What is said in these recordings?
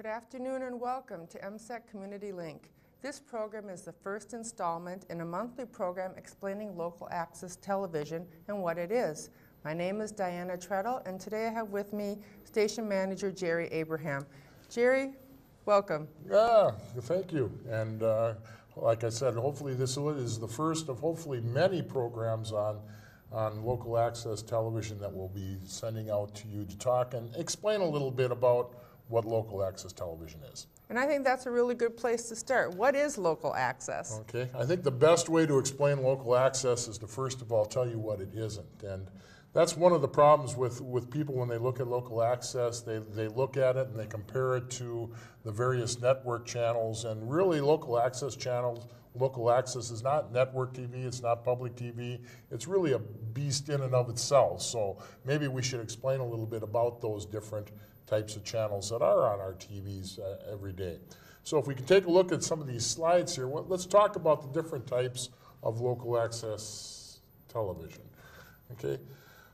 Good afternoon and welcome to MSEC Community Link. This program is the first installment in a monthly program explaining local access television and what it is. My name is Diana Treadle, and today I have with me Station Manager Jerry Abraham. Jerry, welcome. Yeah, thank you. And like I said, hopefully this is the first of hopefully many programs on local access television that we'll be sending out to you to talk and explain a little bit about what local access television is. And I think that's a really good place to start. What is local access? Okay, I think the best way to explain local access is to first of all tell you what it isn't. And that's one of the problems with people when they look at local access. They look at it and they compare it to the various network channels, and really local access is not network TV, it's not public TV, it's really a beast in and of itself. So maybe we should explain a little bit about those different types of channels that are on our TVs every day. So if we can take a look at some of these slides here, let's talk about the different types of local access television. Okay.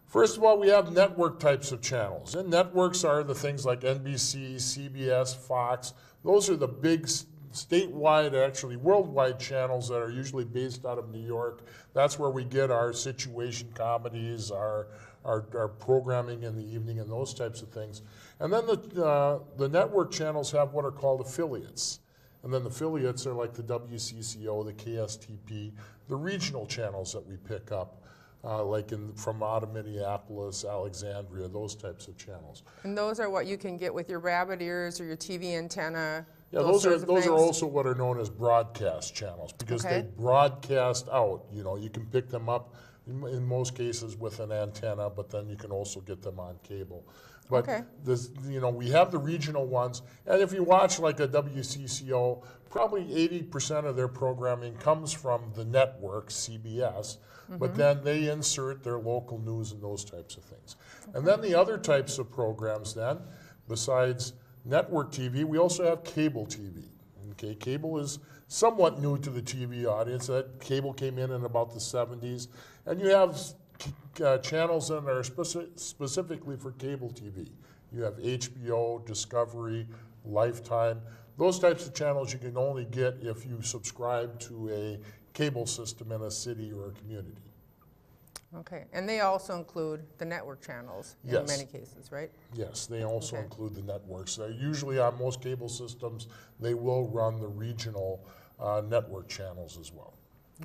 First of all, we have network types of channels, and networks are the things like NBC, CBS, Fox. Those are the big statewide, actually worldwide channels that are usually based out of New York. That's where we get our situation comedies, our programming in the evening, and those types of things. And then the network channels have what are called affiliates. And then the affiliates are like the WCCO, the KSTP, the regional channels that we pick up. Like from out of Minneapolis, Alexandria, those types of channels. And those are what you can get with your rabbit ears or your TV antenna? Yeah, those are also what are known as broadcast channels, because they broadcast out. You know, you can pick them up in most cases with an antenna, but then you can also get them on cable. But we have the regional ones, and if you watch like a WCCO, probably 80% of their programming comes from the network, CBS, but then they insert their local news and those types of things. And then the other types of programs then, besides network TV, we also have cable TV. Okay, cable is somewhat new to the TV audience. That cable came in about the 70s, and you have channels that are specifically for cable TV. You have HBO, Discovery, Lifetime. Those types of channels you can only get if you subscribe to a cable system in a city or a community. Okay, and they also include the network channels in many cases, right? Yes, they also include the networks. Usually on most cable systems, they will run the regional network channels as well.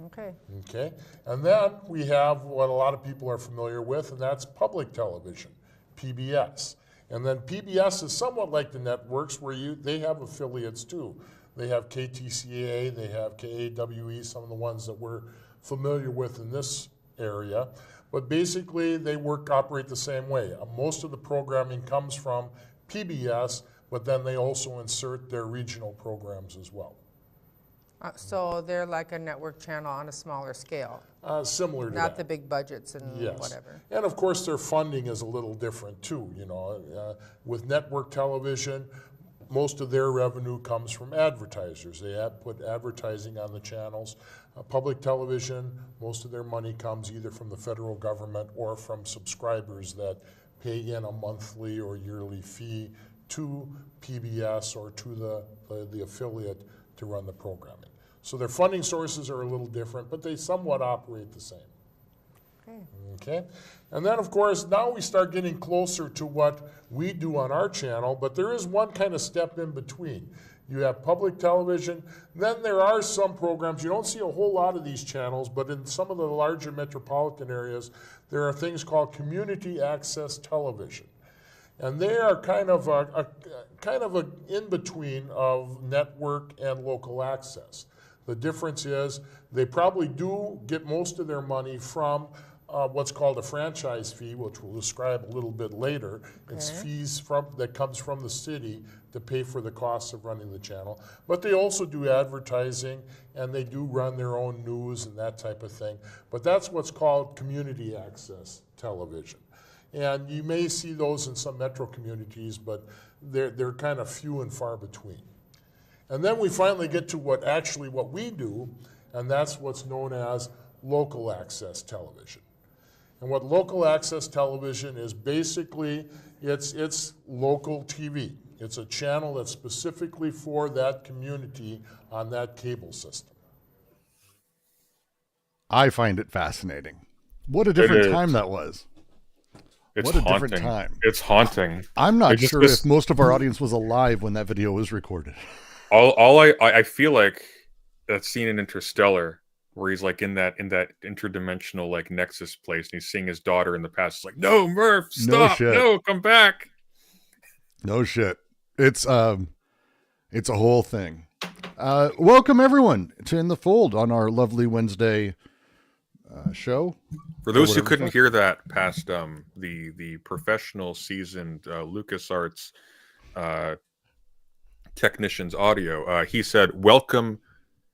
Okay. Okay, and then we have what a lot of people are familiar with, and that's public television, PBS. And then PBS is somewhat like the networks where they have affiliates too. They have KTCA, they have KAWE, some of the ones that we're familiar with in this area. But basically they operate the same way. Most of the programming comes from PBS, but then they also insert their regional programs as well. So they're like a network channel on a smaller scale. Similar to that. Not the big budgets and whatever. And of course their funding is a little different too. You know, with network television, most of their revenue comes from advertisers. They have put advertising on the channels. Public television, most of their money comes either from the federal government or from subscribers that pay in a monthly or yearly fee to PBS or to the affiliate to run the programming. So their funding sources are a little different, but they somewhat operate the same. Okay. And then, of course, now we start getting closer to what we do on our channel, but there is one kind of step in between. You have public television, then there are some programs, you don't see a whole lot of these channels, but in some of the larger metropolitan areas, there are things called community access television. And they are kind of a in-between of network and local access. The difference is they probably do get most of their money from what's called a franchise fee, which we'll describe a little bit later. It's fees that comes from the city to pay for the costs of running the channel. But they also do advertising, and they do run their own news and that type of thing. But that's what's called community access television. And you may see those in some metro communities, but they're kind of few and far between. And then we finally get to what we do, and that's what's known as local access television. And what local access television is basically, it's local TV. It's a channel that's specifically for that community on that cable system. I find it fascinating. What a different time that was. It's what a haunting. different time. It's haunting. I'm not sure if most of our audience was alive when that video was recorded. I feel like that scene in Interstellar where he's like in that interdimensional like Nexus place and he's seeing his daughter in the past. It's like, no, Murph, stop, no, come back. No shit. It's a whole thing. Welcome everyone to In the Fold on our lovely Wednesday show. For those who couldn't hear that past the professional seasoned LucasArts technician's audio, he said, "Welcome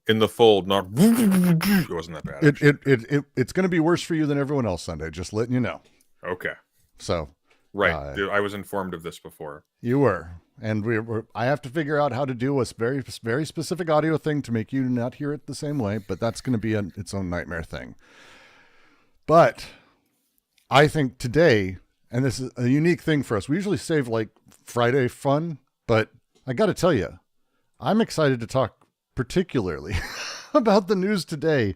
in the fold." Not it wasn't that bad. It's going to be worse for you than everyone else Sunday. Just letting you know. Okay. So right, I was informed of this before. You were, and I have to figure out how to do a very very specific audio thing to make you not hear it the same way. But that's going to be its own nightmare thing. But I think today, and this is a unique thing for us. We usually save like Friday fun, but I got to tell you, I'm excited to talk particularly about the news today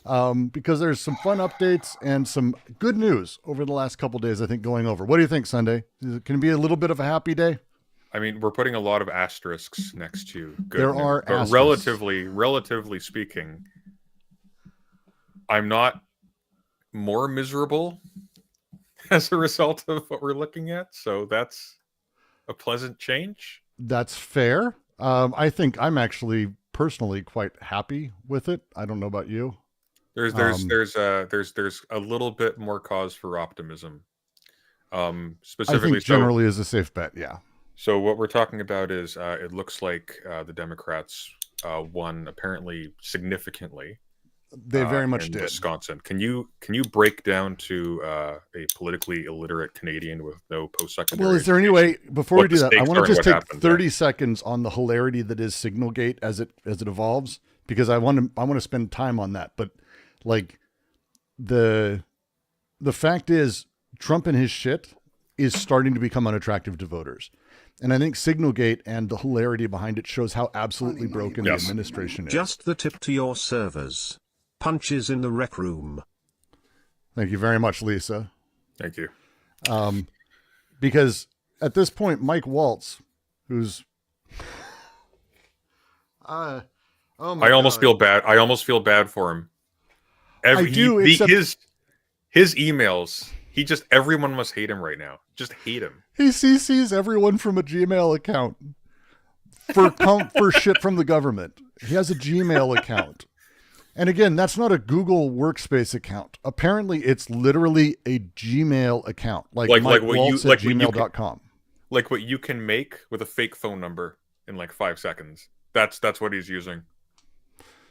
because there's some fun updates and some good news over the last couple days, I think, going over. What do you think, Sunday? Can it be a little bit of a happy day? I mean, we're putting a lot of asterisks next to good there news, are but asterisks. relatively speaking, I'm not more miserable as a result of what we're looking at. So that's a pleasant change. That's fair. I think I'm actually personally quite happy with it. I don't know about you. There's a little bit more cause for optimism. Specifically, I think generally is a safe bet. Yeah. So what we're talking about is it looks like the Democrats won apparently significantly. They very much did. Wisconsin. Can you break down to a politically illiterate Canadian with no post-secondary? Well, is there any way before we do that? I want to just take 30 seconds on the hilarity that is Signalgate as it evolves, because I want to spend time on that. But like the fact is, Trump and his shit is starting to become unattractive to voters. And I think Signalgate and the hilarity behind it shows how absolutely broken the administration is. Just the tip to your servers. Punches in the rec room. Thank you very much, Lisa. Thank you. Because at this point, Mike Waltz, who's I almost feel bad. I almost feel bad for him. His emails. Everyone must hate him right now. Just hate him. He CCs everyone from a Gmail account for shit from the government. He has a Gmail account. And again, that's not a Google Workspace account. Apparently, it's literally a Gmail account, like gmail.com. Like what you can make with a fake phone number in like 5 seconds. That's what he's using.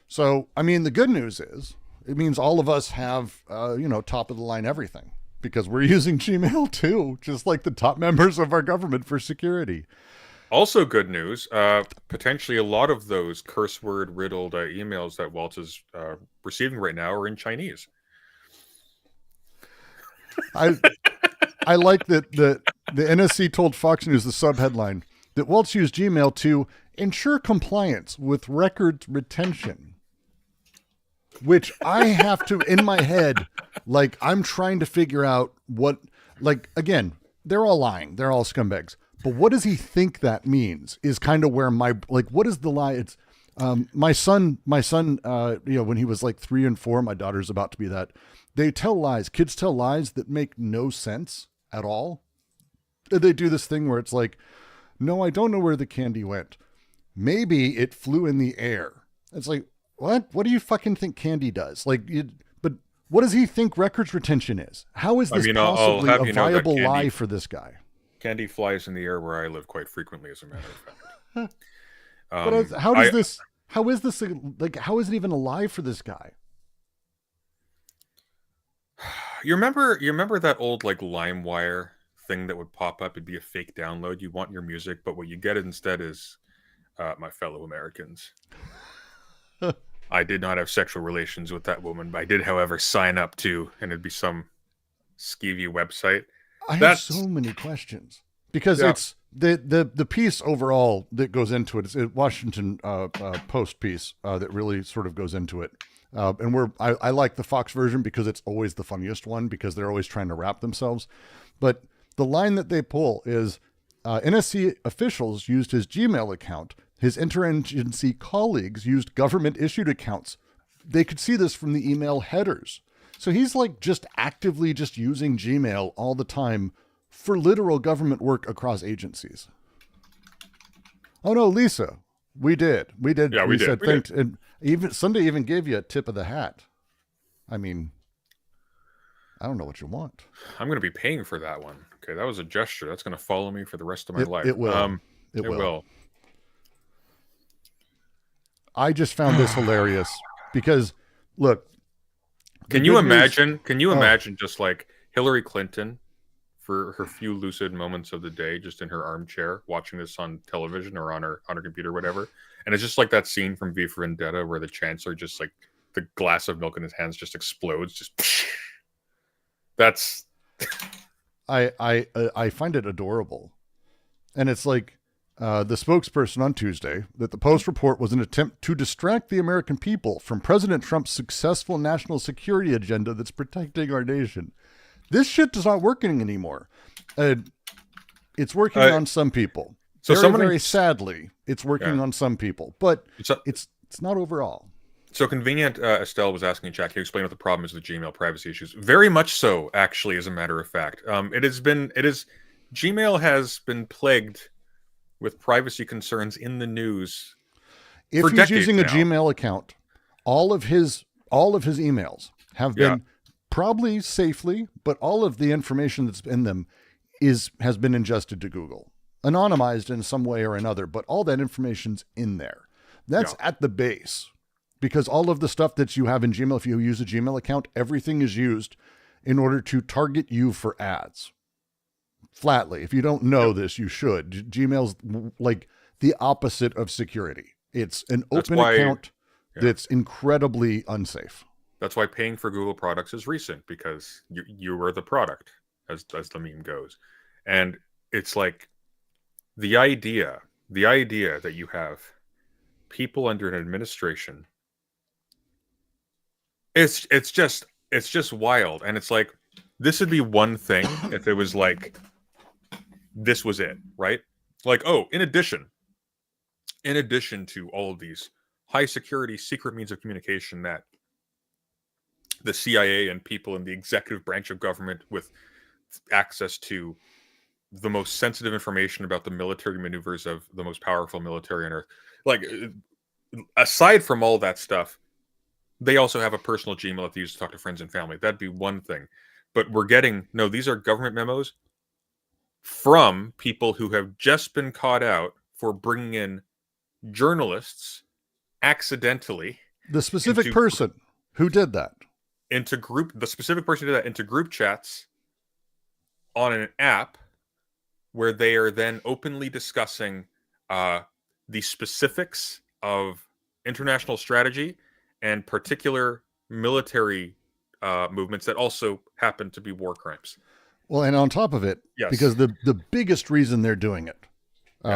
So, I mean, the good news is it means all of us have, top of the line everything, because we're using Gmail too, just like the top members of our government for security. Also good news, potentially a lot of those curse word riddled emails that Waltz is receiving right now are in Chinese. I like that the NSC told Fox News, the subheadline, that Waltz used Gmail to ensure compliance with records retention, which I have to, in my head, like I'm trying to figure out what, like, again, they're all lying. They're all scumbags. But what does he think that means is kind of where what is the lie? It's my son, when he was like 3 and 4, my daughter's about to be that. They tell lies. Kids tell lies that make no sense at all. They do this thing where it's like, no, I don't know where the candy went. Maybe it flew in the air. It's like, what? What do you fucking think candy does? But what does he think records retention is? How is this possibly a viable lie for this guy? Candy flies in the air where I live quite frequently, as a matter of fact. How is it even alive for this guy? You remember that old like LimeWire thing that would pop up? It'd be a fake download. You want your music, but what you get instead is my fellow Americans. I did not have sexual relations with that woman, but I did, however, sign up to, and it'd be some skeevy website. I have so many questions because it's the piece overall that goes into it is a Washington Post piece that really sort of goes into it. And I like the Fox version because it's always the funniest one because they're always trying to wrap themselves. But the line that they pull is NSC officials used his Gmail account. His interagency colleagues used government issued accounts. They could see this from the email headers. So he's like just actively just using Gmail all the time for literal government work across agencies. Oh no, Lisa, we did. Yeah, we said did. thanks, and even Sunday even gave you a tip of the hat. I mean, I don't know what you want. I'm going to be paying for that one. Okay, that was a gesture. That's going to follow me for the rest of my life. It will. It will. I just found this hilarious because, look. Can you imagine? Can you imagine just like Hillary Clinton for her few lucid moments of the day, just in her armchair, watching this on television or on her computer, or whatever? And it's just like that scene from V for Vendetta where the chancellor just like the glass of milk in his hands just explodes. Just that's. I find it adorable, and it's like the spokesperson on Tuesday that the Post report was an attempt to distract the American people from President Trump's successful national security agenda that's protecting our nation. This shit is not working anymore. It's working on some people. So very sadly, it's working on some people, but it's not overall. So Convenient Estelle was asking in chat, can you explain what the problem is with Gmail privacy issues? Very much so, actually, as a matter of fact. Gmail has been plagued with privacy concerns in the news. If he's using a Gmail account, all of his emails have been probably safely, but all of the information that's in them has been ingested to Google, anonymized in some way or another, but all that information's in there. That's at the base, because all of the stuff that you have in Gmail, if you use a Gmail account, everything is used in order to target you for ads. Flatly. If you don't know this, you should. Gmail's like the opposite of security. It's an open account that's incredibly unsafe. That's why paying for Google products is recent, because you are the product, as the meme goes. And it's like the idea that you have people under an administration, it's just wild. And it's like, this would be one thing if it was like, this was it, right? Like, oh, in addition to all of these high security secret means of communication that the CIA and people in the executive branch of government with access to the most sensitive information about the military maneuvers of the most powerful military on earth, like, aside from all that stuff, they also have a personal Gmail that they use to talk to friends and family. That'd be one thing. But these are government memos from people who have just been caught out for bringing in journalists accidentally. The specific person who did that. Into group chats on an app where they are then openly discussing the specifics of international strategy and particular military movements that also happen to be war crimes. Well, and on top of it, because the biggest reason they're doing it,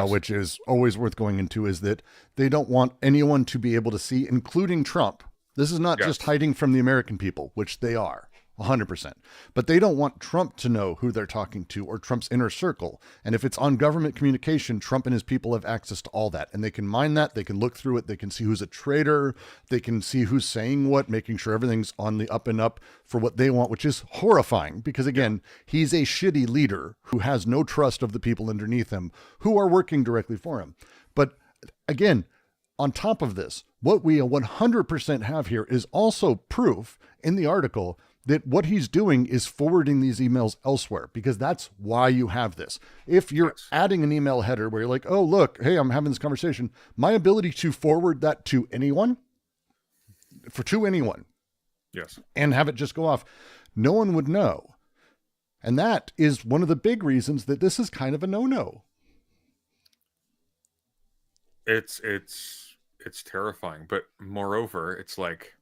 which is always worth going into, is that they don't want anyone to be able to see, including Trump. This is not just hiding from the American people, which they are, 100%. But they don't want Trump to know who they're talking to or Trump's inner circle. And if it's on government communication, Trump and his people have access to all that. And they can mine that. They can look through it. They can see who's a traitor. They can see who's saying what, making sure everything's on the up and up for what they want, which is horrifying. Because, again, he's a shitty leader who has no trust of the people underneath him who are working directly for him. But, again, on top of this, what we 100% have here is also proof in the article that what he's doing is forwarding these emails elsewhere, because that's why you have this. If you're adding an email header where you're like, oh, look, hey, I'm having this conversation, my ability to forward that to anyone, and have it just go off, no one would know. And that is one of the big reasons that this is kind of a no-no. It's terrifying, but moreover, it's like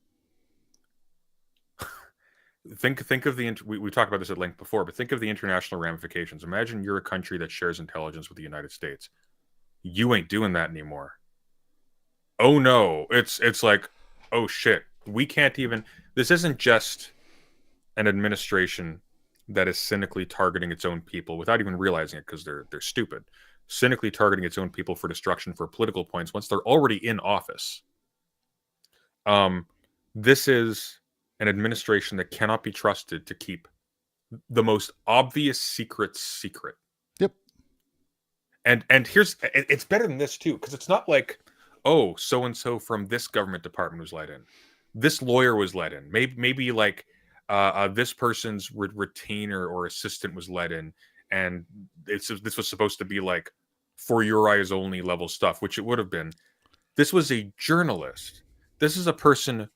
think of we talked about this at length before, but think of the international ramifications. Imagine you're a country that shares intelligence with the United States. You ain't doing that anymore. Oh no, it's like, oh shit, we can't even. This isn't just an administration that is cynically targeting its own people without even realizing it because they're stupid. Cynically targeting its own people for destruction for political points once they're already in office. This is an administration that cannot be trusted to keep the most obvious secrets secret. Yep. And it's better than this too, because it's not like, oh, so and so from this government department was let in, this lawyer was let in, maybe like this person's retainer or assistant was let in, and this was supposed to be like for your eyes only level stuff, which it would have been. This was a journalist. This is a person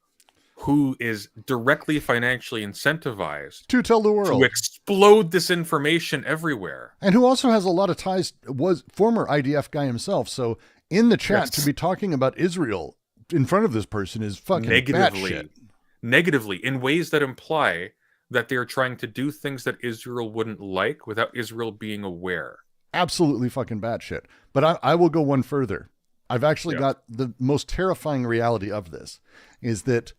who is directly financially incentivized to tell the world, to explode this information everywhere. And who also has a lot of ties, was former IDF guy himself. So in the chat, to be talking about Israel in front of this person is fucking batshit. Negatively, in ways that imply that they are trying to do things that Israel wouldn't like without Israel being aware. Absolutely fucking batshit. But I will go one further. I've actually got the most terrifying reality of this is that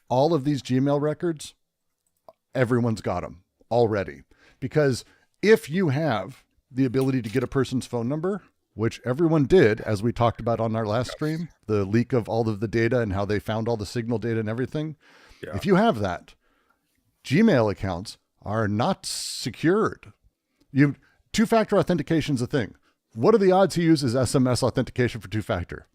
all of these Gmail records, everyone's got them already. Because if you have the ability to get a person's phone number, which everyone did, as we talked about on our last stream, the leak of all of the data and how they found all the signal data and everything. Yeah. If you have that, Gmail accounts are not secured. Two-factor authentication is a thing. What are the odds he uses SMS authentication for two-factor?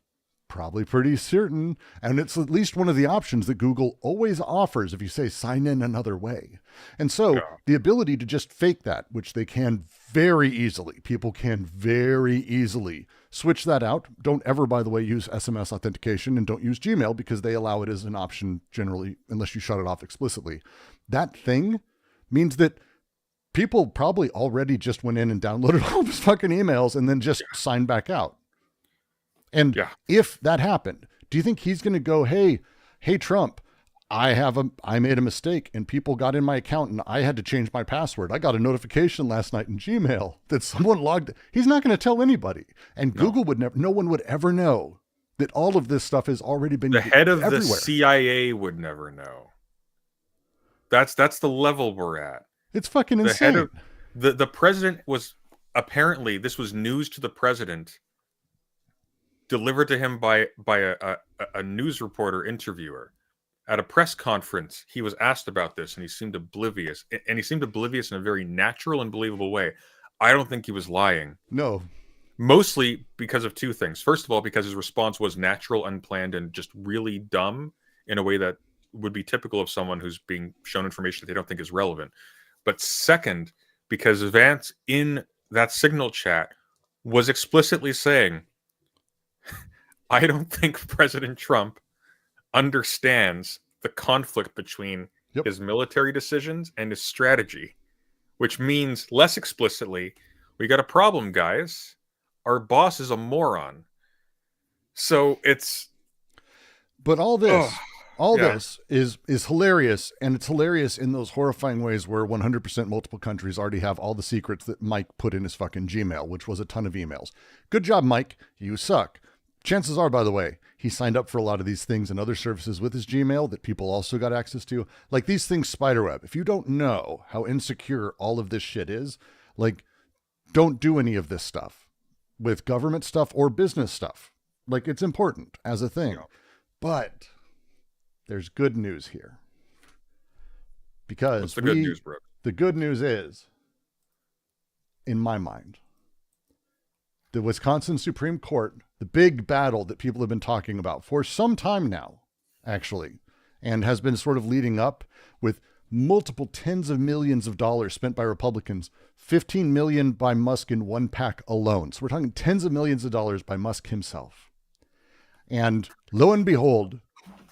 Probably pretty certain. And it's at least one of the options that Google always offers if you say sign in another way. And so the ability to just fake that, which they can very easily, people can very easily switch that out. Don't ever, by the way, use SMS authentication, and don't use Gmail because they allow it as an option generally, unless you shut it off explicitly. That thing means that people probably already just went in and downloaded all of his fucking emails and then just signed back out. And if that happened, do you think he's going to go, hey, Trump, I made a mistake and people got in my account and I had to change my password. I got a notification last night in Gmail that someone logged. He's not going to tell anybody. And Google would never, no one would ever know that all of this stuff has already been the head of everywhere. The CIA would never know. That's the level we're at. It's fucking insane. The president was apparently, this was news to the president, delivered to him by a news reporter interviewer at a press conference. He was asked about this and he seemed oblivious, and he seemed oblivious in a very natural and believable way. I don't think he was lying. No. Mostly because of two things. First of all, because his response was natural, unplanned, and just really dumb in a way that would be typical of someone who's being shown information that they don't think is relevant. But second, because Vance in that Signal chat was explicitly saying, I don't think President Trump understands the conflict between his military decisions and his strategy, which means less explicitly, we got a problem, guys. Our boss is a moron. So it's... But all this... this is hilarious, and it's hilarious in those horrifying ways where 100% multiple countries already have all the secrets that Mike put in his fucking Gmail, which was a ton of emails. Good job, Mike. You suck. Chances are, by the way, he signed up for a lot of these things and other services with his Gmail that people also got access to. Like these things, spiderweb. If you don't know how insecure all of this shit is, like, don't do any of this stuff with government stuff or business stuff. Like, it's important as a thing. But... there's good news here. Because what's the good news, bro? The good news is, in my mind, the Wisconsin Supreme Court, the big battle that people have been talking about for some time now, actually, and has been sort of leading up with multiple tens of millions of dollars spent by Republicans, 15 million by Musk in one pack alone. So we're talking tens of millions of dollars by Musk himself. And lo and behold,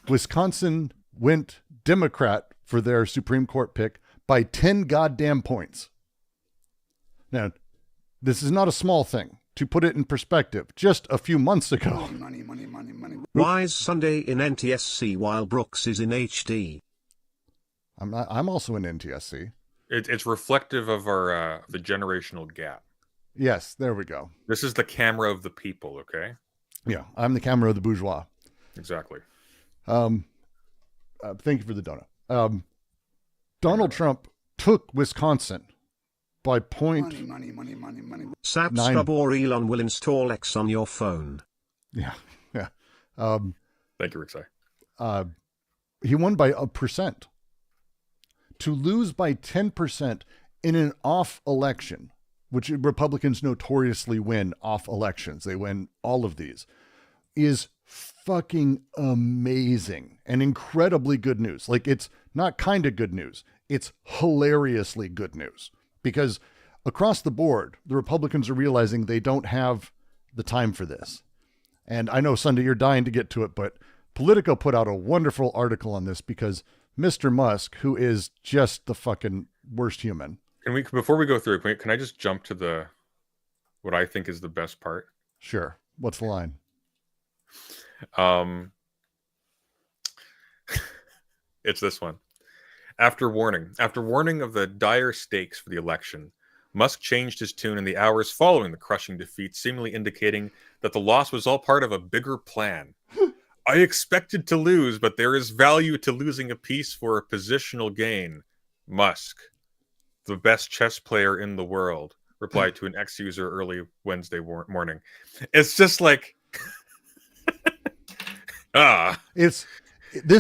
Wisconsin went Democrat for their Supreme Court pick by 10 goddamn points. Now, this is not a small thing. To put it in perspective, just a few months ago. Money. Why is Sunday in NTSC while Brooks is in HD? I'm also in NTSC. It's reflective of our the generational gap. Yes, there we go. This is the camera of the people, okay? Yeah, I'm the camera of the bourgeois. Exactly. Thank you for the donut. Donald Trump took Wisconsin by point. Money. Subscribe or Elon will install X on your phone. Yeah. Thank you, Rick. He won by 1%. To lose by 10% in an off election, which Republicans notoriously win off elections, they win all of these, is fucking amazing and incredibly good news. Like, it's not kind of good news. It's hilariously good news, because across the board, the Republicans are realizing they don't have the time for this. And I know, Sunday, you're dying to get to it, but Politico put out a wonderful article on this, because Mr. Musk, who is just the fucking worst human. Before we go through it, can I just jump to what I think is the best part? Sure. What's the line? It's this one. After warning of the dire stakes for the election, Musk changed his tune in the hours following the crushing defeat, seemingly indicating that the loss was all part of a bigger plan. I expected to lose, but there is value to losing a piece for a positional gain. Musk, the best chess player in the world, replied to an X user early Wednesday morning. It's just like, This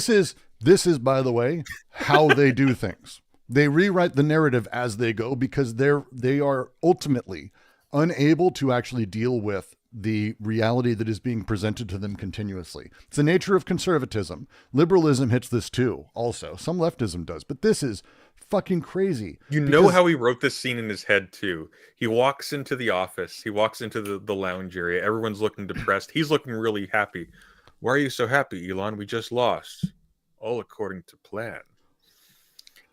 is, by the way, how they do things. They rewrite the narrative as they go, because they are ultimately unable to actually deal with the reality that is being presented to them continuously. It's the nature of conservatism. Liberalism hits this too, also. Some leftism does, but this is fucking crazy. You know how he wrote this scene in his head too. He walks into the office. He walks into the lounge area. Everyone's looking depressed. He's looking really happy. Why are you so happy, Elon? We just lost. All according to plan.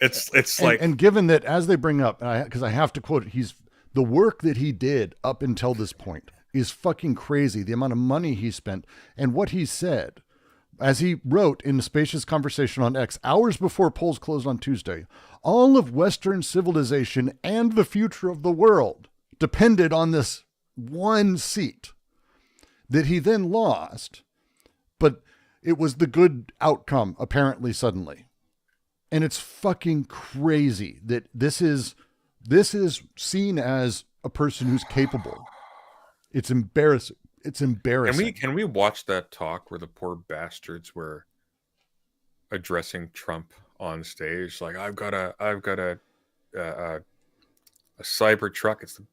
It's like... And given that, as they bring up, because I have to quote it, the work that he did up until this point is fucking crazy. The amount of money he spent and what he said, as he wrote in the Spacious Conversation on X, hours before polls closed on Tuesday, all of Western civilization and the future of the world depended on this one seat that he then lost, but it was the good outcome, apparently, suddenly. And it's fucking crazy that this is seen as a person who's capable. It's embarrassing. It's embarrassing. Can we watch that talk where the poor bastards were addressing Trump on stage? Like, I've got a cyber truck. It's the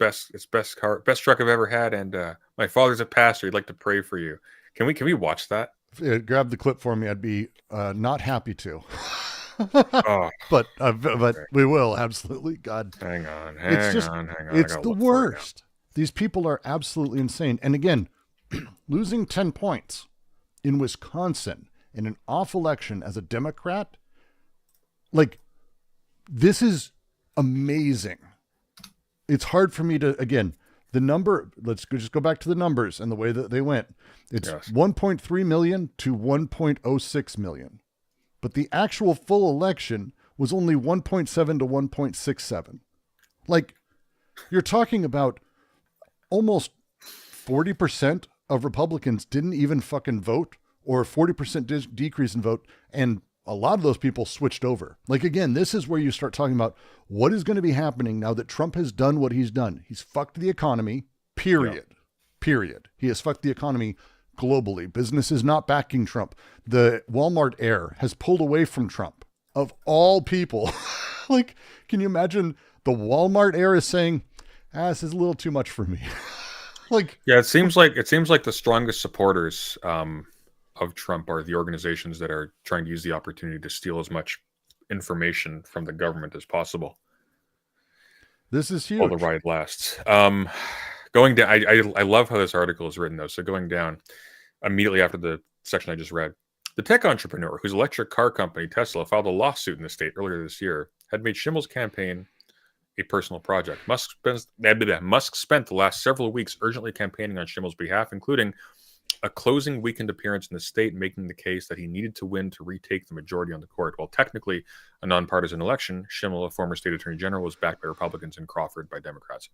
best truck I've ever had, and my father's a pastor. He'd like to pray for you. Can we watch that? Grab the clip for me. I'd be not happy to. But we will, absolutely. God, hang on. It's the worst. These people are absolutely insane. And again, losing 10 points in Wisconsin in an off election as a Democrat, like, this is amazing. It's hard for me to, again, the number, let's just go back to the numbers and the way that they went. It's 1.3 million to 1.06 million. But the actual full election was only 1.7 to 1.67. Like, you're talking about almost 40% of Republicans didn't even fucking vote, or 40% decrease in vote. And a lot of those people switched over. Like, again, this is where you start talking about what is going to be happening now that Trump has done what he's done. He's fucked the economy, period. Yeah. Period. He has fucked the economy globally. Business is not backing Trump. The Walmart heir has pulled away from Trump, of all people. Like, can you imagine the Walmart heir is saying, this is a little too much for me. Like, yeah, it seems like the strongest supporters of Trump are the organizations that are trying to use the opportunity to steal as much information from the government as possible. This is huge. While the ride lasts. Going down, I love how this article is written, though. So going down immediately after the section I just read, the tech entrepreneur whose electric car company, Tesla, filed a lawsuit in the state earlier this year, had made Schimmel's campaign a personal project. Musk spent the last several weeks urgently campaigning on Schimmel's behalf, including a closing weekend appearance in the state, making the case that he needed to win to retake the majority on the court. While technically a nonpartisan election, Schimmel, a former state attorney general, was backed by Republicans and Crawford by Democrats.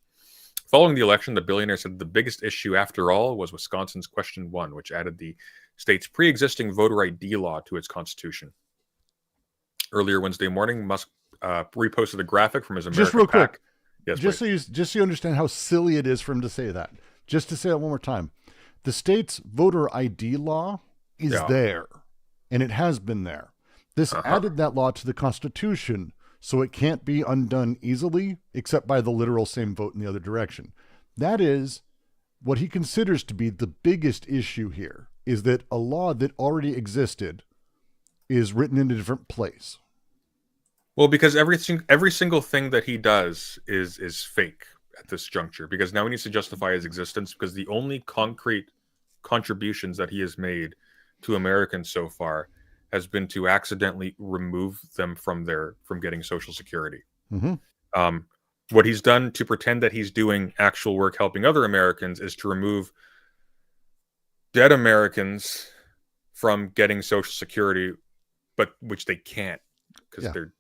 Following the election, the billionaire said the biggest issue, after all, was Wisconsin's Question 1, which added the state's pre-existing voter ID law to its constitution. Earlier Wednesday morning, Musk reposted a graphic from his America Just real PAC. quick. Yes, just so you understand how silly it is for him to say that. Just to say it one more time. The state's voter ID law is there, and it has been there. This added that law to the Constitution, so it can't be undone easily, except by the literal same vote in the other direction. That is what he considers to be the biggest issue here, is that a law that already existed is written in a different place. Well, because every single thing that he does is fake at this juncture, because now he needs to justify his existence, because the only concrete contributions that he has made to Americans so far has been to accidentally remove them from getting Social Security. Mm-hmm. What he's done to pretend that he's doing actual work helping other Americans is to remove dead Americans from getting Social Security, but which they can't, because they're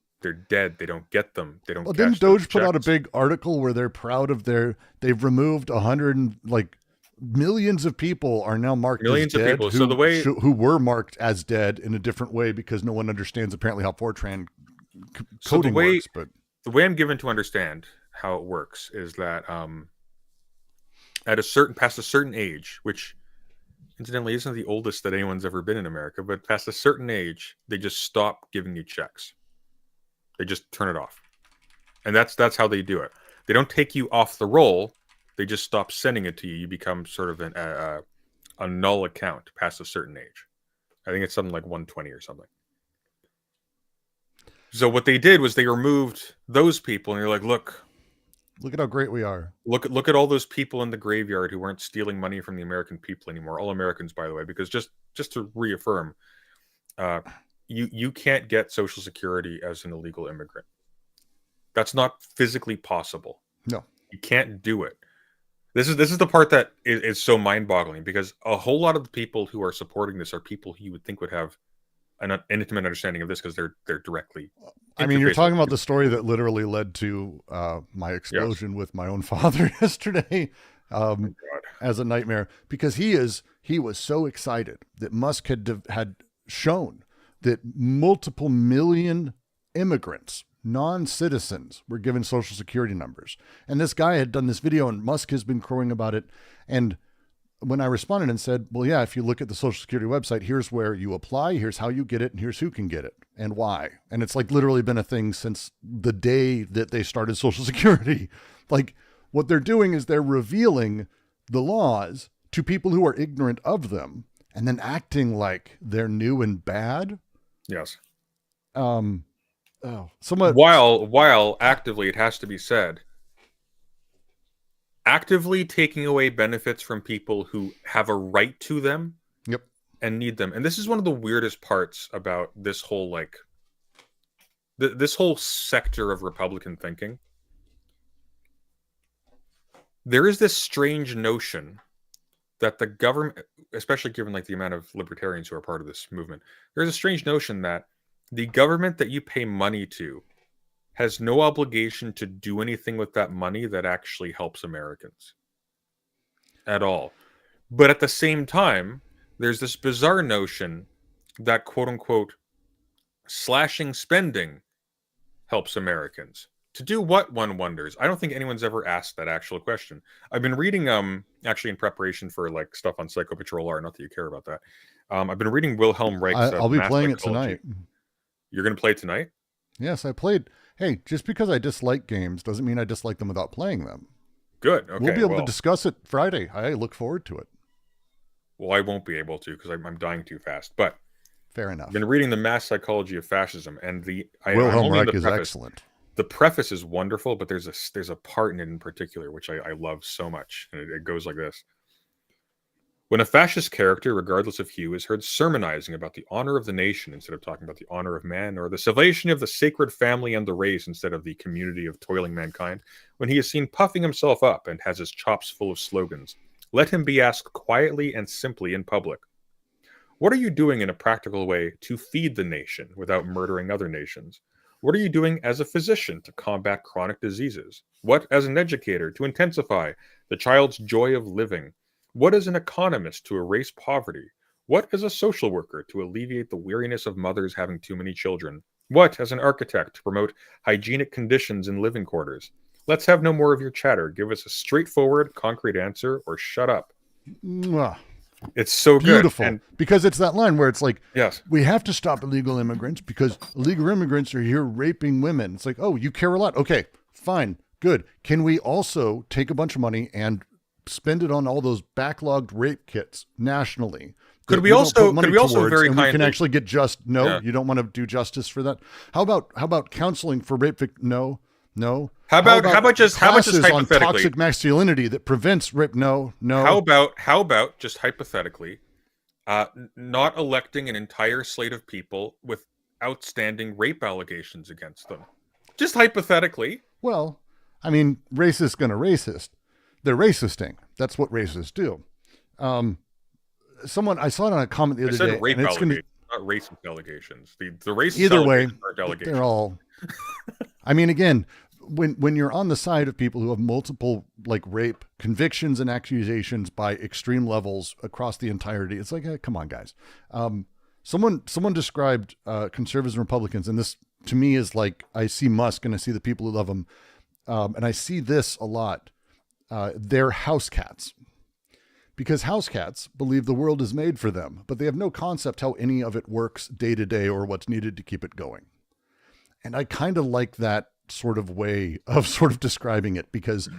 dead. They don't get them. They don't. Well, didn't Doge put out a big article where they're proud of they've removed 100 millions of people are now marked millions as dead, of people. So the way who were marked as dead in a different way because no one understands apparently how Fortran coding works. But the way I'm given to understand how it works is that past a certain age, which incidentally isn't the oldest that anyone's ever been in America, but past a certain age, they just stop giving you checks. They just turn it off. And that's how they do it. They don't take you off the roll. They just stop sending it to you. You become sort of a null account past a certain age. I think it's something like 120 or something. So what they did was they removed those people, and you're like, look at how great we are. Look at all those people in the graveyard who weren't stealing money from the American people anymore. All Americans, by the way, because just to reaffirm, you can't get Social Security as an illegal immigrant. That's not physically possible. No, you can't do it. This is the part that is so mind-boggling, because a whole lot of the people who are supporting this are people who you would think would have an intimate understanding of this, because they're directly. I mean, you're talking about the story that literally led to my explosion with my own father yesterday as a nightmare, because he was so excited that Musk had shown that multiple million immigrants, non-citizens, were given Social Security numbers. And this guy had done this video, and Musk has been crowing about it. And when I responded and said, well, yeah, if you look at the Social Security website, here's where you apply, here's how you get it, and here's who can get it and why. And it's like literally been a thing since the day that they started Social Security. Like, what they're doing is they're revealing the laws to people who are ignorant of them and then acting like they're new and bad. Yes. Somewhat. While actively, it has to be said, actively taking away benefits from people who have a right to them. Yep. And need them. And this is one of the weirdest parts about this whole this whole sector of Republican thinking. There is this strange notion that the government, especially given the amount of libertarians who are part of this movement, there's a strange notion that the government that you pay money to has no obligation to do anything with that money that actually helps Americans at all. But at the same time, there's this bizarre notion that, quote unquote, slashing spending helps Americans. To do what, one wonders? I don't think anyone's ever asked that actual question. I've been reading, actually in preparation for stuff on Psycho Patrol R, not that you care about that. I've been reading Wilhelm Reich's I'll be Mass playing it Psychology. tonight. You're going to play it tonight? Yes, I played. Hey, just because I dislike games doesn't mean I dislike them without playing them. Good. Okay. We'll be able to discuss it Friday. I look forward to it. Well, I won't be able to because I'm dying too fast. But fair enough. I've been reading the Mass Psychology of Fascism, and Wilhelm Reich is excellent. The preface is wonderful, but there's a part in it in particular which I love so much, and it goes like this. When a fascist character, regardless of hue, is heard sermonizing about the honor of the nation instead of talking about the honor of man, or the salvation of the sacred family and the race instead of the community of toiling mankind, when he is seen puffing himself up and has his chops full of slogans, Let him be asked quietly and simply in public. What are you doing in a practical way to feed the nation without murdering other nations? What are you doing as a physician to combat chronic diseases? What as an educator to intensify the child's joy of living? What as an economist to erase poverty? What as a social worker to alleviate the weariness of mothers having too many children? What as an architect to promote hygienic conditions in living quarters? Let's have no more of your chatter. Give us a straightforward, concrete answer or shut up. Mwah. It's so Beautiful. good. And because it's that line where it's like, yes, we have to stop illegal immigrants because illegal immigrants are here raping women. It's like, oh, you care a lot. Okay, fine, good. Can we also take a bunch of money and spend it on all those backlogged rape kits nationally? Could we also very and kindly, we can actually get no, yeah. You don't want to do justice for that. How about counseling for rape victims? No. How about just classes on hypothetically toxic masculinity that prevents rape? No. How about just hypothetically, not electing an entire slate of people with outstanding rape allegations against them? Just hypothetically. Well, I mean, racist gonna racist. They're racisting. That's what racists do. I saw it on a comment the other day. Rape allegations, not racist allegations. The racist either way, allegations. They're all. I mean, again, when you're on the side of people who have multiple like rape convictions and accusations by extreme levels across the entirety, it's like, come on, guys. Someone described conservatives and Republicans, and this to me is like I see Musk and I see the people who love him, and I see this a lot. They're house cats. Because house cats believe the world is made for them, but they have no concept how any of it works day to day or what's needed to keep it going. And I kind of like that sort of way of sort of describing it, because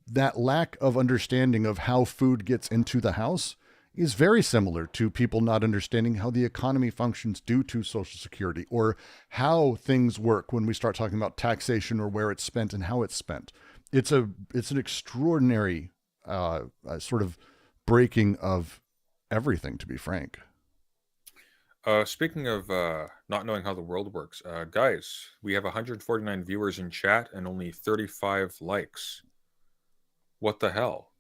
that lack of understanding of how food gets into the house is very similar to people not understanding how the economy functions due to Social Security, or how things work when we start talking about taxation or where it's spent and how it's spent. It's an extraordinary sort of breaking of everything, to be frank. Speaking of not knowing how the world works, guys, we have 149 viewers in chat and only 35 likes. What the hell?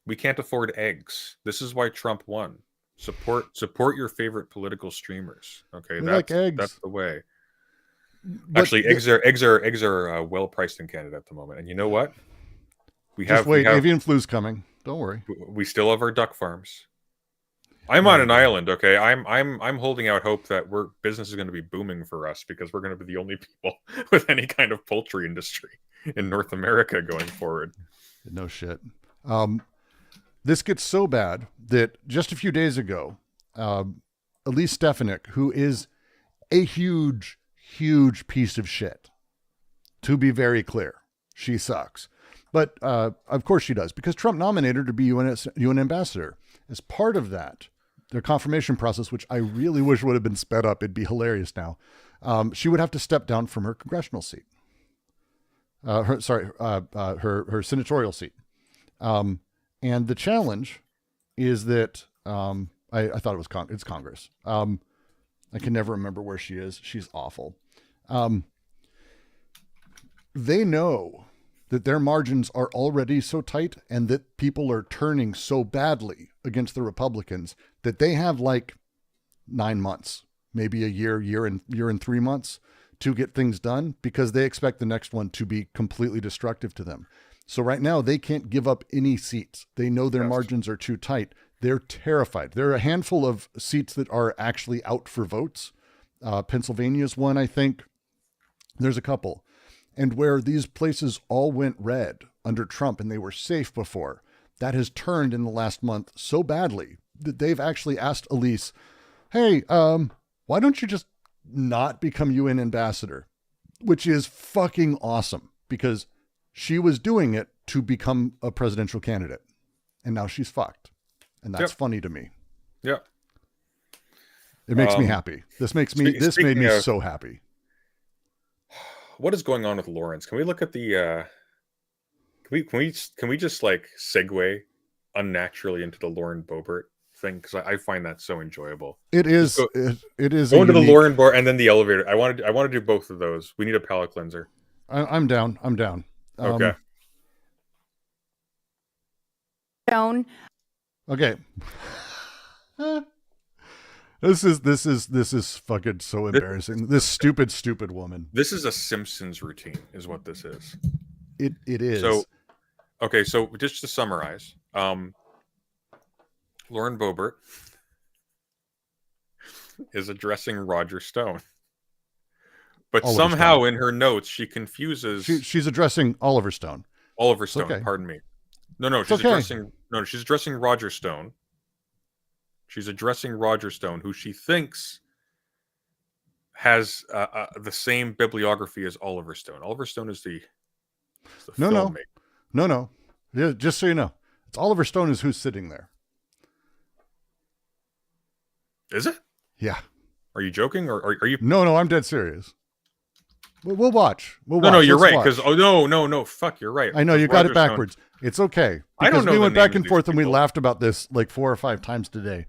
We can't afford eggs. This is why Trump won. Support your favorite political streamers. Okay, that's the way. But actually, eggs are well priced in Canada at the moment, and you know what? Avian flu's coming. Don't worry. We still have our duck farms. I'm on an island, okay? I'm holding out hope that business is going to be booming for us, because we're going to be the only people with any kind of poultry industry in North America going forward. No shit. This gets so bad that just a few days ago, Elise Stefanik, who is a huge, huge piece of shit, to be very clear, she sucks. But of course she does, because Trump nominated her to be UN ambassador. As part of that, their confirmation process, which I really wish would have been sped up, it'd be hilarious now, she would have to step down from her congressional seat. Her senatorial seat. And the challenge is that I thought it was it's Congress. I can never remember where she is. She's awful. They know that their margins are already so tight and that people are turning so badly against the Republicans that they have like 9 months, maybe a year and 3 months to get things done, because they expect the next one to be completely destructive to them. So right now they can't give up any seats. They know their margins are too tight. They're terrified. There are a handful of seats that are actually out for votes. Pennsylvania's one, I think. There's a couple. And where these places all went red under Trump and they were safe before, that has turned in the last month so badly that they've actually asked Elise, hey, why don't you just not become UN ambassador? Which is fucking awesome, because she was doing it to become a presidential candidate. And now she's fucked. And that's funny to me. Yeah. It makes me happy. This made me so happy. What is going on with Lawrence? Can we look at the can we just like segue unnaturally into the Lauren Boebert thing, because I find that so enjoyable. It is. It is going to the Lauren Boebert and then the elevator. I want to do both of those. We need a palate cleanser. I'm down. Okay. Okay. This is fucking so embarrassing. This stupid woman. This is a Simpsons routine, is what this is. It is. So, okay, so just to summarize, Lauren Boebert is addressing Roger Stone. But Oliver somehow Stone. in her notes, she confuses she's addressing Oliver Stone. Oliver Stone, okay. Pardon me. No, she's addressing Roger Stone. She's addressing Roger Stone, who she thinks has the same bibliography as Oliver Stone. Oliver Stone is the filmmaker. No. Yeah, just so you know, it's Oliver Stone is who's sitting there. Is it? Yeah. Are you joking, or are you? No, I'm dead serious. We'll watch. No, you're right. Because no, fuck, you're right. I know you got it backwards. It's okay. I don't know. We went back and forth and we laughed about this like 4 or 5 times today.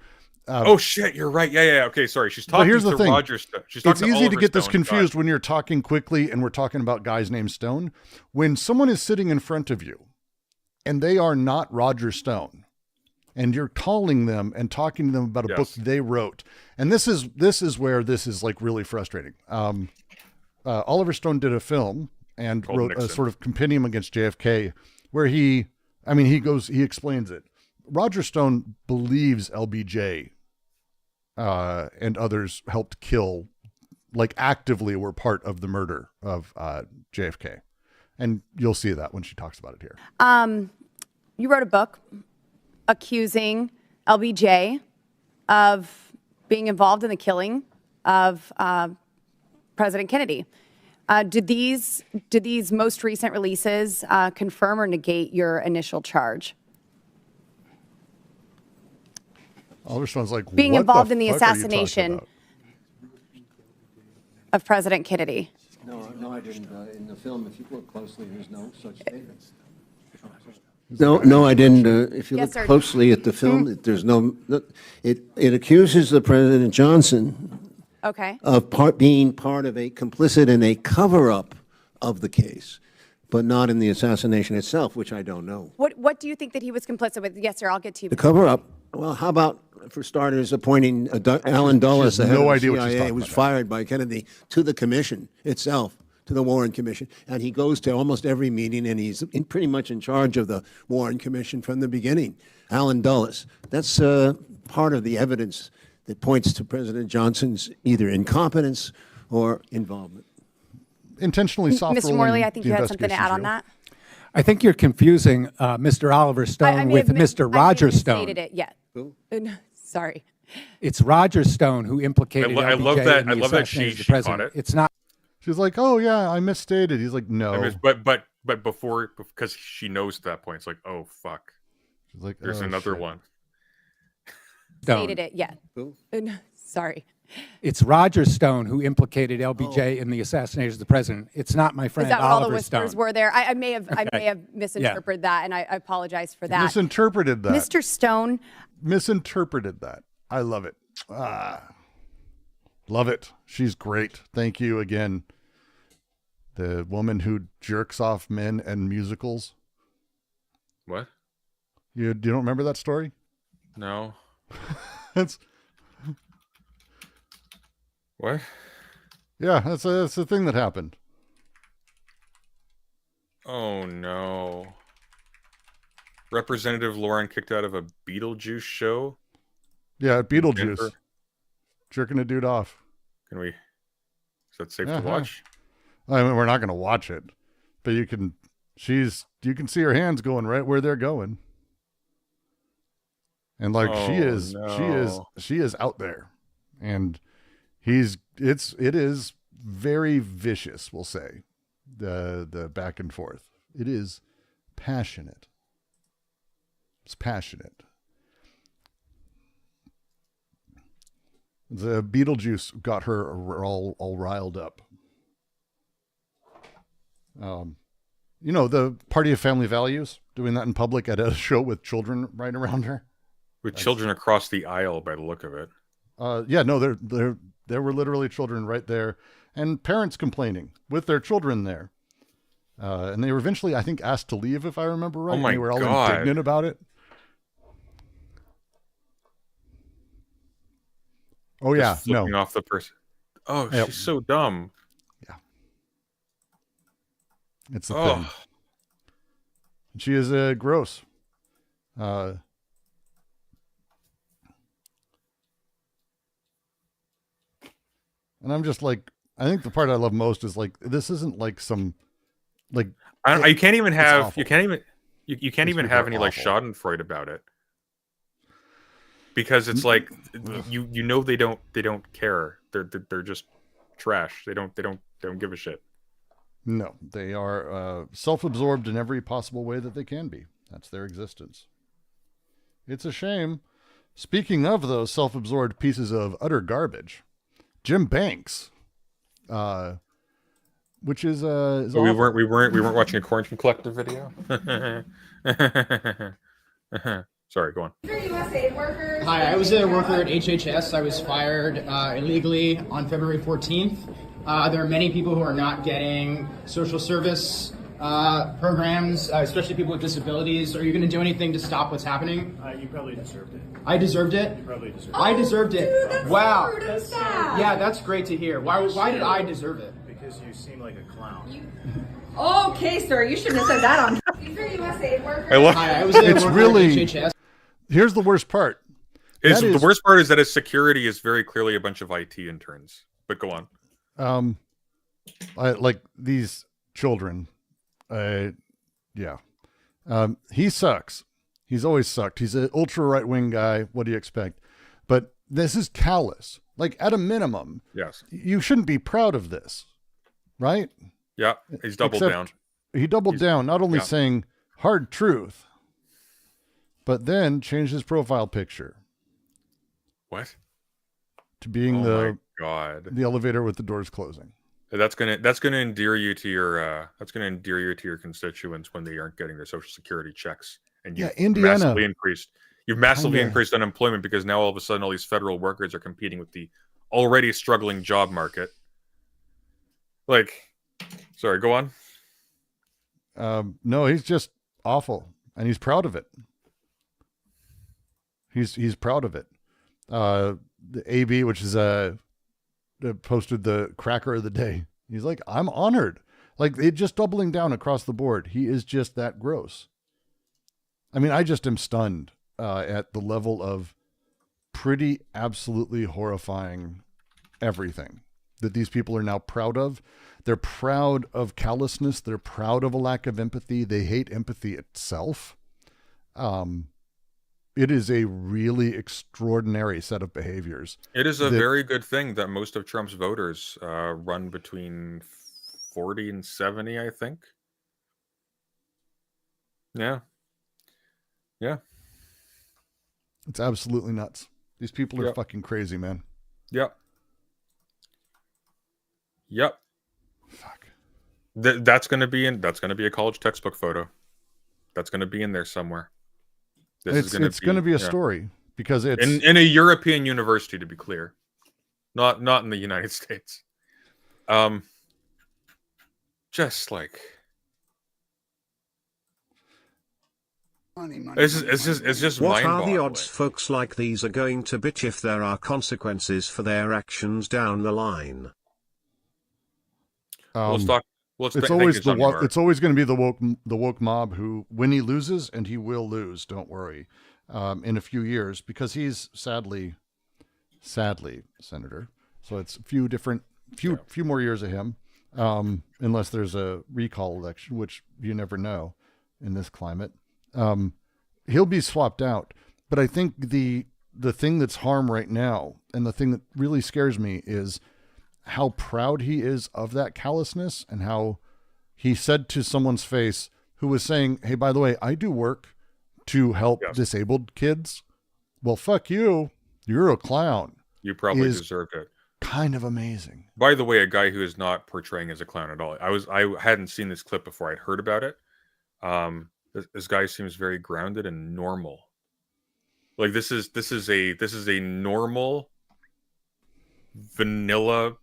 Oh shit, you're right. Yeah. Okay, sorry. She's talking here's the to thing. Roger Stone. It's easy to get this confused when you're talking quickly and we're talking about guys named Stone. When someone is sitting in front of you and they are not Roger Stone, and you're calling them and talking to them about a book they wrote, and this is where this is like really frustrating. Oliver Stone did a film and wrote a sort of compendium against JFK where he explains it. Roger Stone believes LBJ and others helped kill, like actively were part of the murder of JFK. And you'll see that when she talks about it here. You wrote a book accusing LBJ of being involved in the killing of President Kennedy. Did these most recent releases confirm or negate your initial charge? Oliver Stone's like, being what involved the in the fuck are you talking assassination about? of President Kennedy. No, I didn't. In the film, if you look closely, there's no such statements. No, I didn't. If you Yes, look sir. closely at the film, there's no. It accuses the President Johnson Okay. of being part of a complicit in a cover-up of the case, but not in the assassination itself, which I don't know. What do you think that he was complicit with? Yes, sir. I'll get to you. The cover-up. Well, how about, for starters, appointing Alan Dulles, the head no of idea the what she's CIA, talking who was about. fired by Kennedy, to the commission itself, to the Warren Commission, and he goes to almost every meeting, and he's pretty much in charge of the Warren Commission from the beginning. Alan Dulles. That's part of the evidence that points to President Johnson's either incompetence or involvement. Intentionally soft Mr. rolling Morley, I think the you had something to add on investigation that. I think you're confusing Mr. Oliver Stone with Mr. Roger Stone. I may have misstated it yet. Who? Sorry. It's Roger Stone who implicated I love LBJ that- in the I love that assassination of the she caught president. it. It's not. She's like, oh yeah, I misstated. He's like, no. I mean, but before, because she knows at that point, it's like, oh fuck, She's like, there's oh, another shit. one. Stone. Stated it yet. Who? Sorry. It's Roger Stone who implicated LBJ in the assassination of the president. It's not my friend Is that what all the Oliver whispers Stone. were there? I may have misinterpreted that, and I apologize for that. Misinterpreted that. Mr. Stone, Misinterpreted that. I love it. Love it. She's great. Thank you again. The woman who jerks off men and musicals. What? You don't remember that story? No. That's What? yeah. That's a thing that happened. Oh no. Representative Lauren kicked out of a Beetlejuice show. Yeah, Beetlejuice Denver. jerking a dude off. Can we? Is that safe Uh-huh. to watch? I mean, we're not going to watch it, but you can. You can see her hands going right where they're going, and like she Oh, is out there, and it is very vicious. We'll say the back and forth. It is passionate. It's passionate. The Beetlejuice got her all riled up. You know, the Party of Family Values, doing that in public at a show with children right around her. With children across the aisle, by the look of it. Yeah, no, there were literally children right there, and parents complaining with their children there. And they were eventually, I think, asked to leave, if I remember right. Oh my and they were all God. indignant about it. Oh yeah, Just flipping off the person. Oh, Yep. she's so dumb. Yeah. It's the thing. She is gross. And I'm just like, I think the part I love most is like, this isn't like some, like, you can't even have, awful. you can't even, you can't These even people have are any like awful. Schadenfreude about it, because it's like you know they don't care. They're just trash. They don't give a shit. No, they are self-absorbed in every possible way that they can be. That's their existence. It's a shame. Speaking of those self-absorbed pieces of utter garbage, Jim Banks, which is So we weren't watching a Quarantine Collective video. Sorry, go on. Hi, I was a worker at HHS. I was fired illegally on February 14th. There are many people who are not getting social service programs, especially people with disabilities. Are you going to do anything to stop what's happening? You probably deserved it. I deserved it? You probably deserved it. I deserved it. Dude, that's wow. so rude and sad. Yeah, that's great to hear. Why did I deserve it? Because you seem like a clown. Okay, sir, you shouldn't have said that on. These are USA workers. Hi, I was a It's worker really- at HHS. Here's the worst part. The worst part is that his security is very clearly a bunch of IT interns. But go on. Like these children. Yeah. He sucks. He's always sucked. He's an ultra right-wing guy. What do you expect? But this is callous. Like, at a minimum, Yes. you shouldn't be proud of this, right? Yeah, he's doubled Except down. He doubled down, not only yeah. saying hard truth, but then changed his profile picture What? to being my God. the elevator with the doors closing. That's gonna endear you to your constituents when they aren't getting their social security checks, and you've Indiana massively increased unemployment because now all of a sudden all these federal workers are competing with the already struggling job market. Like, sorry, go on. No, he's just awful, and he's proud of it. He's proud of it. The AB, which is posted the cracker of the day. He's like, I'm honored. Like, it just doubling down across the board. He is just that gross. I mean, I just am stunned at the level of pretty absolutely horrifying everything that these people are now proud of. They're proud of callousness. They're proud of a lack of empathy. They hate empathy itself. It is a really extraordinary set of behaviors. It is a very good thing that most of Trump's voters run between 40 and 70, I think. Yeah. Yeah. It's absolutely nuts. These people are fucking crazy, man. Yep. Yep. Fuck. That's gonna be a college textbook photo. That's gonna be in there somewhere. It's going to be a story because it's in a European university, to be clear, not in the United States. Just like it's just What are mind-boggling. the odds folks like these are going to bitch if there are consequences for their actions down the line? it's always it's always going to be the woke mob who, when he loses, and he will lose, don't worry, in a few years, because he's sadly senator. So it's few more years of him, unless there's a recall election, which you never know in this climate. He'll be swapped out. But I think the thing that's harm right now, and the thing that really scares me, is how proud he is of that callousness, and how he said to someone's face who was saying, hey, by the way, I do work to help disabled kids. Well, fuck you. You're a clown. You probably deserved it. Kind of amazing. By the way, a guy who is not portraying as a clown at all. I hadn't seen this clip before. I'd heard about it. This guy seems very grounded and normal. Like this is a normal, vanilla,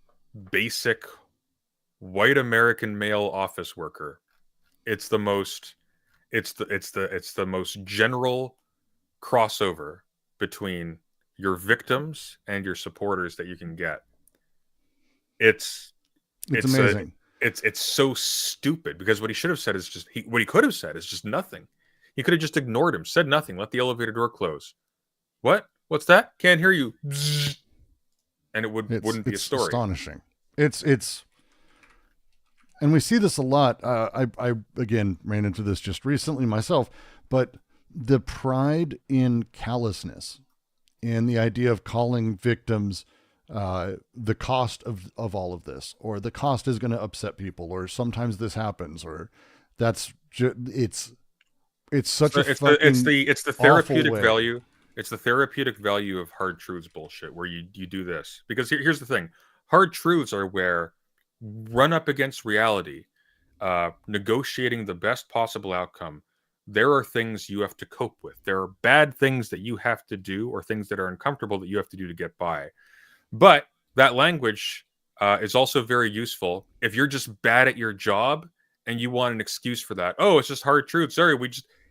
basic white American male office worker. It's the most general crossover between your victims and your supporters that you can get. It's amazing. It's so stupid, because what he should have said is just what he could have said is just nothing. He could have just ignored him, said nothing, let the elevator door close. What? What's that? Can't hear you. And it wouldn't be a story. Astonishing. It's and we see this a lot. I again ran into this just recently myself, but the pride in callousness and the idea of calling victims the cost of all of this, or the cost is going to upset people, or sometimes this happens, or it's such a fucking it's the therapeutic way. value. It's the therapeutic value of hard truths bullshit, where you do this. Because here's the thing. Hard truths are where run up against reality, negotiating the best possible outcome. There are things you have to cope with. There are bad things that you have to do, or things that are uncomfortable that you have to do to get by. But that language is also very useful if you're just bad at your job and you want an excuse for that. Oh, it's just hard truth. Sorry,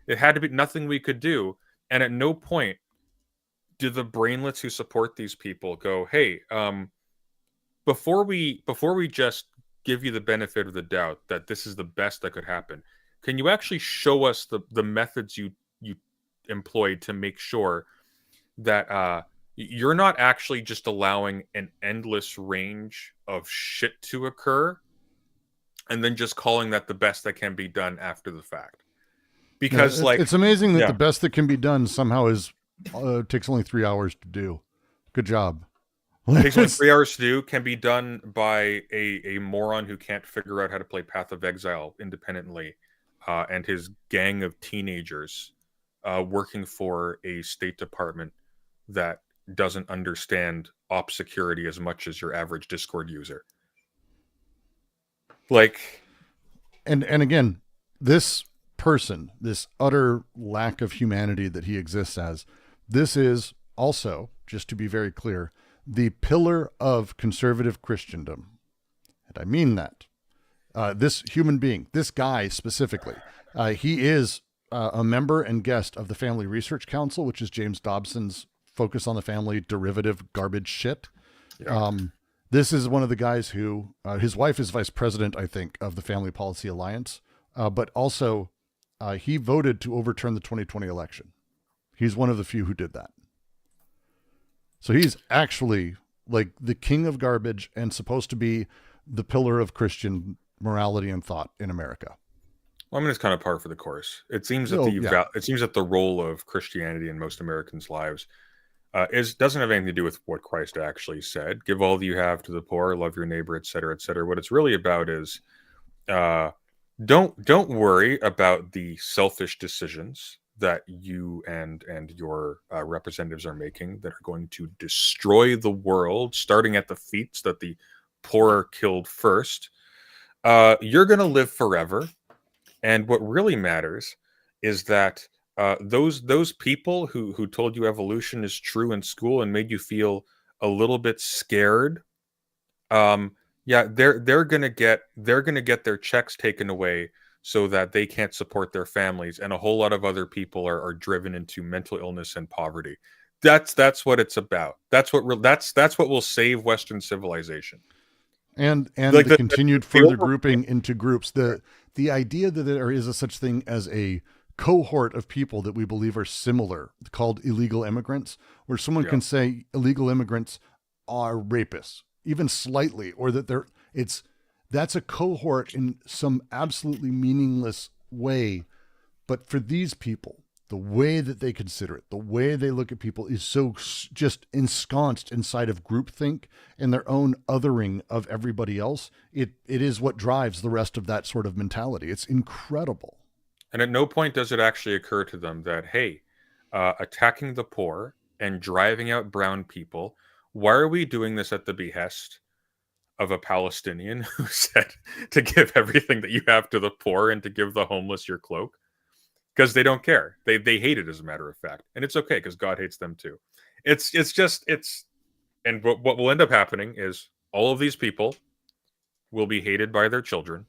it had to be nothing we could do. And at no point do the brainlets who support these people go, hey, before we just give you the benefit of the doubt that this is the best that could happen, can you actually show us the methods you employed to make sure that you're not actually just allowing an endless range of shit to occur and then just calling that the best that can be done after the fact? Because it's amazing that the best that can be done somehow is takes only 3 hours to do. Good job. Takes only 3 hours to do, can be done by a moron who can't figure out how to play Path of Exile independently, and his gang of teenagers working for a State Department that doesn't understand op security as much as your average Discord user. And again, this person, this utter lack of humanity that he exists as, this is also, just to be very clear, the pillar of conservative Christendom. And I mean that. This human being, this guy specifically, he is a member and guest of the Family Research Council, which is James Dobson's focus on the family derivative garbage shit. Yeah. This is one of the guys who, his wife is vice president, I think, of the Family Policy Alliance, but also he voted to overturn the 2020 election. He's one of the few who did that. So he's actually like the king of garbage and supposed to be the pillar of Christian morality and thought in America. Well, I mean, it's kind of par for the course. It seems that it seems that the role of Christianity in most Americans' lives doesn't have anything to do with what Christ actually said. Give all that you have to the poor, love your neighbor, etc., etc. What it's really about is don't worry about the selfish decisions that you and your representatives are making that are going to destroy the world, starting at the feet that the poor are killed first. You're going to live forever. And what really matters is that those people who told you evolution is true in school and made you feel a little bit scared, they're gonna get their checks taken away so that they can't support their families, and a whole lot of other people are driven into mental illness and poverty. That's what it's about. That's what will save Western civilization. And like the continued further grouping into groups. The idea that there is a such thing as a cohort of people that we believe are similar, called illegal immigrants, where someone can say illegal immigrants are rapists, even slightly, or that that's a cohort in some absolutely meaningless way. But for these people, the way that they consider it, the way they look at people is so just ensconced inside of groupthink and their own othering of everybody else. It is what drives the rest of that sort of mentality. It's incredible. And at no point does it actually occur to them that, hey, attacking the poor and driving out brown people, why are we doing this at the behest of a Palestinian who said to give everything that you have to the poor and to give the homeless your cloak? Because they don't care. They hate it, as a matter of fact. And it's okay, because God hates them too. And what will end up happening is all of these people will be hated by their children.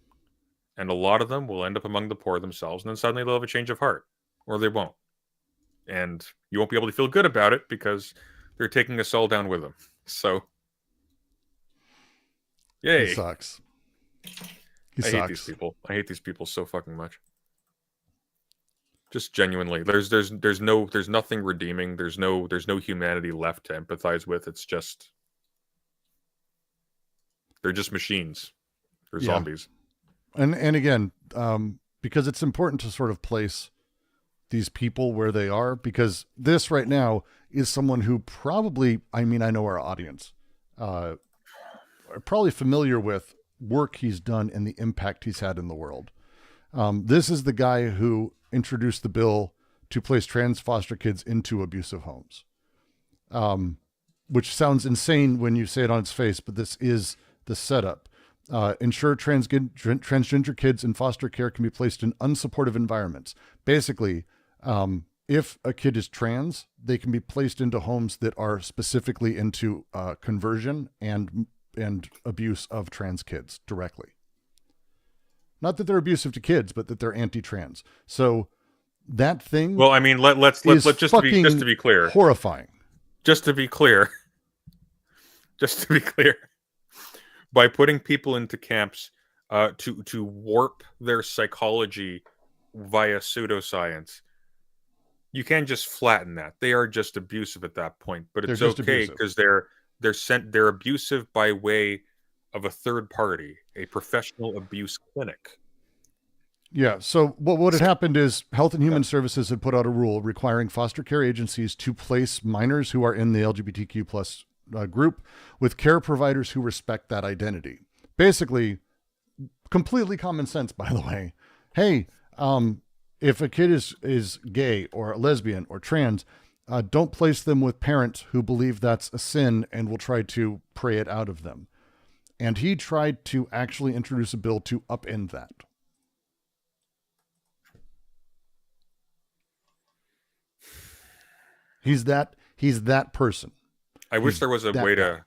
And a lot of them will end up among the poor themselves. And then suddenly they'll have a change of heart. Or they won't. And you won't be able to feel good about it because they're taking us all down with them. So, yay! He sucks. I hate these people. I hate these people so fucking much. Just genuinely, there's nothing redeeming. There's no humanity left to empathize with. It's just they're just machines. They're zombies. And again, because it's important to sort of place these people where they are, because this right now is someone who probably, I mean, I know our audience, are probably familiar with work he's done and the impact he's had in the world. This is the guy who introduced the bill to place trans foster kids into abusive homes, which sounds insane when you say it on its face, but this is the setup. Ensure transgender kids in foster care can be placed in unsupportive environments. Basically, if a kid is trans, they can be placed into homes that are specifically into conversion and abuse of trans kids directly. Not that they're abusive to kids, but that they're anti-trans. So that thing. Well, I mean, let's just to be clear. Horrifying. Just to be clear. By putting people into camps to warp their psychology via pseudoscience, you can't just flatten that. They are just abusive at that point. But it's okay because they're abusive by way of a third party, a professional abuse clinic. Yeah. So what had happened is Health and Human Services had put out a rule requiring foster care agencies to place minors who are in the LGBTQ plus group with care providers who respect that identity. Basically, completely common sense, by the way. Hey, if a kid is gay or lesbian or trans, don't place them with parents who believe that's a sin and will try to pray it out of them. And he tried to actually introduce a bill to upend that. He's that person. I wish there was a way to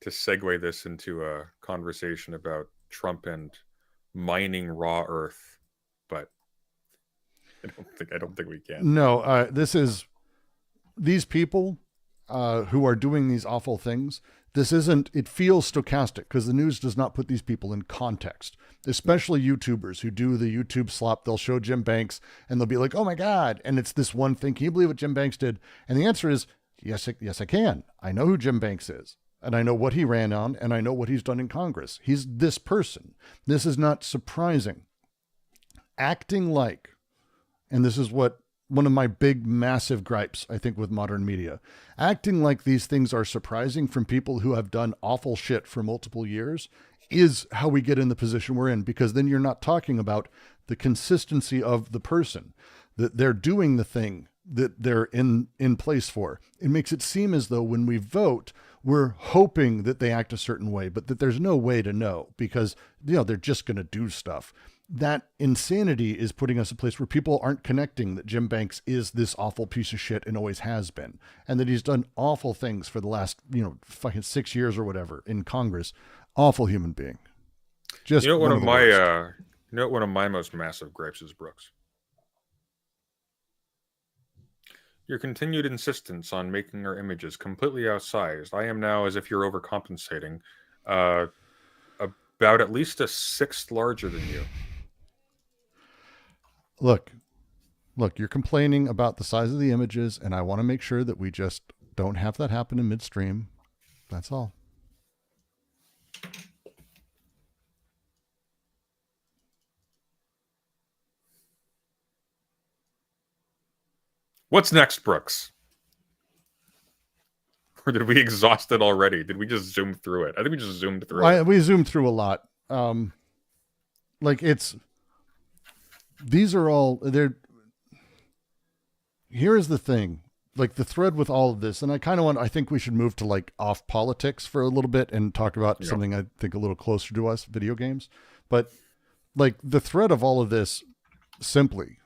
segue this into a conversation about Trump and mining raw earth, but I don't think we can. No, these people who are doing these awful things. It feels stochastic because the news does not put these people in context, especially YouTubers who do the YouTube slop. They'll show Jim Banks and they'll be like, oh my God. And it's this one thing. Can you believe what Jim Banks did? And the answer is yes, I can. I know who Jim Banks is and I know what he ran on and I know what he's done in Congress. He's this person. This is not surprising. Acting like, and this is what one of my big, massive gripes, I think, with modern media, acting like these things are surprising from people who have done awful shit for multiple years is how we get in the position we're in, because then you're not talking about the consistency of the person, that they're doing the thing that they're in place for. It makes it seem as though when we vote, we're hoping that they act a certain way, but that there's no way to know because, they're just going to do stuff. That insanity is putting us in a place where people aren't connecting that Jim Banks is this awful piece of shit and always has been. And that he's done awful things for the last, fucking 6 years or whatever in Congress. Awful human being. Just one of my most massive gripes is Brooks. Your continued insistence on making our images completely outsized. I am now as if you're overcompensating. About at least a sixth larger than you. Look, you're complaining about the size of the images, and I want to make sure that we just don't have that happen in midstream. That's all. What's next, Brooks? Or did we exhaust it already? Did we just zoom through it? I think we just zoomed through it. We zoomed through a lot. These are all, here's the thing, like the thread with all of this, and I think we should move to off politics for a little bit and talk about something I think a little closer to us, video games. But the thread of all of this simply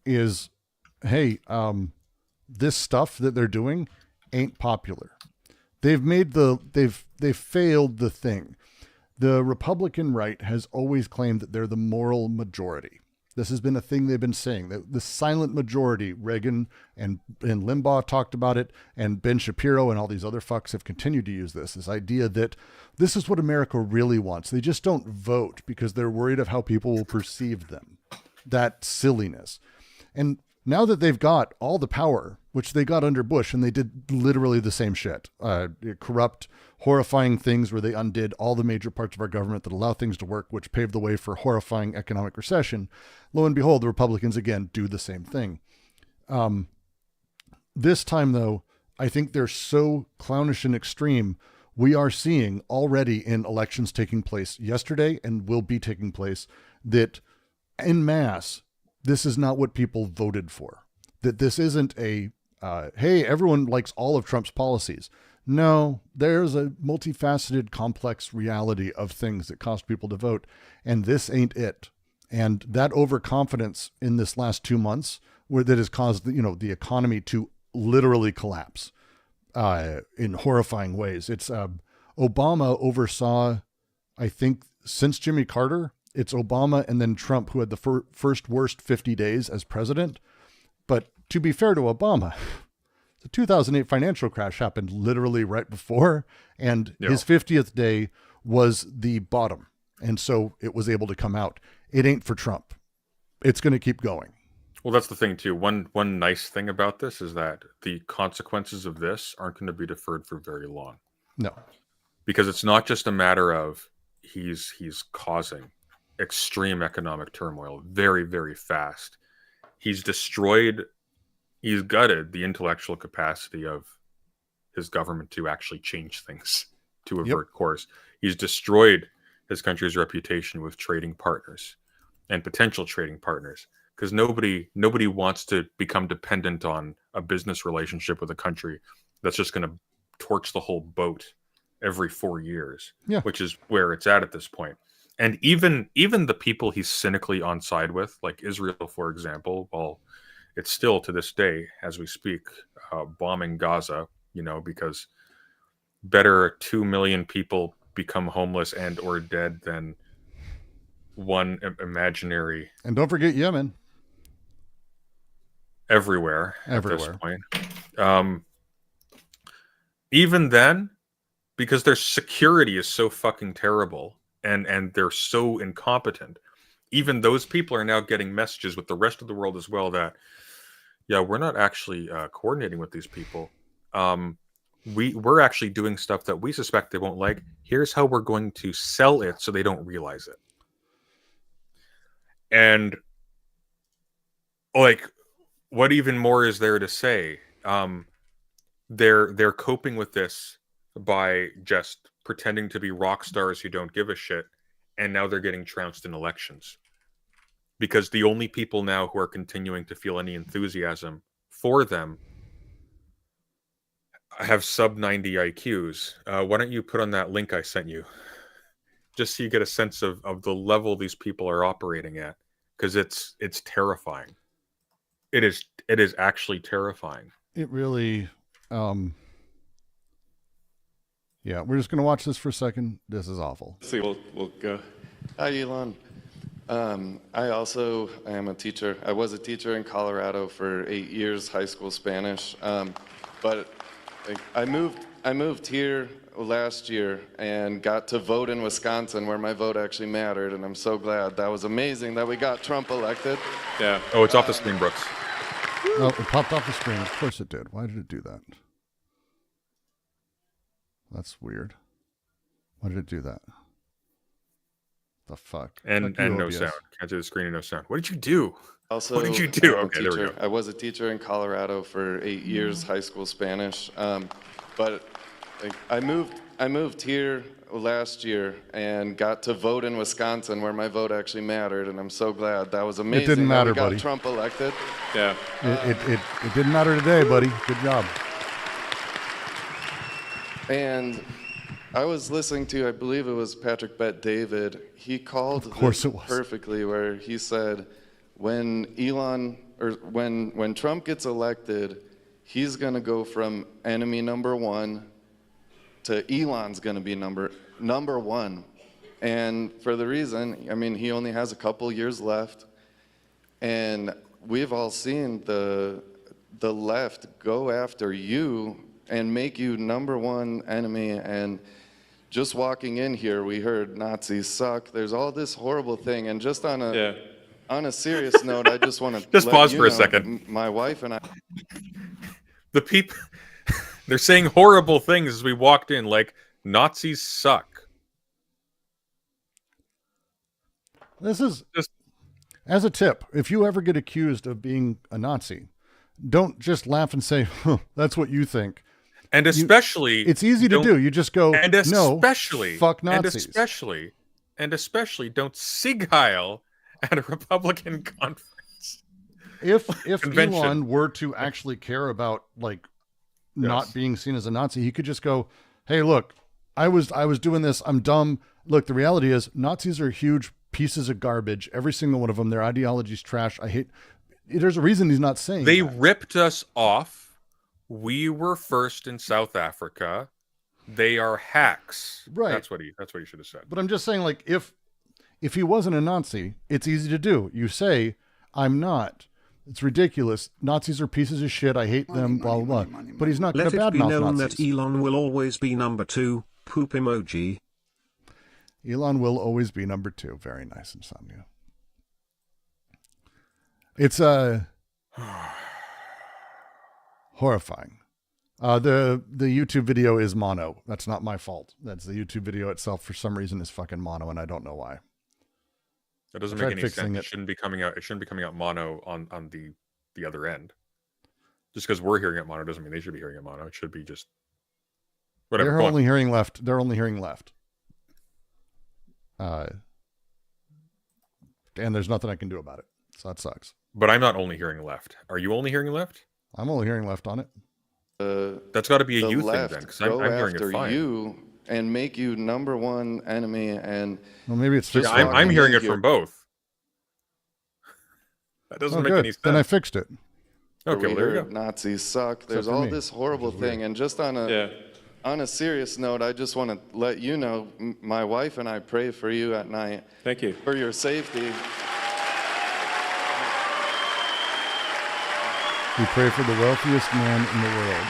is, hey, this stuff that they're doing ain't popular. They've failed the thing. The Republican right has always claimed that they're the moral majority, This has been a thing they've been saying. The silent majority, Reagan and Limbaugh talked about it, and Ben Shapiro and all these other fucks have continued to use this idea that this is what America really wants. They just don't vote because they're worried of how people will perceive them. That silliness. And now that they've got all the power, which they got under Bush, and they did literally the same shit, corrupt, horrifying things where they undid all the major parts of our government that allow things to work, which paved the way for horrifying economic recession. Lo and behold, the Republicans again do the same thing. This time, though, I think they're so clownish and extreme. We are seeing already in elections taking place yesterday and will be taking place that en masse, this is not what people voted for. That this isn't a, hey, everyone likes all of Trump's policies. No, there's a multifaceted, complex reality of things that cause people to vote, and this ain't it. And that overconfidence in this last 2 months, that has caused the economy to literally collapse in horrifying ways. It's Obama oversaw, I think, since Jimmy Carter, it's Obama and then Trump who had the first worst 50 days as president. But to be fair to Obama, the 2008 financial crash happened literally right before, and his 50th day was the bottom. And so it was able to come out. It ain't for Trump. It's going to keep going. Well, that's the thing too. One nice thing about this is that the consequences of this aren't going to be deferred for very long. No. Because it's not just a matter of he's causing extreme economic turmoil very, very fast. He's gutted the intellectual capacity of his government to actually change things, to avert course. He's destroyed his country's reputation with trading partners and potential trading partners, because nobody wants to become dependent on a business relationship with a country that's just going to torch the whole boat every 4 years, which is where it's at this point. And even the people he's cynically on side with, like Israel, for example, well, it's still to this day, as we speak, bombing Gaza, because better 2 million people become homeless and or dead than one imaginary. And don't forget Yemen. Everywhere. At this point. Even then, because their security is so fucking terrible and they're so incompetent, even those people are now getting messages with the rest of the world as well that, we're not actually coordinating with these people. We're actually doing stuff that we suspect they won't like. Here's how we're going to sell it so they don't realize it. And like, what even more is there to say? They're coping with this by just pretending to be rock stars who don't give a shit, and now they're getting trounced in elections. Because the only people now who are continuing to feel any enthusiasm for them have sub 90 IQs. Why don't you put on that link I sent you, just so you get a sense of the level these people are operating at, because it's terrifying. It is actually terrifying. It really, we're just going to watch this for a second. This is awful. See, we'll go. Hi, Elon. I also am a teacher. I was a teacher in Colorado for 8 years, high school Spanish. But I moved here last year and got to vote in Wisconsin, where my vote actually mattered, and I'm so glad. That was amazing that we got Trump elected. Yeah. Oh, it's off the screen, Brooks. Oh, it popped off the screen. Of course it did. Why did it do that? That's weird. Why did it do that? The fuck? And no sound. Can't do the screen and no sound. What did you do? Also, what did you do? Okay, there we go. I was a teacher in Colorado for 8 years, high school Spanish. But I moved here last year and got to vote in Wisconsin, where my vote actually mattered, and I'm so glad. That was amazing. It didn't matter, that we got buddy. Trump elected. Yeah. It didn't matter today, buddy. Good job. And I was listening to, I believe it was Patrick Bet David. He called this perfectly, where he said, when Trump gets elected, he's going to go from enemy number one to Elon's going to be number one. And for the reason, I mean, he only has a couple years left. And we've all seen the left go after you and make you #1 enemy. And just walking in here, we heard Nazis suck. There's all this horrible thing. And just on a serious note, I just want to just pause for a second. My wife and I. The people, they're saying horrible things as we walked in, like Nazis suck. This is just as a tip. If you ever get accused of being a Nazi, don't just laugh and say, huh, "That's what you think." And especially, it's easy to do. You just go, and especially, no, fuck Nazis. And especially, don't sig heil at a Republican conference. If Elon were to actually care about not being seen as a Nazi, he could just go, "Hey, look, I was doing this. I'm dumb. Look, the reality is Nazis are huge pieces of garbage. Every single one of them. Their ideology's trash. I hate." There's a reason he's not saying they that. ripped us off. We were first in South Africa. They are hacks. Right. That's what he should have said. But I'm just saying, if he wasn't a Nazi, it's easy to do. You say, "I'm not." It's ridiculous. Nazis are pieces of shit. I hate them. Blah blah blah. But he's not going to badmouth Nazis. Let it be known that Elon will always be #2. Poop emoji. Elon will always be #2. Very nice, Insomnia. It's horrifying. The YouTube video is mono. That's not my fault. That's the YouTube video itself. For some reason, is fucking mono, and I don't know why. That doesn't make any sense. It shouldn't be coming out. It shouldn't be coming out mono on the other end. Just because we're hearing it mono doesn't mean they should be hearing it mono. It should be just whatever. They're only hearing left. And there's nothing I can do about it. So that sucks. But I'm not only hearing left. Are you only hearing left? I'm only hearing left on it. That's got to be a you thing then, because I'm hearing it fine. You and make you #1 enemy, and well, maybe it's just I'm hearing it from both. That doesn't make any sense. Then I fixed it. Okay, well, there you go. Nazis suck. There's all this horrible thing, and just on a serious note, I just want to let you know, my wife and I pray for you at night. Thank you for your safety. We pray for the wealthiest man in the world.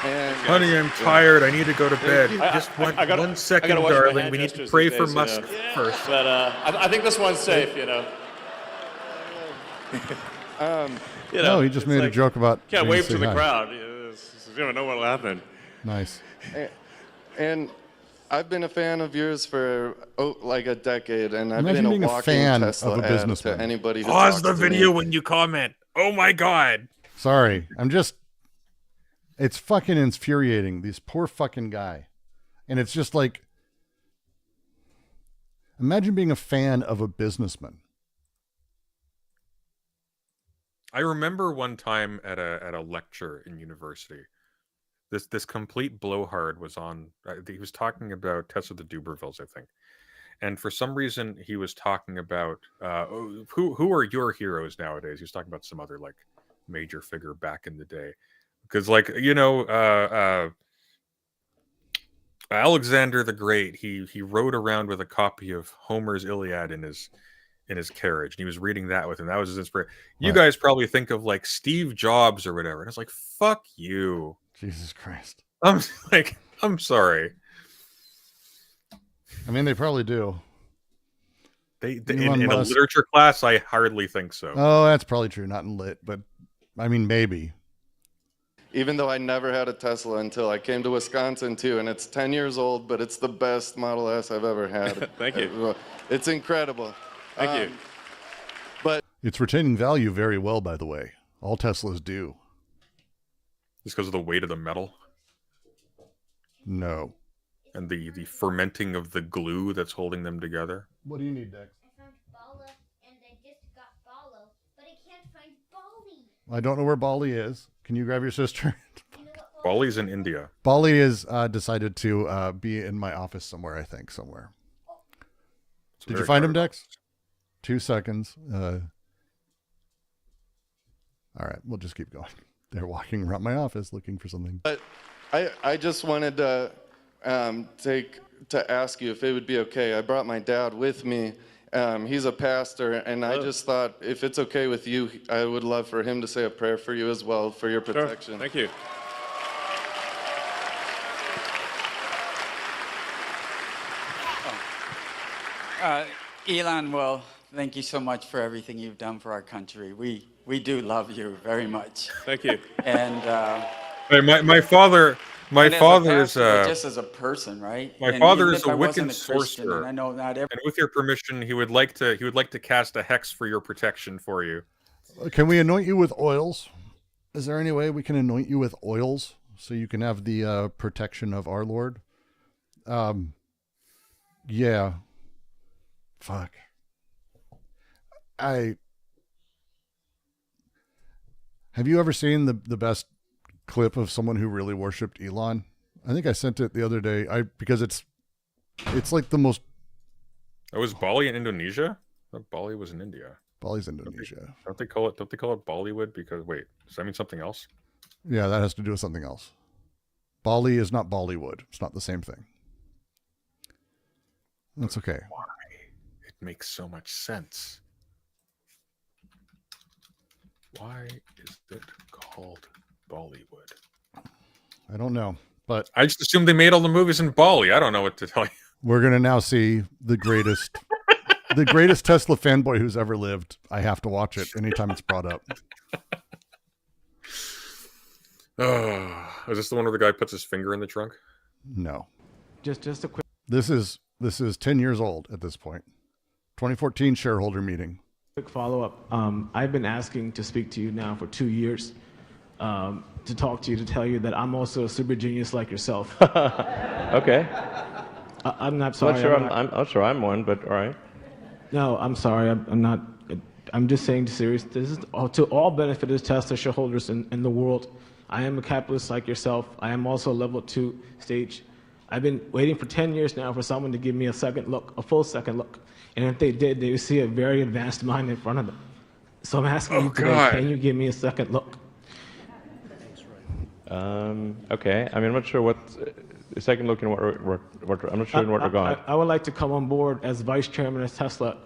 And honey, I'm tired. I need to go to bed. Just one second, darling. We need to pray for Musk first. But I think this one's safe, No, he just made a joke about. Can't wave to the crowd. You don't know what'll happen. Nice. And I've been a fan of yours for like a decade, and I've Imagine been being a walking fan Tesla of a ad businessman. to anybody who Pause talks the to video me. when you comment. Oh my God. Sorry, it's fucking infuriating. This poor fucking guy. And it's just like, imagine being a fan of a businessman. I remember one time at a lecture in university, this complete blowhard was on. He was talking about Tessa the Dubervilles, I think, and for some reason he was talking about who are your heroes nowadays. He was talking about some other major figure back in the day, because Alexander the Great, he rode around with a copy of Homer's Iliad in his carriage, and he was reading that with him. That was his inspiration. You guys probably think of Steve Jobs or whatever, and it's like, fuck you. Jesus Christ. I'm sorry. I mean, they probably do. In a literature class, I hardly think so. Oh, that's probably true. Not in lit, but I mean, maybe. Even though I never had a Tesla until I came to Wisconsin too, and it's 10 years old, but it's the best Model S I've ever had. Thank you. It's incredible. Thank you. But it's retaining value very well, by the way. All Teslas do. Just because of the weight of the metal? No. And the fermenting of the glue that's holding them together? What do you need, Dex? I found Bala, and I just got Bala, but I can't find Bali. I don't know where Bali is. Can you grab your sister? Bali's in India. Bali is decided to be in my office somewhere, I think, somewhere. Did you find him, Dex? 2 seconds. All right, we'll just keep going. They're walking around my office looking for something. But I just wanted to ask you if it would be okay. I brought my dad with me, He's a pastor, and I just thought, if it's okay with you, I would love for him to say a prayer for you as well, for your protection. Sure. Thank you. Elon, well, thank you so much for everything you've done for our country. We do love you very much. Thank you. And my father and as a is pastor, but just as a person, right? my And father even is if a I wasn't Wiccan a Christian, sorcerer. and I know not every. And with your permission, he would like to cast a hex for your protection for you. Can we anoint you with oils? Is there any way we can anoint you with oils so you can have the protection of our Lord? Yeah. Fuck. Have you ever seen the best clip of someone who really worshipped Elon? I think I sent it the other day. Because it's like the most. Oh, was Bali in Indonesia? I thought Bali was in India. Bali's Indonesia. Don't they call it Bollywood? Because wait, does that mean something else? Yeah, that has to do with something else. Bali is not Bollywood. It's not the same thing. That's okay. Why? It makes so much sense. Why is it called Bollywood? I don't know, but I just assumed they made all the movies in Bali. I don't know what to tell you. We're gonna now see the greatest, the greatest Tesla fanboy who's ever lived. I have to watch it anytime it's brought up. Is this the one where the guy puts his finger in the trunk? No. Just a quick. This is 10 years old at this point. 2014 shareholder meeting. Quick follow-up. I've been asking to speak to you now for 2 years, to talk to you, to tell you that I'm also a super genius like yourself. Okay. I'm not sorry. I'm not sure I'm one, but all right. No, I'm sorry. I'm not. I'm just saying serious. This is to all benefit of Tesla shareholders in the world. I am a capitalist like yourself. I am also a level 2 stage. I've been waiting for 10 years now for someone to give me a second look, a full second look. And if they did, they would see a very advanced mind in front of them. So I'm asking you today, can you give me a second look? Okay. I mean, I'm not sure what a second look in what I'm not sure in what regard. I would like to come on board as vice chairman of Tesla.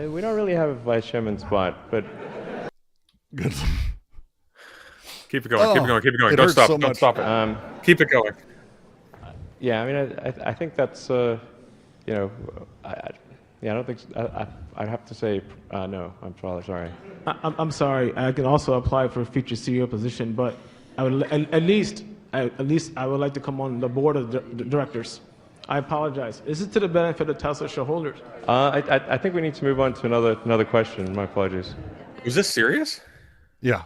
We don't really have a vice chairman spot, but good. Keep it going. Keep it going. Keep it going. Don't stop. Don't stop it. Keep it going. Yeah, I mean, I think that's I don't think I'd have to say no. I'm sorry. I'm sorry. I can also apply for a future CEO position, but I would at least I would like to come on the board of directors. I apologize. This is to the benefit of Tesla shareholders. I think we need to move on to another question. My apologies. Was this serious? Yeah.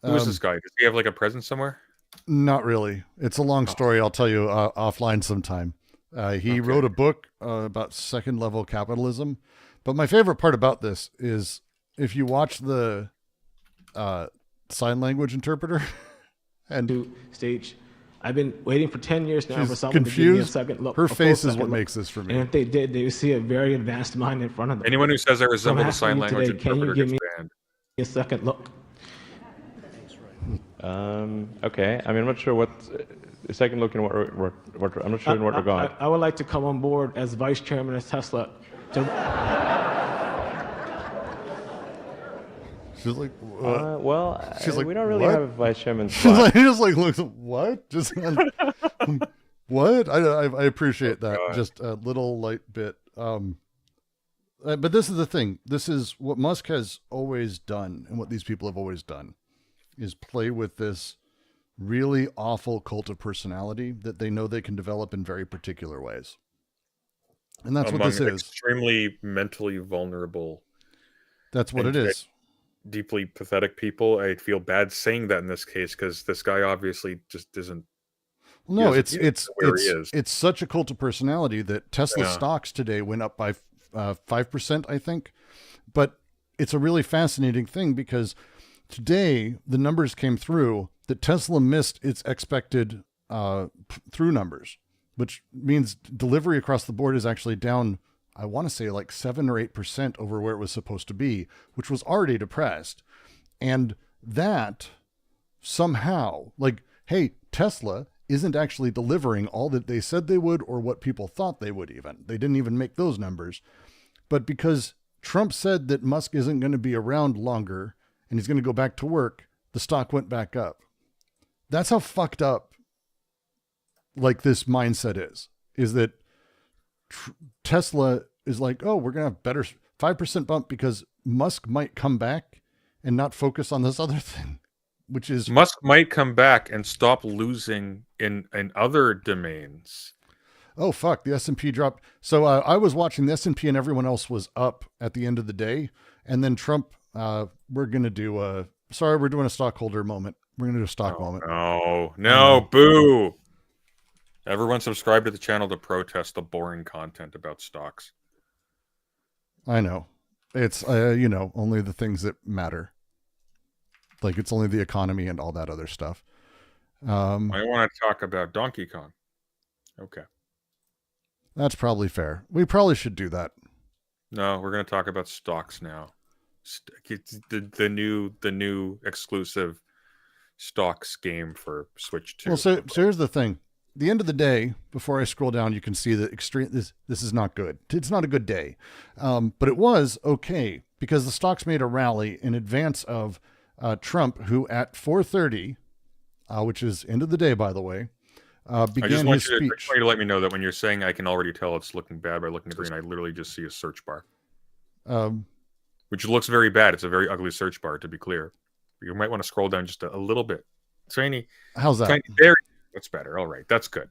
Who is this guy? Does he have like a presence somewhere? Not really. It's a long story. I'll tell you offline sometime. He wrote a book about second level capitalism. But my favorite part about this is if you watch the sign language interpreter and stage. I've been waiting for 10 years now for someone confused. to give me a second look. Her face is what makes this for me. And if they did, they would see a very advanced mind in front of them. Anyone who says I resemble the sign language today, interpreter can you give gets me banned. a second look? Okay. I mean, I'm not sure what a second look in what I'm not sure in what regard. I would like to come on board as vice chairman of Tesla. She's like, she's like, we don't really what? have a vice chairman She's spot. like, he just like looks, what? Just what? I appreciate that. Just a little light bit. But this is the thing. This is what Musk has always done, and what these people have always done, is play with this really awful cult of personality that they know they can develop in very particular ways. And that's what this is. Extremely mentally vulnerable. That's what it is. Deeply pathetic people. I feel bad saying that in this case because this guy obviously just isn't. No, it's such a cult of personality that Tesla stocks today went up by 5%, I think. But it's a really fascinating thing because today the numbers came through that Tesla missed its expected through numbers, which means delivery across the board is actually down, I want to say like 7 or 8% over where it was supposed to be, which was already depressed. And that somehow, like, hey, Tesla isn't actually delivering all that they said they would or what people thought they would even. They didn't even make those numbers. But because Trump said that Musk isn't going to be around longer and he's going to go back to work, the stock went back up. That's how fucked up like this mindset is that Tesla is like, oh, we're going to have better 5% bump because Musk might come back and not focus on this other thing, which is Musk might come back and stop losing in other domains. Oh, fuck. The S&P dropped. So I was watching the S&P and everyone else was up at the end of the day. And then Trump, we're going to do we're doing a stockholder moment. We're going to do a stock moment. No, boo. Everyone subscribe to the channel to protest the boring content about stocks. I know. It's, only the things that matter. Like it's only the economy and all that other stuff. I want to talk about Donkey Kong. Okay. That's probably fair. We probably should do that. No, we're going to talk about stocks now. It's the new exclusive stocks game for Switch 2. Well, so here's the thing. The end of the day, before I scroll down, you can see the extreme. This is not good. It's not a good day, but it was okay because the stocks made a rally in advance of Trump, who at 4:30, which is end of the day, by the way, began his speech. I just want you to let me know that when you're saying I can already tell it's looking bad by looking at green, I literally just see a search bar, which looks very bad. It's a very ugly search bar, to be clear. You might want to scroll down just a little bit. How's that? There, that's better. All right, that's good.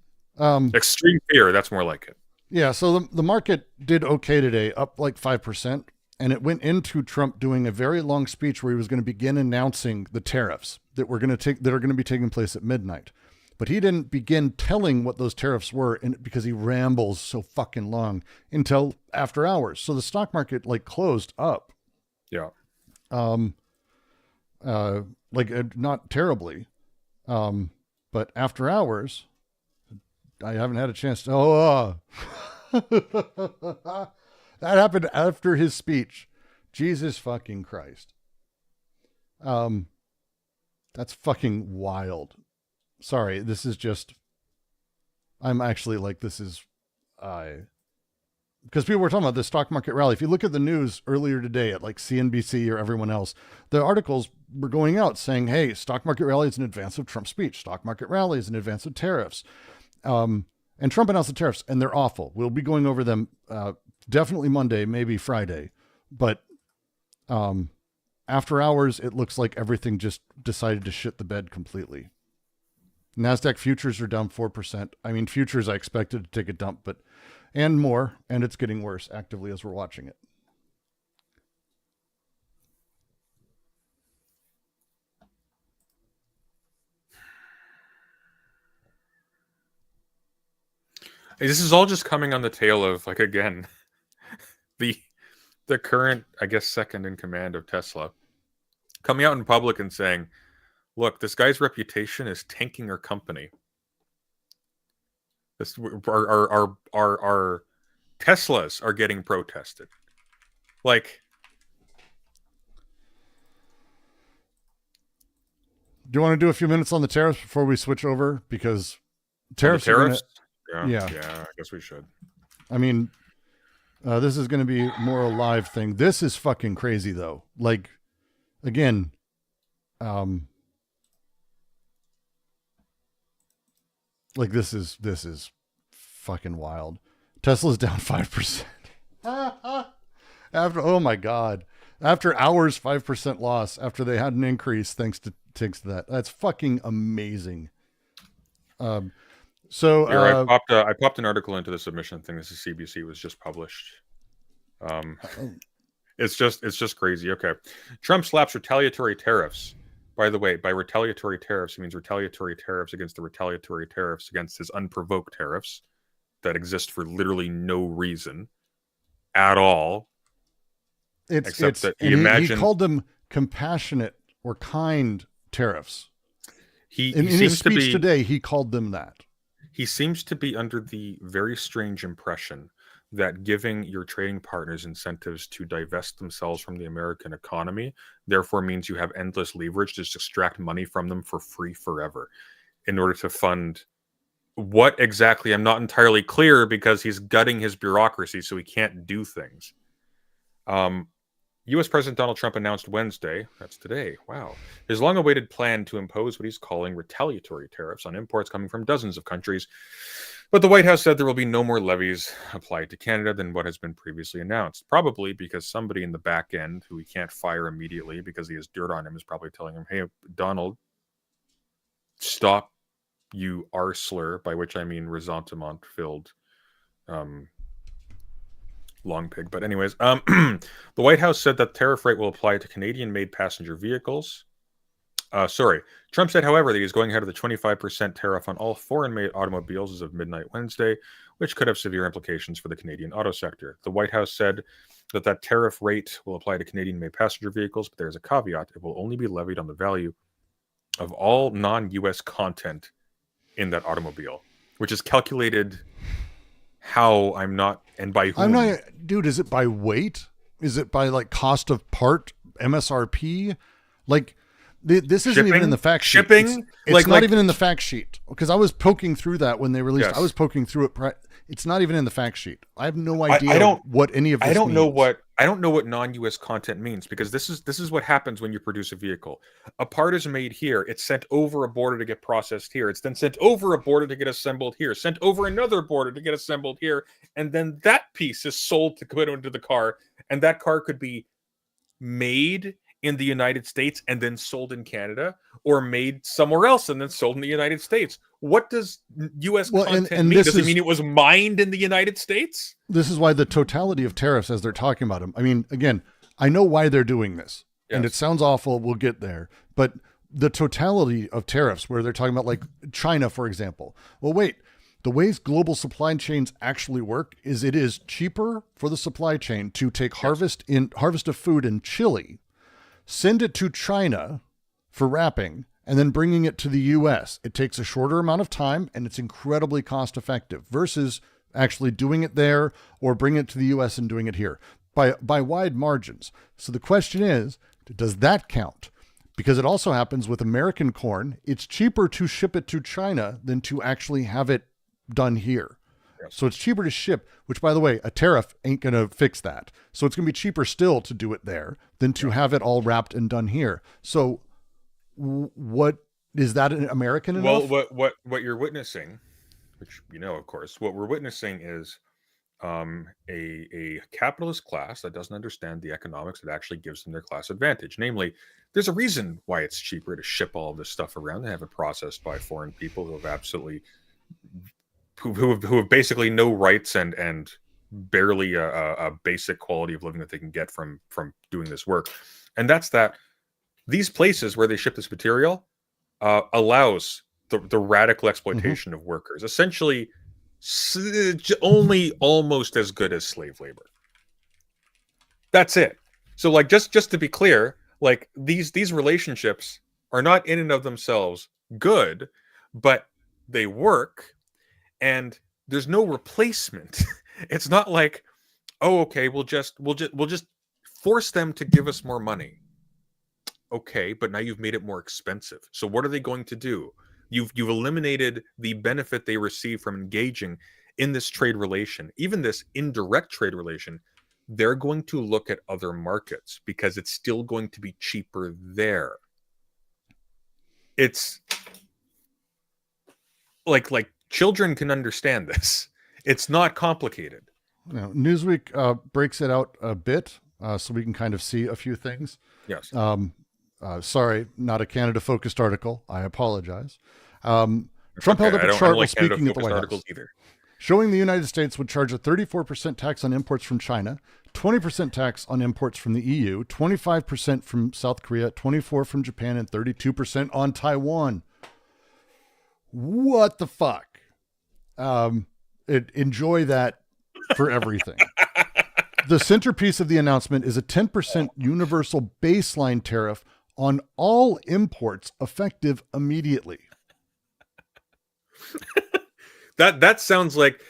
Extreme fear, that's more like it. Yeah, so the market did okay today, up like 5%, and it went into Trump doing a very long speech where he was going to begin announcing the tariffs that are going to be taking place at midnight. But he didn't begin telling what those tariffs were because he rambles so fucking long until after hours. So the stock market like closed up. Yeah. Not terribly. But after hours, I haven't had a chance to. That happened after his speech. Jesus fucking Christ. That's fucking wild. Sorry, this is just. I'm actually like, this is. Because people were talking about the stock market rally. If you look at the news earlier today at like CNBC or everyone else, the articles were going out saying, hey, stock market rally is in advance of Trump's speech. Stock market rally is in advance of tariffs. And Trump announced the tariffs, and they're awful. We'll be going over them definitely Monday, maybe Friday. But after hours, it looks like everything just decided to shit the bed completely. NASDAQ futures are down 4%. I mean, futures I expected to take a dump, and more, and it's getting worse actively as we're watching it. This is all just coming on the tail of, like, again, the current, I guess, second in command of Tesla coming out in public and saying, look, this guy's reputation is tanking our company. Our Teslas are getting protested. Like, do you want to do a few minutes on the tariffs before we switch over? Because tariffs. Yeah, I guess we should. I mean, this is going to be more a live thing. This is fucking crazy, though. Like, again, like this is fucking wild. Tesla's down 5%. Oh my God. After hours, 5% loss after they had an increase thanks to that. That's fucking amazing. So here, I popped an article into the submission thing. This is CBC, was just published. It's just crazy. Okay. Trump slaps retaliatory tariffs. By the way, by retaliatory tariffs, he means retaliatory tariffs against the retaliatory tariffs against his unprovoked tariffs that exist for literally no reason at all. Except that he called them compassionate or kind tariffs. In he his speech today, he called them that. He seems to be under the very strange impression that giving your trading partners incentives to divest themselves from the American economy therefore means you have endless leverage to just extract money from them for free forever in order to fund What exactly? I'm not entirely clear because he's gutting his bureaucracy, so he can't do things. U.S. President Donald Trump announced Wednesday, that's today, wow, his long-awaited plan to impose what he's calling retaliatory tariffs on imports coming from dozens of countries. But the White House said there will be no more levies applied to Canada than what has been previously announced, probably because somebody in the back end who he can't fire immediately because he has dirt on him is probably telling him, hey, Donald, stop, you R slur, by which I mean ressentiment-filled long pig. But anyways, the White House said that the tariff rate will apply to Canadian-made passenger vehicles. Trump said, however, that he's going ahead of the 25% tariff on all foreign-made automobiles as of midnight Wednesday, which could have severe implications for the Canadian auto sector. The White House said that that tariff rate will apply to Canadian-made passenger vehicles, but there's a caveat. It will only be levied on the value of all non-U.S. content in that automobile, which is calculated how I'm not, and by whom. I'm not, dude, is it by weight? Is it by like cost of part, MSRP? Like, this isn't even in the fact sheet. Shipping? It's not even in the fact sheet, because I was poking through that when they released. Yes. I was poking through it. It's not even in the fact sheet. I have no idea what any of this means. I don't know what non-US content means, because this is what happens when you produce a vehicle. A part is made here, it's sent over a border to get processed here, it's then sent over a border to get assembled here, sent over another border to get assembled here, and then that piece is sold to put into the car, and that car could be made in the United States and then sold in Canada, or made somewhere else and then sold in the United States. What does U.S. content mean? Does it mean it was mined in the United States? This is why the totality of tariffs, as they're talking about them. I mean, again, I know why they're doing this, and it sounds awful. We'll get there. But the totality of tariffs, where they're talking about like China, for example. Well, wait, the ways global supply chains actually work is it is cheaper for the supply chain to take harvest of food in Chile, send it to China for wrapping, and then bringing it to the U.S. It takes a shorter amount of time, and it's incredibly cost effective versus actually doing it there or bringing it to the U.S. and doing it here by wide margins. So the question is, does that count? Because it also happens with American corn. It's cheaper to ship it to China than to actually have it done here. So it's cheaper to ship, which, by the way, a tariff ain't going to fix that. So it's going to be cheaper still to do it there than to have it all wrapped and done here. So what is that American enough? Well, what you're witnessing, which you know, of course, what we're witnessing is a capitalist class that doesn't understand the economics that actually gives them their class advantage. Namely, there's a reason why it's cheaper to ship all this stuff around. They have it processed by foreign people who have absolutely who have basically no rights and barely a basic quality of living that they can get from doing this work. And that's that these places where they ship this material allows the radical exploitation of workers, essentially only almost as good as slave labor. That's it. So like just to be clear, like these relationships are not in and of themselves good, but they work. And there's no replacement. It's not like, oh, okay, we'll just force them to give us more money. Okay, but now you've made it more expensive. So what are they going to do? You've eliminated the benefit they receive from engaging in this trade relation, even this indirect trade relation. They're going to look at other markets because it's still going to be cheaper there. It's like children can understand this. It's not complicated. Now, Newsweek breaks it out a bit so we can kind of see a few things. Yes. Sorry, not a Canada-focused article. I apologize. Trump held up a chart while speaking at the White House, showing the United States would charge a 34% tax on imports from China, 20% tax on imports from the EU, 25% from South Korea, 24% from Japan, and 32% on Taiwan. What the fuck? Enjoy that for everything. The centerpiece of the announcement is a 10% universal baseline tariff on all imports effective immediately. That sounds like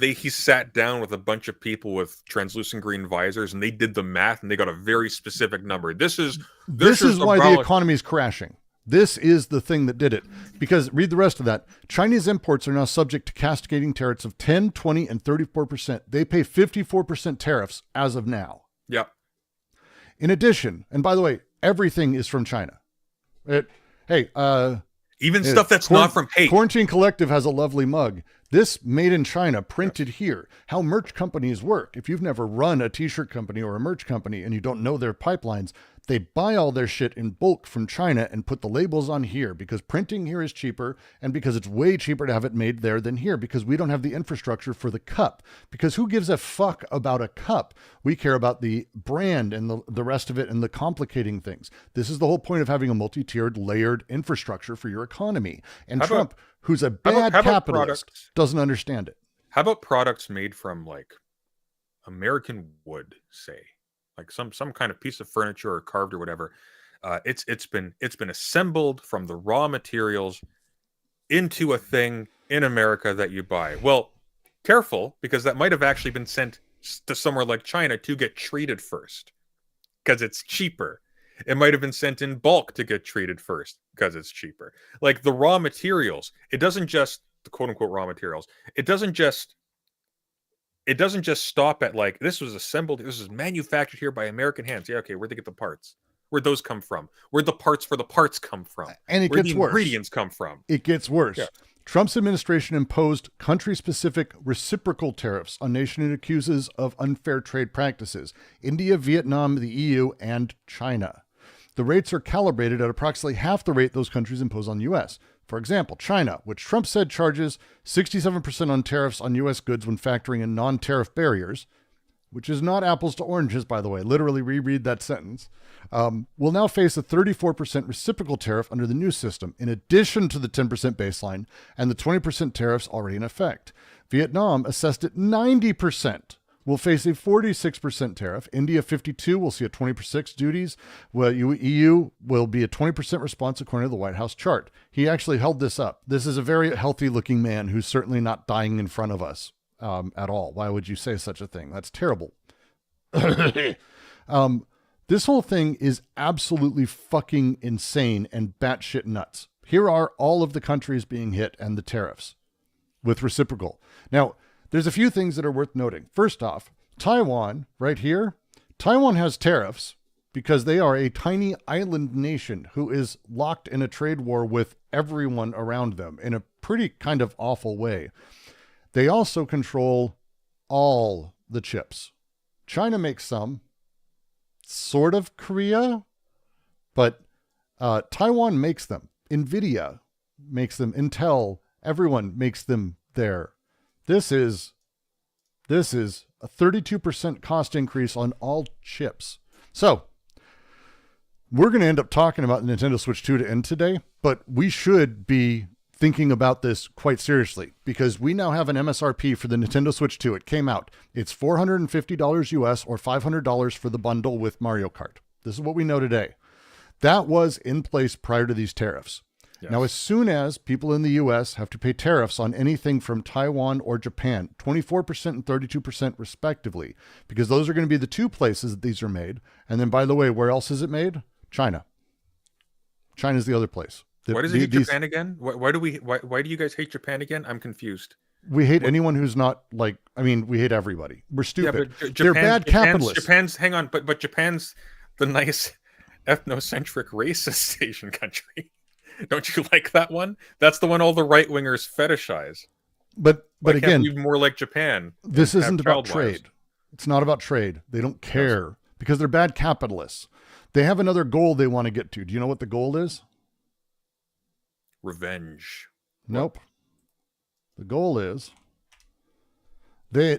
he sat down with a bunch of people with translucent green visors and they did the math and they got a very specific number. This is why the economy is crashing. This is the thing that did it. Because read the rest of that. Chinese imports are now subject to cascading tariffs of 10, 20, and 34%. They pay 54% tariffs as of now. Yep. In addition, and by the way, everything is from China. Even stuff that's not from hate. Quarantine Collective has a lovely mug. This made in China, printed here. How merch companies work. If you've never run a t-shirt company or a merch company and you don't know their pipelines, they buy all their shit in bulk from China and put the labels on here because printing here is cheaper and because it's way cheaper to have it made there than here because we don't have the infrastructure for the cup. Because who gives a fuck about a cup? We care about the brand and the rest of it and the complicating things. This is the whole point of having a multi-tiered, layered infrastructure for your economy. And Trump, who's a bad capitalist, doesn't understand it. How about products made from like American wood, say? Like some kind of piece of furniture or carved or whatever. It's been assembled from the raw materials into a thing in America that you buy. Well, careful, because that might have actually been sent to somewhere like China to get treated first, because it's cheaper. It might have been sent in bulk to get treated first because it's cheaper. Like the raw materials, it doesn't just the quote unquote raw materials. It doesn't just stop at like, this was assembled, this was manufactured here by American hands. Yeah, okay, where'd they get the parts? Where'd those come from? Where'd the parts for the parts come from? And it Where'd gets the worse. Ingredients come from? It gets worse. Yeah. Trump's administration imposed country-specific reciprocal tariffs on nations it accuses of unfair trade practices. India, Vietnam, the EU, and China. The rates are calibrated at approximately half the rate those countries impose on the U.S. For example, China, which Trump said charges 67% on tariffs on U.S. goods when factoring in non-tariff barriers, which is not apples to oranges, by the way, literally reread that sentence, will now face a 34% reciprocal tariff under the new system, in addition to the 10% baseline and the 20% tariffs already in effect. Vietnam, assessed at 90%, will face a 46% tariff. India, 52%, will see a 20% duties. Well, EU will be a 20% response according to the White House chart. He actually held this up. This is a very healthy-looking man who's certainly not dying in front of us at all. Why would you say such a thing? That's terrible. This whole thing is absolutely fucking insane and batshit nuts. Here are all of the countries being hit and the tariffs with reciprocal. Now, there's a few things that are worth noting. First off, Taiwan, right here, Taiwan has tariffs because they are a tiny island nation who is locked in a trade war with everyone around them in a pretty kind of awful way. They also control all the chips. China makes some, sort of Korea, but Taiwan makes them. NVIDIA makes them. Intel, everyone makes them there. This is a 32% cost increase on all chips. So we're going to end up talking about the Nintendo Switch 2 to end today, but we should be thinking about this quite seriously because we now have an MSRP for the Nintendo Switch 2. It came out. It's $450 US or $500 for the bundle with Mario Kart. This is what we know today. That was in place prior to these tariffs. Yes. Now, as soon as people in the U.S. have to pay tariffs on anything from Taiwan or Japan, 24% and 32% respectively, because those are going to be the two places that these are made. And then, by the way, where else is it made? China. China's the other place. Why does it hate Japan again? Why do you guys hate Japan again? I'm confused. We hate anyone who's not like, I mean, we hate everybody. We're stupid. Yeah, but they're bad capitalists. Hang on, but Japan's the nice ethnocentric racist Asian country. Don't you like that one? That's the one all the right wingers fetishize. But again, we more like Japan. This isn't about trade. It's not about trade. They don't care because they're bad capitalists. They have another goal they want to get to. Do you know what the goal is? Revenge. Nope. The goal is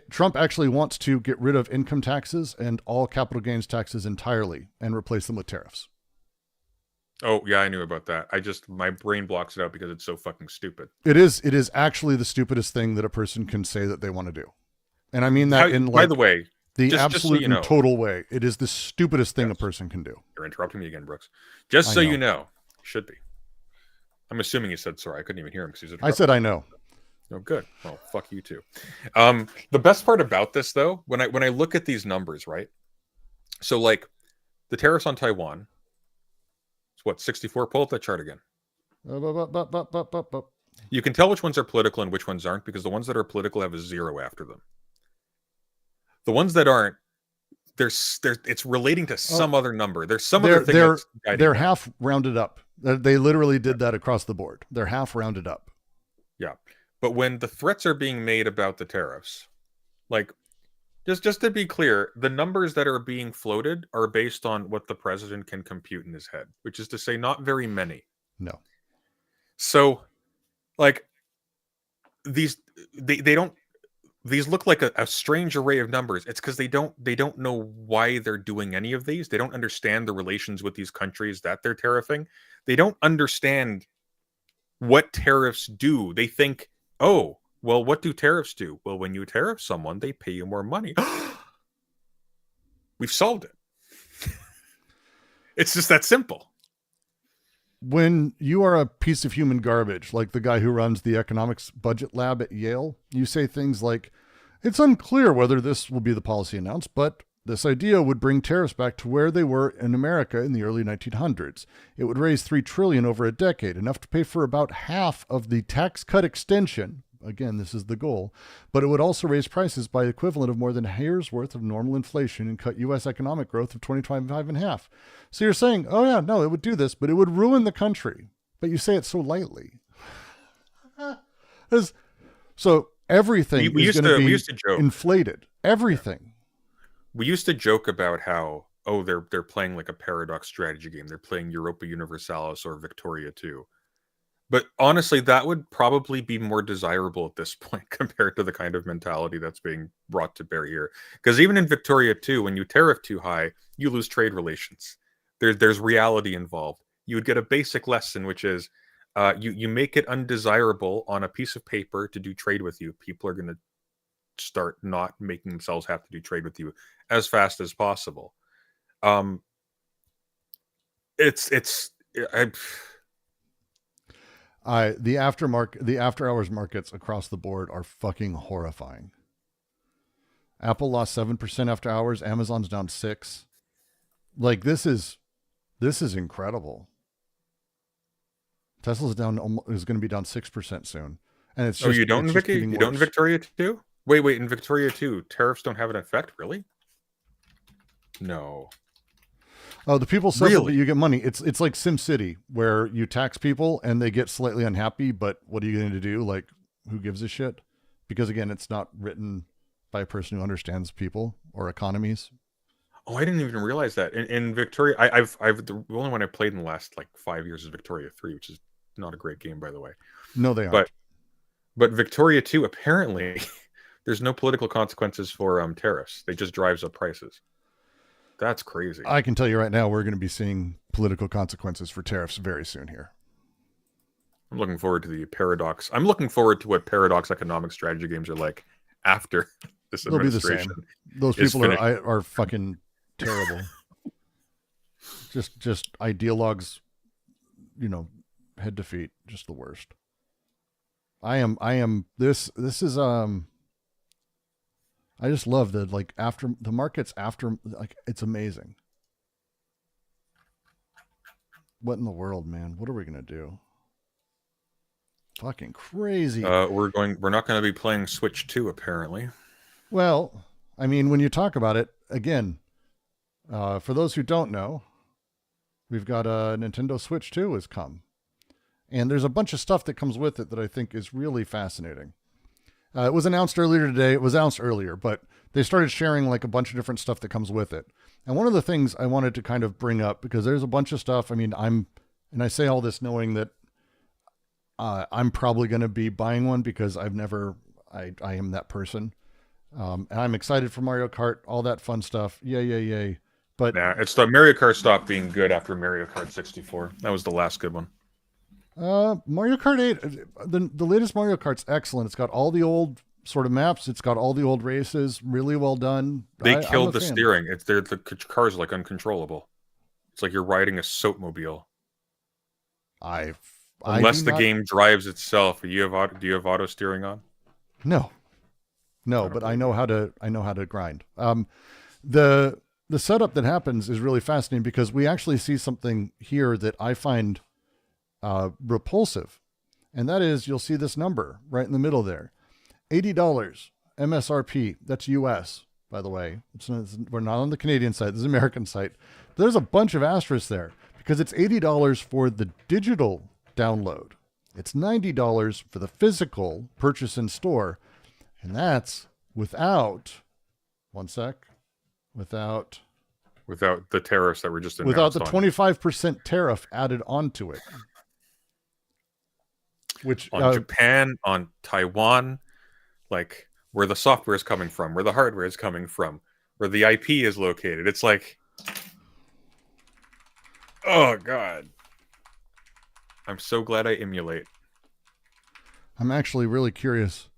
Trump actually wants to get rid of income taxes and all capital gains taxes entirely and replace them with tariffs. Oh, yeah, I knew about that. My brain blocks it out because it's so fucking stupid. It is actually the stupidest thing that a person can say that they want to do. And I mean that by the way, the absolute and total way. It is the stupidest thing a person can do. You're interrupting me again, Brooks. Just so you know, should be. I'm assuming you said sorry. I couldn't even hear him because he was interrupting. I said I know. Oh, good. Well, fuck you too. The best part about this, though, when I look at these numbers, right? So, like, the tariffs on Taiwan, what, 64? Pull up that chart again. Up. You can tell which ones are political and which ones aren't, because the ones that are political have a 0 after them. The ones that aren't, it's relating to some other number. There's some other thing that's guiding they're that. half rounded up. They literally did that across the board. They're half rounded up. Yeah. But when the threats are being made about the tariffs, like, just to be clear, the numbers that are being floated are based on what the president can compute in his head, which is to say not very many. No. So, like, these look like a strange array of numbers. It's because they don't know why they're doing any of these. They don't understand the relations with these countries that they're tariffing. They don't understand what tariffs do. They think, oh, well, what do tariffs do? Well, when you tariff someone, they pay you more money. We've solved it. It's just that simple. When you are a piece of human garbage, like the guy who runs the economics budget lab at Yale, you say things like, it's unclear whether this will be the policy announced, but this idea would bring tariffs back to where they were in America in the early 1900s. It would raise $3 trillion over a decade, enough to pay for about half of the tax cut extension. Again, this is the goal, but it would also raise prices by the equivalent of more than a year's worth of normal inflation and cut U.S. economic growth of 2025 in half. So you're saying, oh yeah, no, it would do this, but it would ruin the country. But you say it so lightly. So everything is going to be inflated. Everything. We used to joke about how, oh, they're playing like a paradox strategy game. They're playing Europa Universalis or Victoria 2. But honestly, that would probably be more desirable at this point compared to the kind of mentality that's being brought to bear here. Because even in Victoria 2, when you tariff too high, you lose trade relations. There's reality involved. You would get a basic lesson, which is you make it undesirable on a piece of paper to do trade with you. People are going to start not making themselves have to do trade with you as fast as possible. The after hours markets across the board are fucking horrifying. Apple lost 7% after hours. Amazon's down 6%. Like, this is incredible. Tesla's is going to be down 6% soon. And it's just, you don't in Victoria 2? Wait, in Victoria 2, tariffs don't have an effect, really? No. Oh, the people suffer, but you get money. It's like SimCity, where you tax people and they get slightly unhappy, but what are you going to do? Like, who gives a shit? Because again, it's not written by a person who understands people or economies. Oh, I didn't even realize that. In Victoria, I've the only one I played in the last like 5 years is Victoria 3, which is not a great game, by the way. No, they aren't. But Victoria 2, apparently, there's no political consequences for tariffs. They just drives up prices. That's crazy. I can tell you right now, we're going to be seeing political consequences for tariffs very soon here. I'm looking forward to the paradox. I'm looking forward to what paradox economic strategy games are like after this administration. They'll be the same. Those people are fucking terrible. just ideologues, head to feet, just the worst. This is I just love the after the markets after, it's amazing. What in the world, man? What are we gonna do? Fucking crazy. We're not gonna be playing Switch 2 apparently. Well, I mean, when you talk about it again, for those who don't know, we've got a Nintendo Switch 2 has come, and there's a bunch of stuff that comes with it that I think is really fascinating. It was announced earlier today. It was announced earlier, but they started sharing like a bunch of different stuff that comes with it. And one of the things I wanted to kind of bring up, because there's a bunch of stuff. I mean, I say all this knowing that I'm probably going to be buying one because I am that person. And I'm excited for Mario Kart, all that fun stuff. Yay. But it's the Mario Kart stopped being good after Mario Kart 64. That was the last good one. Mario Kart 8, the latest Mario Kart's excellent. It's got all the old sort of maps. It's got all the old races. Really well done. They killed the steering. The cars are like uncontrollable. It's like you're riding a soapmobile. Unless the game drives itself. Do you have auto steering on? No, but I know how to grind. The the setup that happens is really fascinating because we actually see something here that I find repulsive. And that is, you'll see this number right in the middle there. $80 MSRP. That's US, by the way. We're not on the Canadian site. This is American site. There's a bunch of asterisks there because it's $80 for the digital download. It's $90 for the physical purchase in store. And that's without, without the tariffs that were just announced. Without the 25% tariff added onto it. Which on Japan, on Taiwan, like where the software is coming from, where the hardware is coming from, where the IP is located. It's like, oh God. I'm so glad I emulate. I'm actually really curious.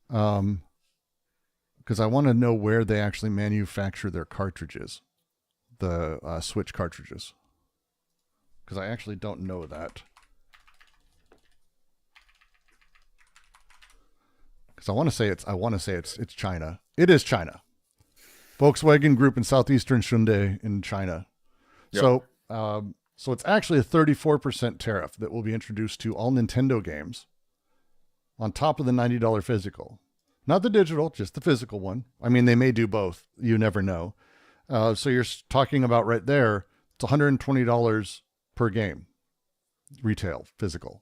Because I want to know where they actually manufacture their cartridges, the Switch cartridges. Because I actually don't know that. Because I want to say it's China. It is China. Volkswagen Group in southeastern Shunde in China. Yep. So it's actually a 34% tariff that will be introduced to all Nintendo games on top of the $90 physical. Not the digital, just the physical one. I mean, they may do both. You never know. So you're talking about right there, it's $120 per game. Retail, physical.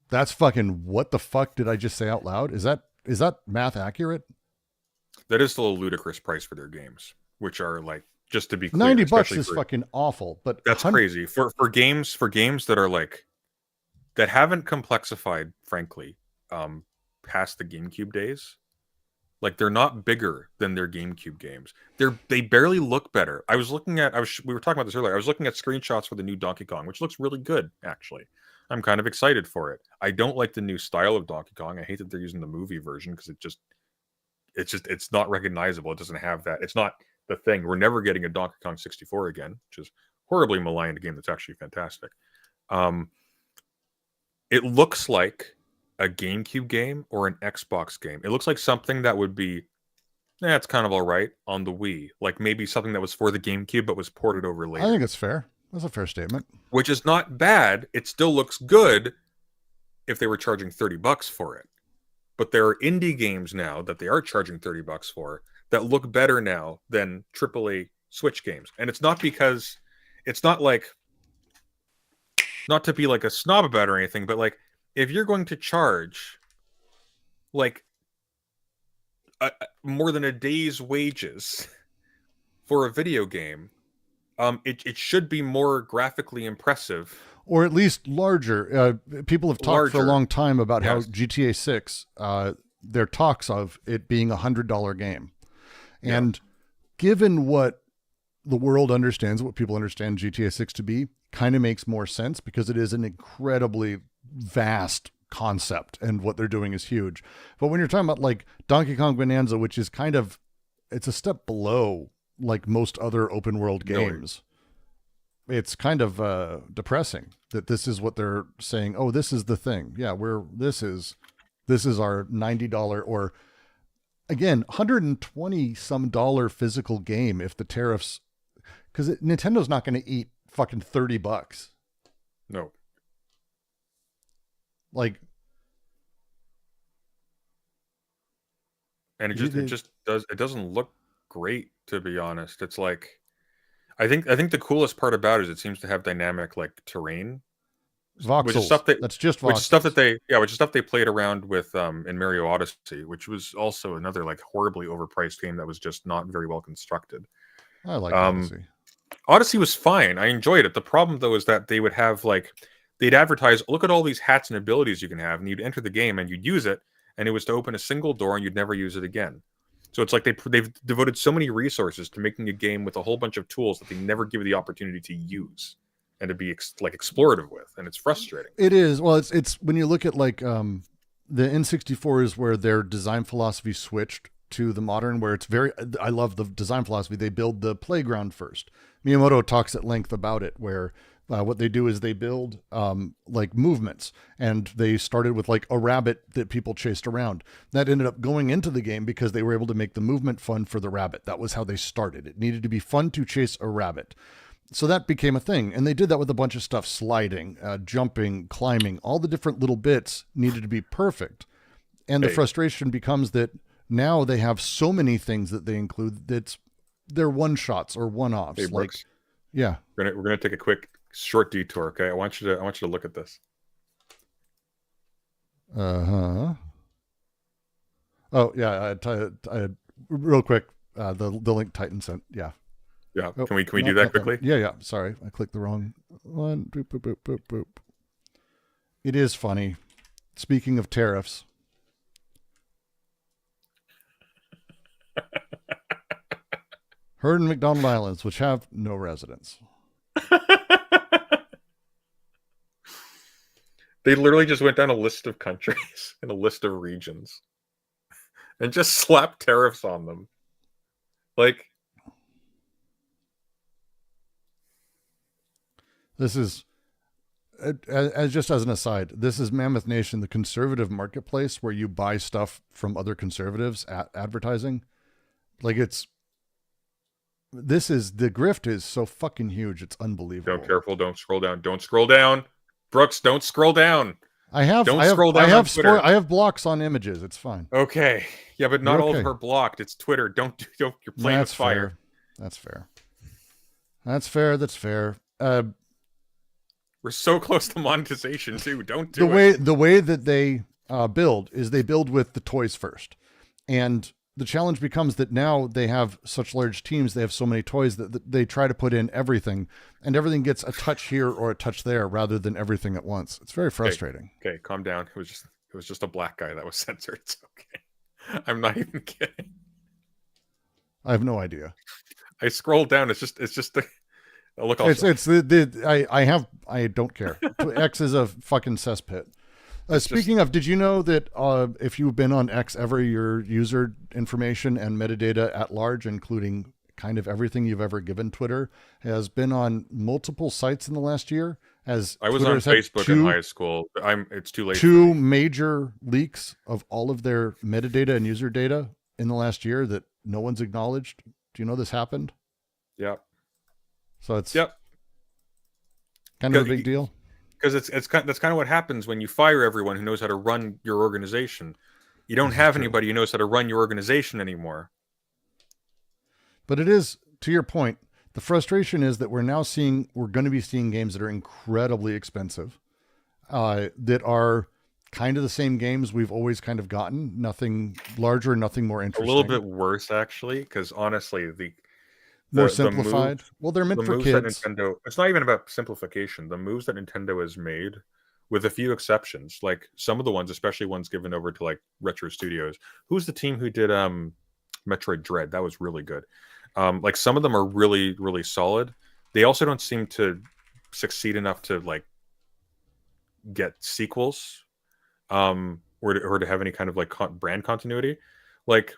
That's fucking, what the fuck did I just say out loud? Is that math accurate? That is still a ludicrous price for their games, which are like, just to be clear, $90 is fucking awful, but that's crazy for games that are like, that haven't complexified, frankly, past the GameCube days. Like, they're not bigger than their GameCube games. They barely look better. We were talking about this earlier. I was looking at screenshots for the new Donkey Kong, which looks really good, actually. I'm kind of excited for it. I don't like the new style of Donkey Kong. I hate that they're using the movie version because it's not recognizable. It doesn't have that. It's not the thing. We're never getting a Donkey Kong 64 again, which is horribly maligned game that's actually fantastic. It looks like a GameCube game or an Xbox game. It looks like something that would be, it's kind of all right on the Wii. Like maybe something that was for the GameCube but was ported over later. I think it's fair. That's a fair statement. Which is not bad. It still looks good if they were charging $30 for it. But there are indie games now that they are charging $30 for that look better now than AAA Switch games. And it's not because, it's not like, not to be like a snob about it or anything, but like, if you're going to charge like more than a day's wages for a video game, it should be more graphically impressive. Or at least larger. People have talked for a long time about how GTA 6, their talks of it being a $100 game. And given what the world understands, what people understand GTA 6 to be, kind of makes more sense because it is an incredibly vast concept and what they're doing is huge. But when you're talking about like Donkey Kong Bonanza, which is kind of, it's a step below like most other open world games. It's kind of depressing that this is what they're saying. Oh, this is the thing. Yeah, this is our $90 or again, $120 some physical game if the tariffs, because Nintendo's not going to eat fucking $30. No. Like, and it doesn't look great, to be honest. It's like, I think the coolest part about it is it seems to have dynamic like terrain. Voxels. Which is stuff That's just voxels. Which is stuff they played around with in Mario Odyssey, which was also another like horribly overpriced game that was just not very well constructed. I like Odyssey. Odyssey was fine. I enjoyed it. The problem though is that they would have like, they'd advertise, look at all these hats and abilities you can have, and you'd enter the game and you'd use it, and it was to open a single door and you'd never use it again. So it's like they've devoted so many resources to making a game with a whole bunch of tools that they never give you the opportunity to use and to be explorative with, and it's frustrating. It is. Well, it's when you look at like the N64 is where their design philosophy switched to the modern, where it's very, I love the design philosophy. They build the playground first. Miyamoto talks at length about it, where what they do is they build like movements, and they started with like a rabbit that people chased around. That ended up going into the game because they were able to make the movement fun for the rabbit. That was how they started. It needed to be fun to chase a rabbit. So that became a thing. And they did that with a bunch of stuff, sliding, jumping, climbing, all the different little bits needed to be perfect. And the frustration becomes that now they have so many things that they include that they're one shots or one offs. Hey, like, Brooks, yeah, we're gonna take a quick short detour. Okay, I want you to look at this. Oh yeah, I real quick. The link Titan sent. Yeah. Yeah. Can we do that quickly? Yeah. Sorry, I clicked the wrong one. Boop, boop, boop, boop, boop. It is funny. Speaking of tariffs. Heard in McDonald Islands, which have no residents. They literally just went down a list of countries and a list of regions and just slapped tariffs on them. Like, this is, just as an aside, this is Mammoth Nation, the conservative marketplace where you buy stuff from other conservatives at advertising. Like the grift is so fucking huge. It's unbelievable. careful. Don't scroll down. Don't scroll down. Brooks, don't scroll down. I have blocks on images. It's fine. Okay. Yeah, but not all of them are blocked. It's Twitter. Don't you're playing with fire. That's fair. That's fair. We're so close to monetization too. Don't do it. The way that they build is they build with the toys first. And the challenge becomes that now they have such large teams, they have so many toys that they try to put in everything, and everything gets a touch here or a touch there rather than everything at once. It's very frustrating. Okay, calm down. It was just a black guy that was censored. It's okay. I'm not even kidding. I have no idea. I scrolled down. It's just the look. I don't care. X is a fucking cesspit. Speaking of, did you know that if you've been on X ever, your user information and metadata at large, including kind of everything you've ever given Twitter, has been on multiple sites in the last year? As I was on Facebook in high school. It's too late. Two major leaks of all of their metadata and user data in the last year that no one's acknowledged. Do you know this happened? Yeah. So it's kind of a big deal. Because that's kind of what happens when you fire everyone who knows how to run your organization. You don't have anybody who knows how to run your organization anymore. But it is, to your point, the frustration is that we're going to be seeing games that are incredibly expensive, that are kind of the same games we've always kind of gotten. Nothing larger, nothing more interesting. A little bit worse, actually, because honestly, more simplified. They're meant for kids. It's not even about simplification. The moves that Nintendo has made, with a few exceptions, like some of the ones, especially ones given over to like Retro Studios. Who's the team who did Metroid Dread? That was really good. Like some of them are really, really solid. They also don't seem to succeed enough to like get sequels, or to have any kind of like brand continuity. Like,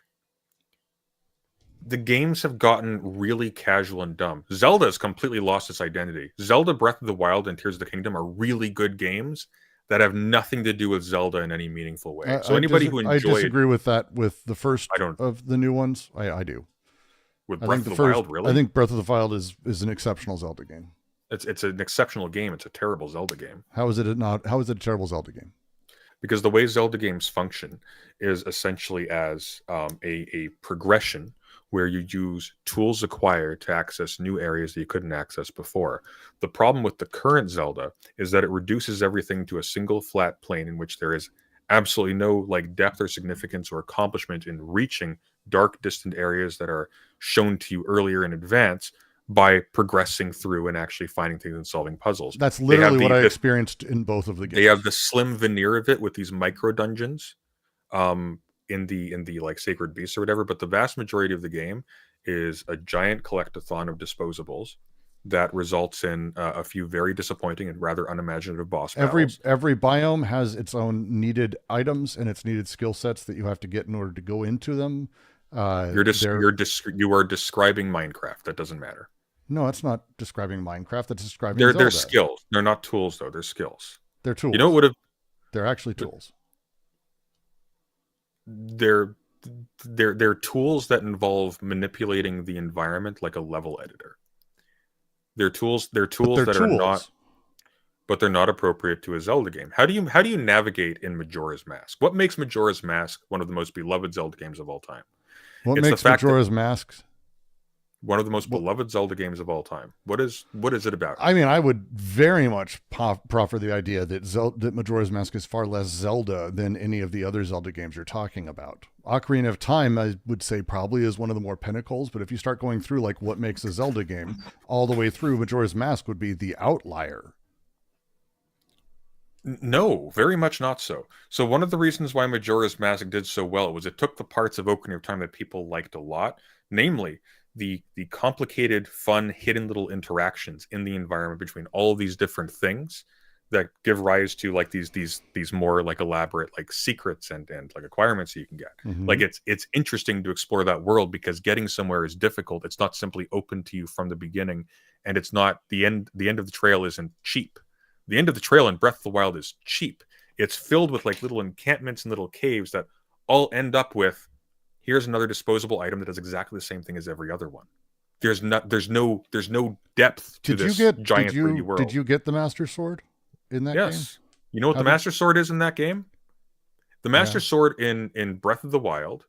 the games have gotten really casual and dumb. Zelda has completely lost its identity. Zelda Breath of the Wild and Tears of the Kingdom are really good games that have nothing to do with Zelda in any meaningful way. So anybody who enjoyed... I disagree with that with the first of the new ones. I do. With Breath of the Wild, really? I think Breath of the Wild is an exceptional Zelda game. It's an exceptional game. It's a terrible Zelda game. How is it a terrible Zelda game? Because the way Zelda games function is essentially as a progression where you use tools acquired to access new areas that you couldn't access before. The problem with the current Zelda is that it reduces everything to a single flat plane in which there is absolutely no like depth or significance or accomplishment in reaching dark, distant areas that are shown to you earlier in advance by progressing through and actually finding things and solving puzzles. That's literally what I experienced in both of the games. They have the slim veneer of it with these micro dungeons. In the like Sacred Beasts or whatever, but the vast majority of the game is a giant collectathon of disposables that results in a few very disappointing and rather unimaginative boss battles. Every biome has its own needed items and its needed skill sets that you have to get in order to go into them. You are describing Minecraft. That doesn't matter. No, it's not describing Minecraft. It's describing They're Zelda. skills. They're not tools, though. They're skills. They're tools. You know what would have? They're actually tools. They're tools that involve manipulating the environment like a level editor. They're tools that are not, but they're not appropriate to a Zelda game. How do you navigate in Majora's Mask? What makes Majora's Mask one of the most beloved Zelda games of all time? What makes Majora's Mask one of the most beloved Zelda games of all time? What is it about? I mean, I would very much proffer the idea that Majora's Mask is far less Zelda than any of the other Zelda games you're talking about. Ocarina of Time, I would say, probably is one of the more pinnacles, but if you start going through like what makes a Zelda game all the way through, Majora's Mask would be the outlier. No, very much not so. So one of the reasons why Majora's Mask did so well was it took the parts of Ocarina of Time that people liked a lot, namely the complicated, fun, hidden little interactions in the environment between all of these different things that give rise to like these more like elaborate like secrets and like acquirements that you can get. Mm-hmm. Like it's interesting to explore that world because getting somewhere is difficult. It's not simply open to you from the beginning, and it's not the end of the trail isn't cheap. The end of the trail in Breath of the Wild is cheap. It's filled with like little encampments and little caves that all end up with, here's another disposable item that does exactly the same thing as every other one. There's no depth to this giant 3D world. Did you get the Master Sword in that game? Yes. You know what the Master Sword is in that game? The Master Sword in Breath of the Wild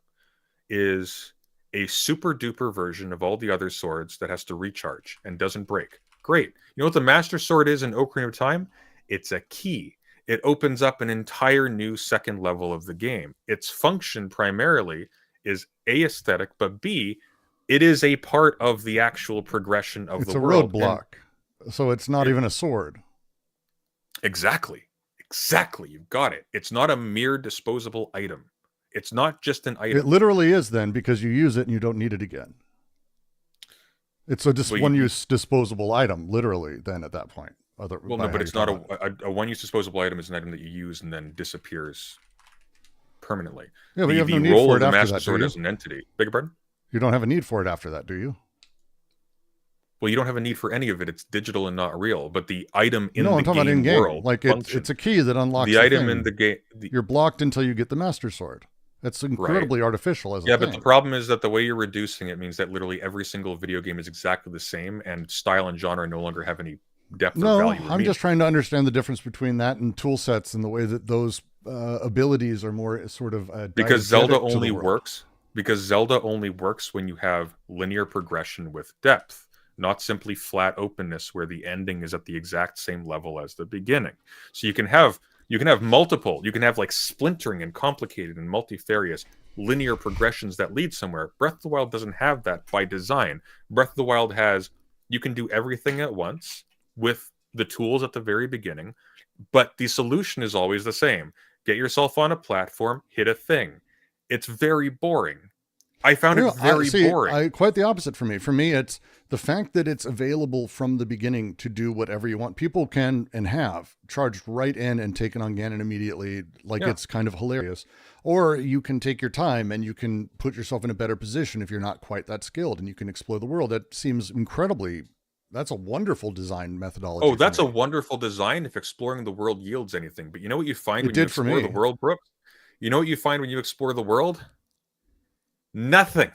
is a super duper version of all the other swords that has to recharge and doesn't break. Great. You know what the Master Sword is in Ocarina of Time? It's a key. It opens up an entire new second level of the game. Its function primarily is A, aesthetic, but B, it is a part of the actual progression of the world. It's a roadblock. So it's not even a sword. Exactly. You've got it. It's not a mere disposable item. It's not just an item. It literally is then, because you use it and you don't need it again. It's a one-use disposable item, literally, then at that point. No, but it's not a one-use disposable item. Is an item that you use and then disappears permanently. Yeah, but you have no need for it after that, do you? The Master Sword as an entity. Beg your pardon? You don't have a need for it after that, do you? Well, you don't have a need for any of it. It's digital and not real. But the item in I'm talking about in-game world, like it's a key that unlocks the item thing. in the game. You're blocked until you get the Master Sword. It's incredibly artificial as a thing. But the problem is that the way you're reducing it means that literally every single video game is exactly the same, and style and genre no longer have any depth or value. No, I'm just trying to understand the difference between that and tool sets and the way that those abilities are more sort of because Zelda only works. Because Zelda only works when you have linear progression with depth, not simply flat openness where the ending is at the exact same level as the beginning. So you can have multiple, you can have like splintering and complicated and multifarious linear progressions that lead somewhere. Breath of the Wild doesn't have that by design. Breath of the Wild has, you can do everything at once with the tools at the very beginning, but the solution is always the same. Get yourself on a platform, hit a thing. It's very boring. I found it very boring. Quite the opposite for me. For me, it's the fact that it's available from the beginning to do whatever you want. People can and have charged right in and taken on Ganon immediately. It's kind of hilarious. Or you can take your time and you can put yourself in a better position if you're not quite that skilled and you can explore the world. That seems that's a wonderful design methodology. Oh, that's a wonderful design if exploring the world yields anything. But you know what you find when you explore the world, Brooke? You know what you find when you explore the world? Nothing.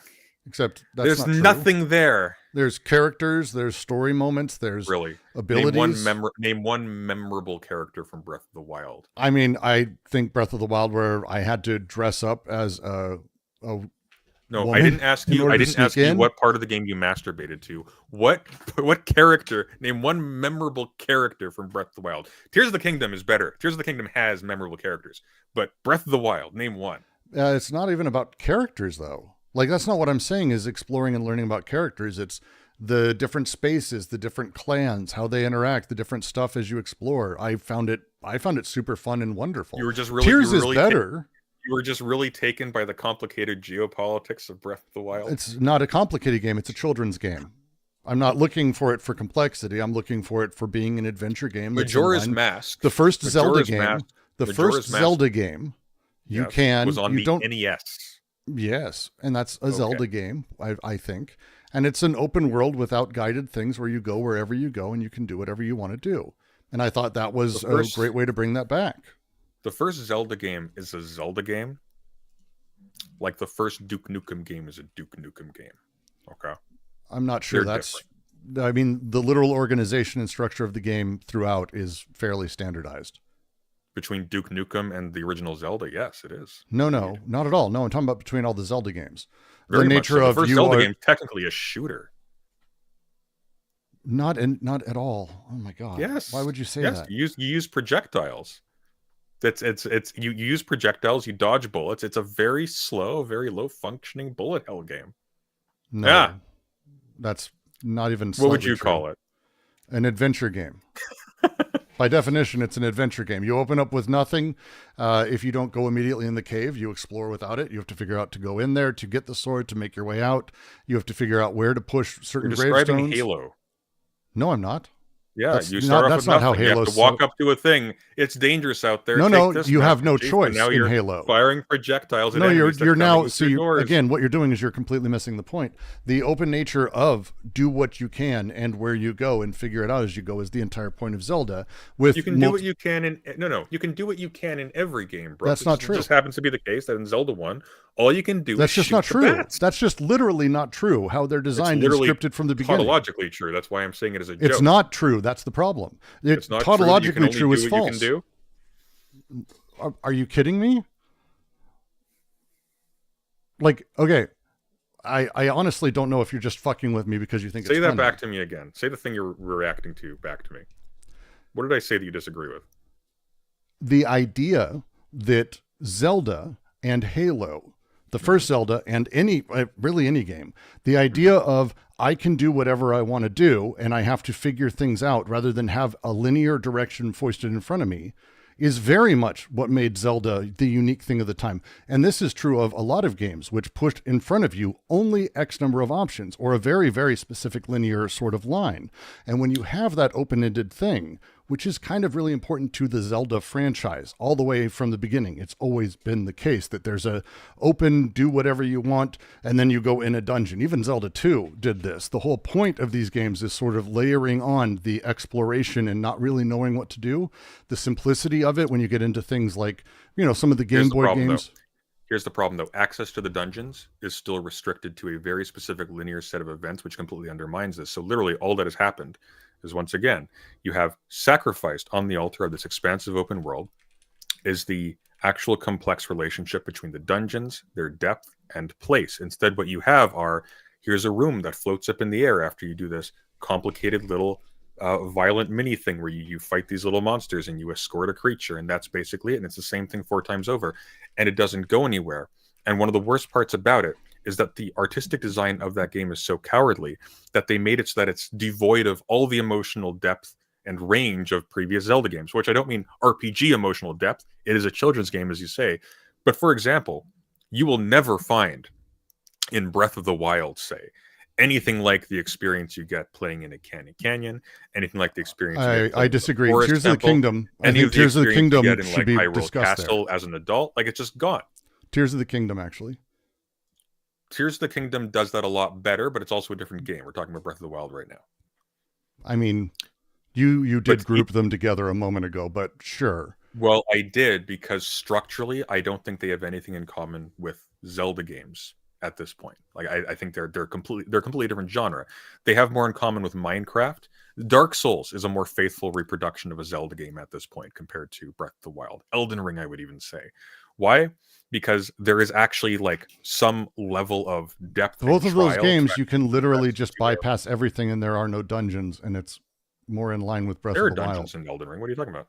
Except there's nothing there. There's characters, there's story moments, there's abilities. Name one memorable character from Breath of the Wild. I mean, I think Breath of the Wild where I had to dress up as a No, I didn't ask you. I didn't ask you what part of the game you masturbated to. What character? Name one memorable character from Breath of the Wild. Tears of the Kingdom is better. Tears of the Kingdom has memorable characters, but Breath of the Wild, name one. It's not even about characters, though. Like, that's not what I'm saying is exploring and learning about characters. It's the different spaces, the different clans, how they interact, the different stuff as you explore. I found it super fun and wonderful. Tears is better. You were just really taken by the complicated geopolitics of Breath of the Wild. It's not a complicated game. It's a children's game. I'm not looking for it for complexity. I'm looking for it for being an adventure game. Majora's Mask. The first Zelda game. The first Zelda game. was on the NES. Yes, and that's a Zelda game, I think. And it's an open world without guided things where you go wherever you go and you can do whatever you want to do. And I thought that was a great way to bring that back. The first Zelda game is a Zelda game. Like the first Duke Nukem game is a Duke Nukem game. Okay. I'm not sure I mean, the literal organization and structure of the game throughout is fairly standardized. Between Duke Nukem and the original Zelda, yes, it is. No, not at all. No, I'm talking about between all the Zelda games. Very the much nature so. of the first Zelda game technically a shooter. Not at all. Oh my god. Yes. Why would you say that? You use projectiles. You use projectiles. You dodge bullets. It's a very slow, very low functioning bullet hell game. No, that's not even. What would you true. call it? An adventure game. By definition, it's an adventure game. You open up with nothing. If you don't go immediately in the cave, you explore without it. You have to figure out to go in there, to get the sword, to make your way out. You have to figure out where to push certain You're describing gravestones. Halo. No, I'm not. Yeah, that's you start off that's with not nothing. how Halo. You have to walk up to a thing. It's dangerous out there. No, Take this you have no message, choice now in you're Halo. Firing projectiles. At No, enemies that you're come now. in So through doors. again, what you're doing is you're completely missing the point. The open nature of do what you can and where you go and figure it out as you go is the entire point of Zelda. With you can do what you can in you can do what you can in every game, bro. That's not true. It just happens to be the case that in Zelda 1, all you can do That's is just shoot not the true. bats. That's just literally not true. How they're designed and scripted from the beginning. Tautologically true. That's why I'm saying it as a joke. It's not true. That's the problem. It's not tautologically true is what false. you can do. Are you kidding me? Like, okay, I honestly don't know if you're just fucking with me because you think Say it's that funny. back to me again. Say the thing you're reacting to back to me. What did I say that you disagree with? The idea that Zelda and Halo, the first Zelda and really any game, the idea of I can do whatever I want to do and I have to figure things out rather than have a linear direction foisted in front of me is very much what made Zelda the unique thing of the time. And this is true of a lot of games which pushed in front of you only X number of options or a very, very specific linear sort of line. And when you have that open-ended thing, which is kind of really important to the Zelda franchise all the way from the beginning. It's always been the case that there's a open, do whatever you want, and then you go in a dungeon. Even Zelda 2 did this. The whole point of these games is sort of layering on the exploration and not really knowing what to do. The simplicity of it when you get into things like, some of the Game Boy games. Here's the problem, though. Access to the dungeons is still restricted to a very specific linear set of events, which completely undermines this. So literally all that has happened is, once again, you have sacrificed on the altar of this expansive open world is the actual complex relationship between the dungeons, their depth, and place. Instead, what you have are, here's a room that floats up in the air after you do this complicated little violent mini thing where you fight these little monsters and you escort a creature, and that's basically it. And it's the same thing 4 times over, and it doesn't go anywhere. And one of the worst parts about it is that the artistic design of that game is so cowardly that they made it so that it's devoid of all the emotional depth and range of previous Zelda games, which I don't mean RPG emotional depth. It is a children's game, as you say. But for example, you will never find in Breath of the Wild, say, anything like the experience you get playing in a canyon, anything like the experience you get I disagree. Forest Tears of the Temple, Kingdom. I any think of the Tears of the experience you Kingdom get in, should be Hyrule discussed Castle there. as an adult. Like, it's just gone. Tears of the Kingdom, actually. Tears of the Kingdom does that a lot better, but it's also a different game. We're talking about Breath of the Wild right now. I mean, you did group them together a moment ago, but sure. Well, I did, because structurally, I don't think they have anything in common with Zelda games at this point. Like, I think they're completely different genre. They have more in common with Minecraft. Dark Souls is a more faithful reproduction of a Zelda game at this point compared to Breath of the Wild. Elden Ring, I would even say. Why? Because there is actually like some level of depth. Both of those games, you can literally just bypass everything and there are no dungeons, and it's more in line with Breath of the Wild. There are dungeons in Elden Ring. What are you talking about?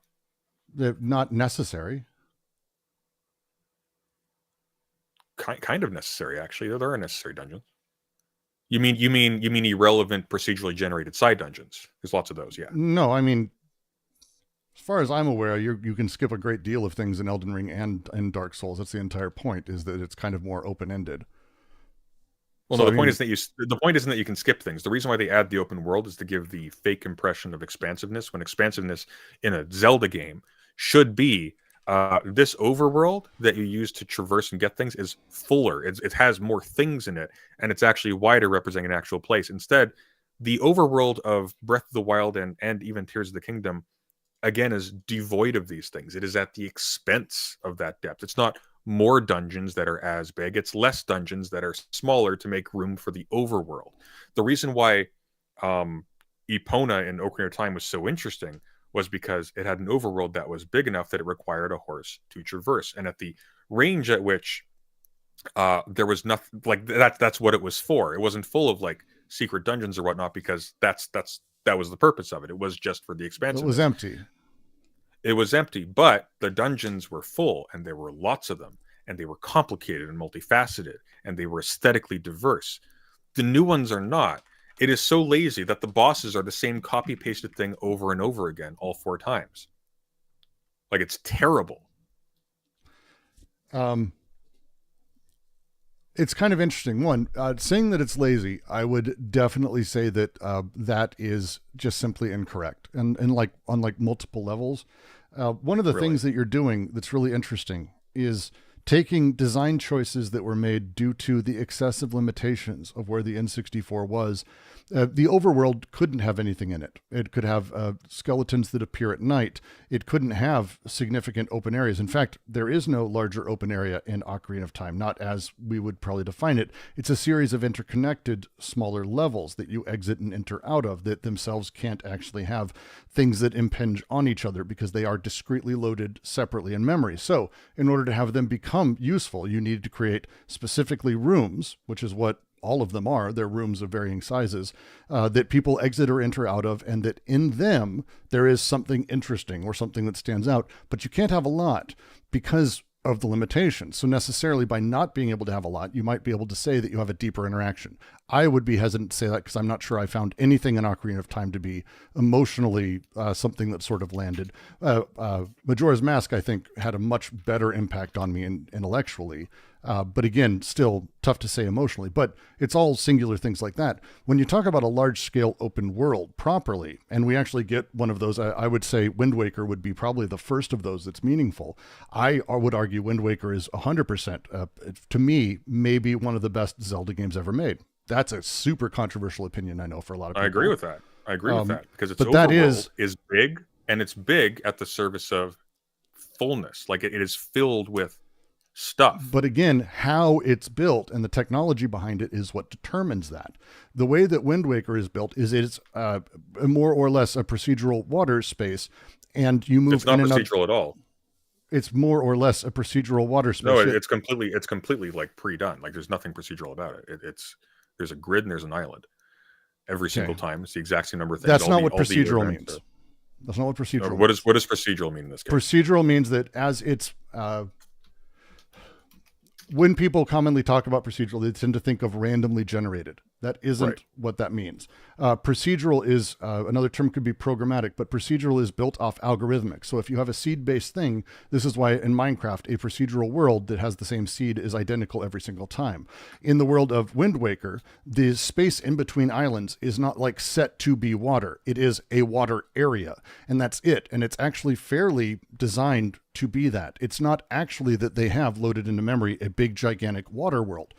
They're not necessary. Kind of necessary, actually. There are necessary dungeons. You mean irrelevant procedurally generated side dungeons? There's lots of those, yeah. No, I mean, as far as I'm aware, you can skip a great deal of things in Elden Ring and in Dark Souls. That's the entire point, is that it's kind of more open-ended. Well, so, no, the point isn't that you can skip things. The reason why they add the open world is to give the fake impression of expansiveness, when expansiveness in a Zelda game should be This overworld that you use to traverse and get things is fuller. It has more things in it, and it's actually wider, representing an actual place. Instead, the overworld of Breath of the Wild and even Tears of the Kingdom, again, is devoid of these things. It is at the expense of that depth. It's not more dungeons that are as big. It's less dungeons that are smaller to make room for the overworld. The reason why Epona in Ocarina of Time was so interesting was because it had an overworld that was big enough that it required a horse to traverse. And at the range at which there was nothing like that's what it was for. It wasn't full of like secret dungeons or whatnot, because that was the purpose of it. It was just for the expansion. It was empty. It was empty, but the dungeons were full, and there were lots of them, and they were complicated and multifaceted, and they were aesthetically diverse. The new ones are not. It is so lazy that the bosses are the same copy-pasted thing over and over again, all 4 times. Like, it's terrible. It's kind of interesting. One, saying that it's lazy, I would definitely say that that is just simply incorrect. And like on like multiple levels, one of the things that you're doing that's really interesting is taking design choices that were made due to the excessive limitations of where the N64 was. The overworld couldn't have anything in it. It could have skeletons that appear at night. It couldn't have significant open areas. In fact, there is no larger open area in Ocarina of Time, not as we would probably define it. It's a series of interconnected smaller levels that you exit and enter out of that themselves can't actually have things that impinge on each other because they are discretely loaded separately in memory. So in order to have them become useful, you need to create specifically rooms, which is what all of them are. They're rooms of varying sizes that people exit or enter out of, and that in them there is something interesting or something that stands out. But you can't have a lot because of the limitations. So necessarily by not being able to have a lot, you might be able to say that you have a deeper interaction. I would be hesitant to say that because I'm not sure I found anything in Ocarina of Time to be emotionally something that sort of landed. Majora's Mask, I think, had a much better impact on me intellectually. But again, still tough to say emotionally, but it's all singular things like that. When you talk about a large scale open world properly, and we actually get one of those, I would say Wind Waker would be probably the first of those that's meaningful. I would argue Wind Waker is 100%, to me, maybe one of the best Zelda games ever made. That's a super controversial opinion, I know, for a lot of people. I agree with that. Because its overworld is big, and it's big at the service of fullness. Like it is filled with stuff. But again, how it's built and the technology behind it is what determines that. The way that Wind Waker is built is it's more or less a procedural water space, and you move. It's not procedural at all. It's more or less a procedural water space. No, it's completely like pre-done. Like there's nothing procedural about it. There's a grid and there's an island. Every single time, it's the exact same number of things. That's not what procedural means. That's not what procedural means. What does procedural mean in this case? Procedural means that as it's when people commonly talk about procedural, they tend to think of randomly generated. That isn't what that means. Procedural is, another term could be programmatic, but procedural is built off algorithmic. So if you have a seed-based thing, this is why in Minecraft, a procedural world that has the same seed is identical every single time. In the world of Wind Waker, the space in between islands is not like set to be water. It is a water area, and that's it. And it's actually fairly designed to be that. It's not actually that they have loaded into memory a big, gigantic water world.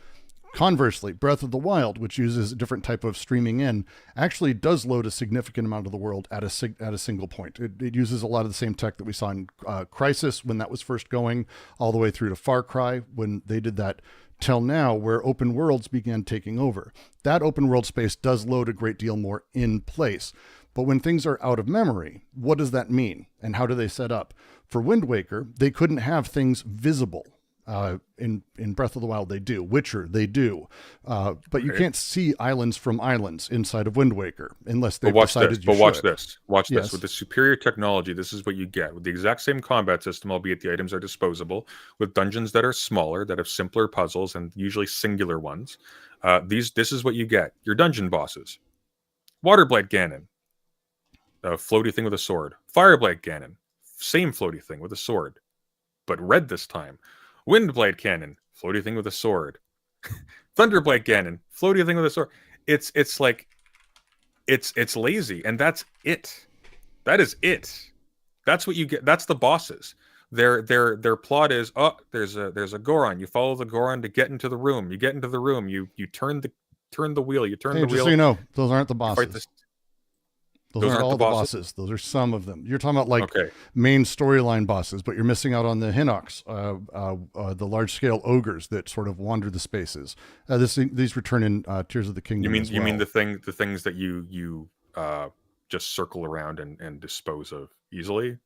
Conversely, Breath of the Wild, which uses a different type of streaming in, actually does load a significant amount of the world at a single point. It uses a lot of the same tech that we saw in Crysis when that was first going, all the way through to Far Cry when they did that, till now where open worlds began taking over. That open world space does load a great deal more in place. But when things are out of memory, what does that mean? And how do they set up? For Wind Waker, they couldn't have things visible. In Breath of the Wild, they do. Witcher, they do. But you can't see islands from islands inside of Wind Waker unless they've decided you should. Watch this. With the superior technology, this is what you get. With the exact same combat system, albeit the items are disposable, with dungeons that are smaller, that have simpler puzzles, and usually singular ones. This is what you get. Your dungeon bosses. Waterblight Ganon. A floaty thing with a sword. Fireblight Ganon. Same floaty thing with a sword. But red this time. Windblade Cannon, floaty thing with a sword. Thunderblade Ganon, floaty thing with a sword. It's lazy, and that's it. That is it. That's what you get. That's the bosses. Their plot is, oh, there's a Goron. You follow the Goron to get into the room. You get into the room. You turn the wheel. You turn Hey, the just wheel. so you know, those aren't the you fight bosses. this- Those aren't all the bosses. Those are some of them. You're talking about like Okay. main storyline bosses, but you're missing out on the Hinox, the large-scale ogres that sort of wander the spaces. These return in Tears of the Kingdom. You mean the things that you just circle around and dispose of easily?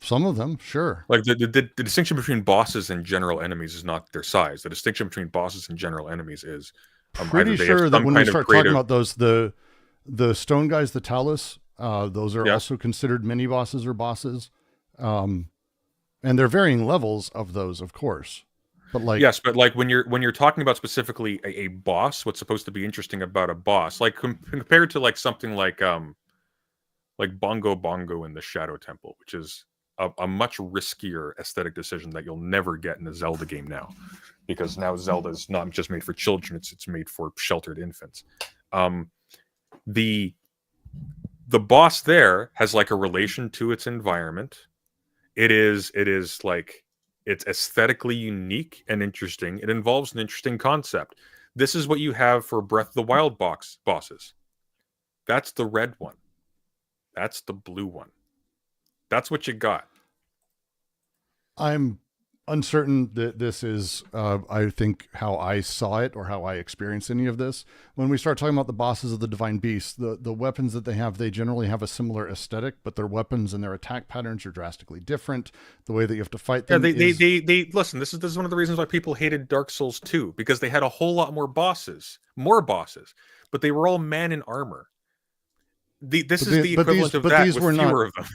Some of them, sure. Like the distinction between bosses and general enemies is not their size. The distinction between bosses and general enemies is Pretty either they have sure that some when we kind of start creative- talking about those, the stone guys, the Talus, those are also considered mini bosses or bosses, and they're varying levels of those, of course. But like yes, but like when you're talking about specifically a boss, what's supposed to be interesting about a boss, like compared to like something like Bongo Bongo in the Shadow Temple, which is a much riskier aesthetic decision that you'll never get in a Zelda game now, because now Zelda is not just made for children; it's made for sheltered infants. The boss there has like a relation to its environment. It is like it's aesthetically unique and interesting. It involves an interesting concept. This is what you have for Breath of the Wild bosses. That's the red one. That's the blue one. That's what you got. I'm uncertain that this is, I think, how I saw it or how I experienced any of this. When we start talking about the bosses of the Divine Beast, the weapons that they generally have a similar aesthetic, but their weapons and their attack patterns are drastically different. The way that you have to fight them they listen, this is one of the reasons why people hated Dark Souls 2, because they had a whole lot more bosses, but they were all man in armor. This is the equivalent of that with fewer of them.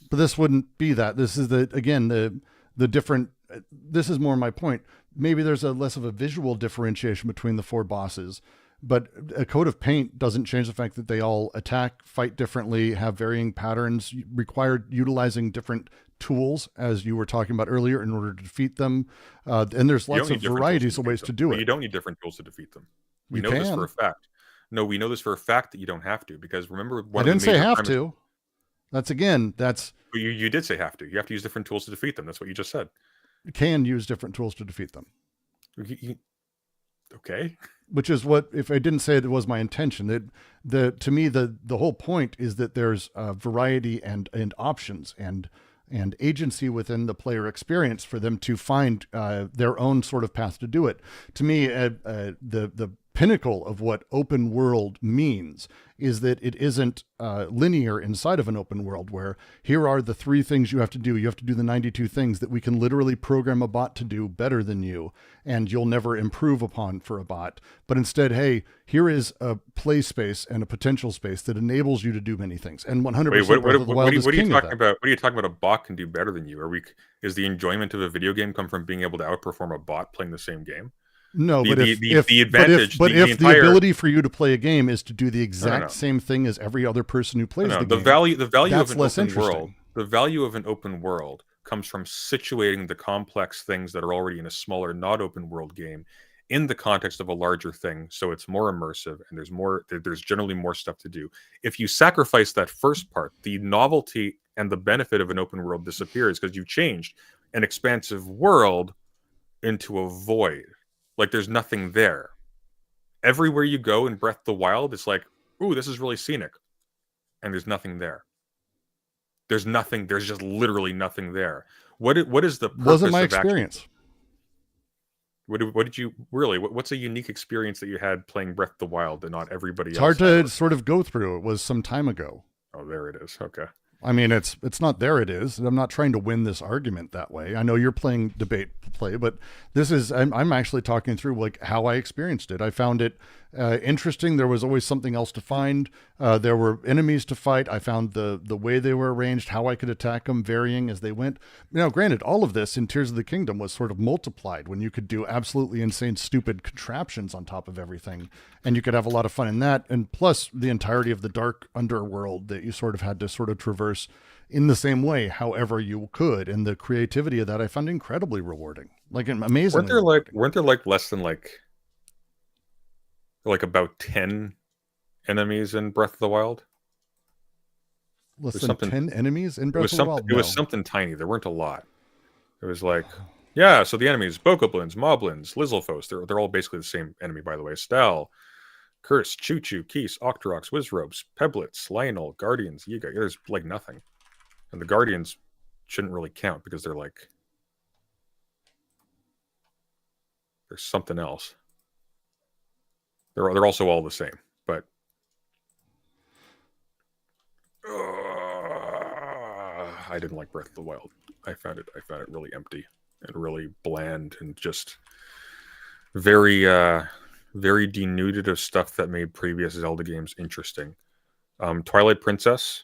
But this wouldn't be that. This is the different. This is more my point. Maybe there's a less of a visual differentiation between the four bosses, but a coat of paint doesn't change the fact that they all attack, fight differently, have varying patterns, require utilizing different tools, as you were talking about earlier, in order to defeat them. And there's lots of varieties of ways to do it. You don't need different tools to defeat them. We know this for a fact. No, we know this for a fact that you don't have to, because remember, I didn't say have to. That's you did say have to. You have to use different tools to defeat them. That's what you just said. You can use different tools to defeat them. Okay. Which is what, if I didn't say it was my intention, to me, the whole point is that there's variety and options and agency within the player experience for them to find their own sort of path to do it. To me, the pinnacle of what open world means is that it isn't linear inside of an open world where here are the 3 things you have to do. You have to do the 92 things that we can literally program a bot to do better than you, and you'll never improve upon for a bot. But instead, hey, here is a play space and a potential space that enables you to do many things. And 100% Breath of the Wild is king of that. What are you talking about? A bot can do better than you? Is the enjoyment of a video game come from being able to outperform a bot playing the same game? No, but if the ability for you to play a game is to do the exact same thing as every other person who plays the game, the value that's of an less open world. interesting. The value of an open world comes from situating the complex things that are already in a smaller, not open world game in the context of a larger thing, so it's more immersive and there's generally more stuff to do. If you sacrifice that first part, the novelty and the benefit of an open world disappears, because you've changed an expansive world into a void. Like there's nothing there. Everywhere you go in Breath of the Wild, it's like, ooh, this is really scenic. And there's nothing there. There's nothing. There's just literally nothing there. What is the purpose? Wasn't my experience. What did you really? What's a unique experience that you had playing Breath of the Wild that not everybody else? It's hard to sort of go through. It was some time ago. Oh, there it is. Okay. I mean, it's not there. It is. I'm not trying to win this argument that way. I know you're playing debate play, but this is, I'm actually talking through like how I experienced it. I found it interesting. There was always something else to find. There were enemies to fight. I found the way they were arranged, how I could attack them, varying as they went. Now, granted, all of this in Tears of the Kingdom was sort of multiplied when you could do absolutely insane, stupid contraptions on top of everything, and you could have a lot of fun in that. And plus the entirety of the dark underworld that you sort of had to sort of traverse in the same way, however you could. And the creativity of that I found incredibly rewarding, like amazing. Weren't there less than like about 10 enemies in Breath of the Wild? Less than 10 enemies in Breath of the Wild? It was something tiny. There weren't a lot. It was like, yeah, so the enemies, Bokoblins, Moblins, Lizalfos, they're all basically the same enemy, by the way. Stal, Curse, Choo-Choo, Keese, Octoroks, Wizrobes, Peblets, Lionel, Guardians, Yiga. There's like nothing. And the Guardians shouldn't really count because they're like... There's something else. They're also all the same, but... I didn't like Breath of the Wild. I found it really empty and really bland and just very very denuded of stuff that made previous Zelda games interesting. Twilight Princess,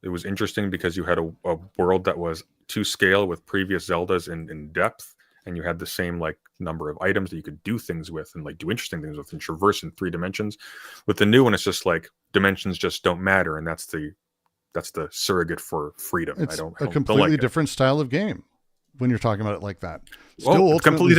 it was interesting because you had a world that was to scale with previous Zeldas in depth, and you had the same like number of items that you could do things with and like do interesting things with and traverse in 3 dimensions. With the new one, it's just like dimensions just don't matter, and that's the surrogate for freedom. It's I don't completely like different style of game when you're talking about it like that. Completely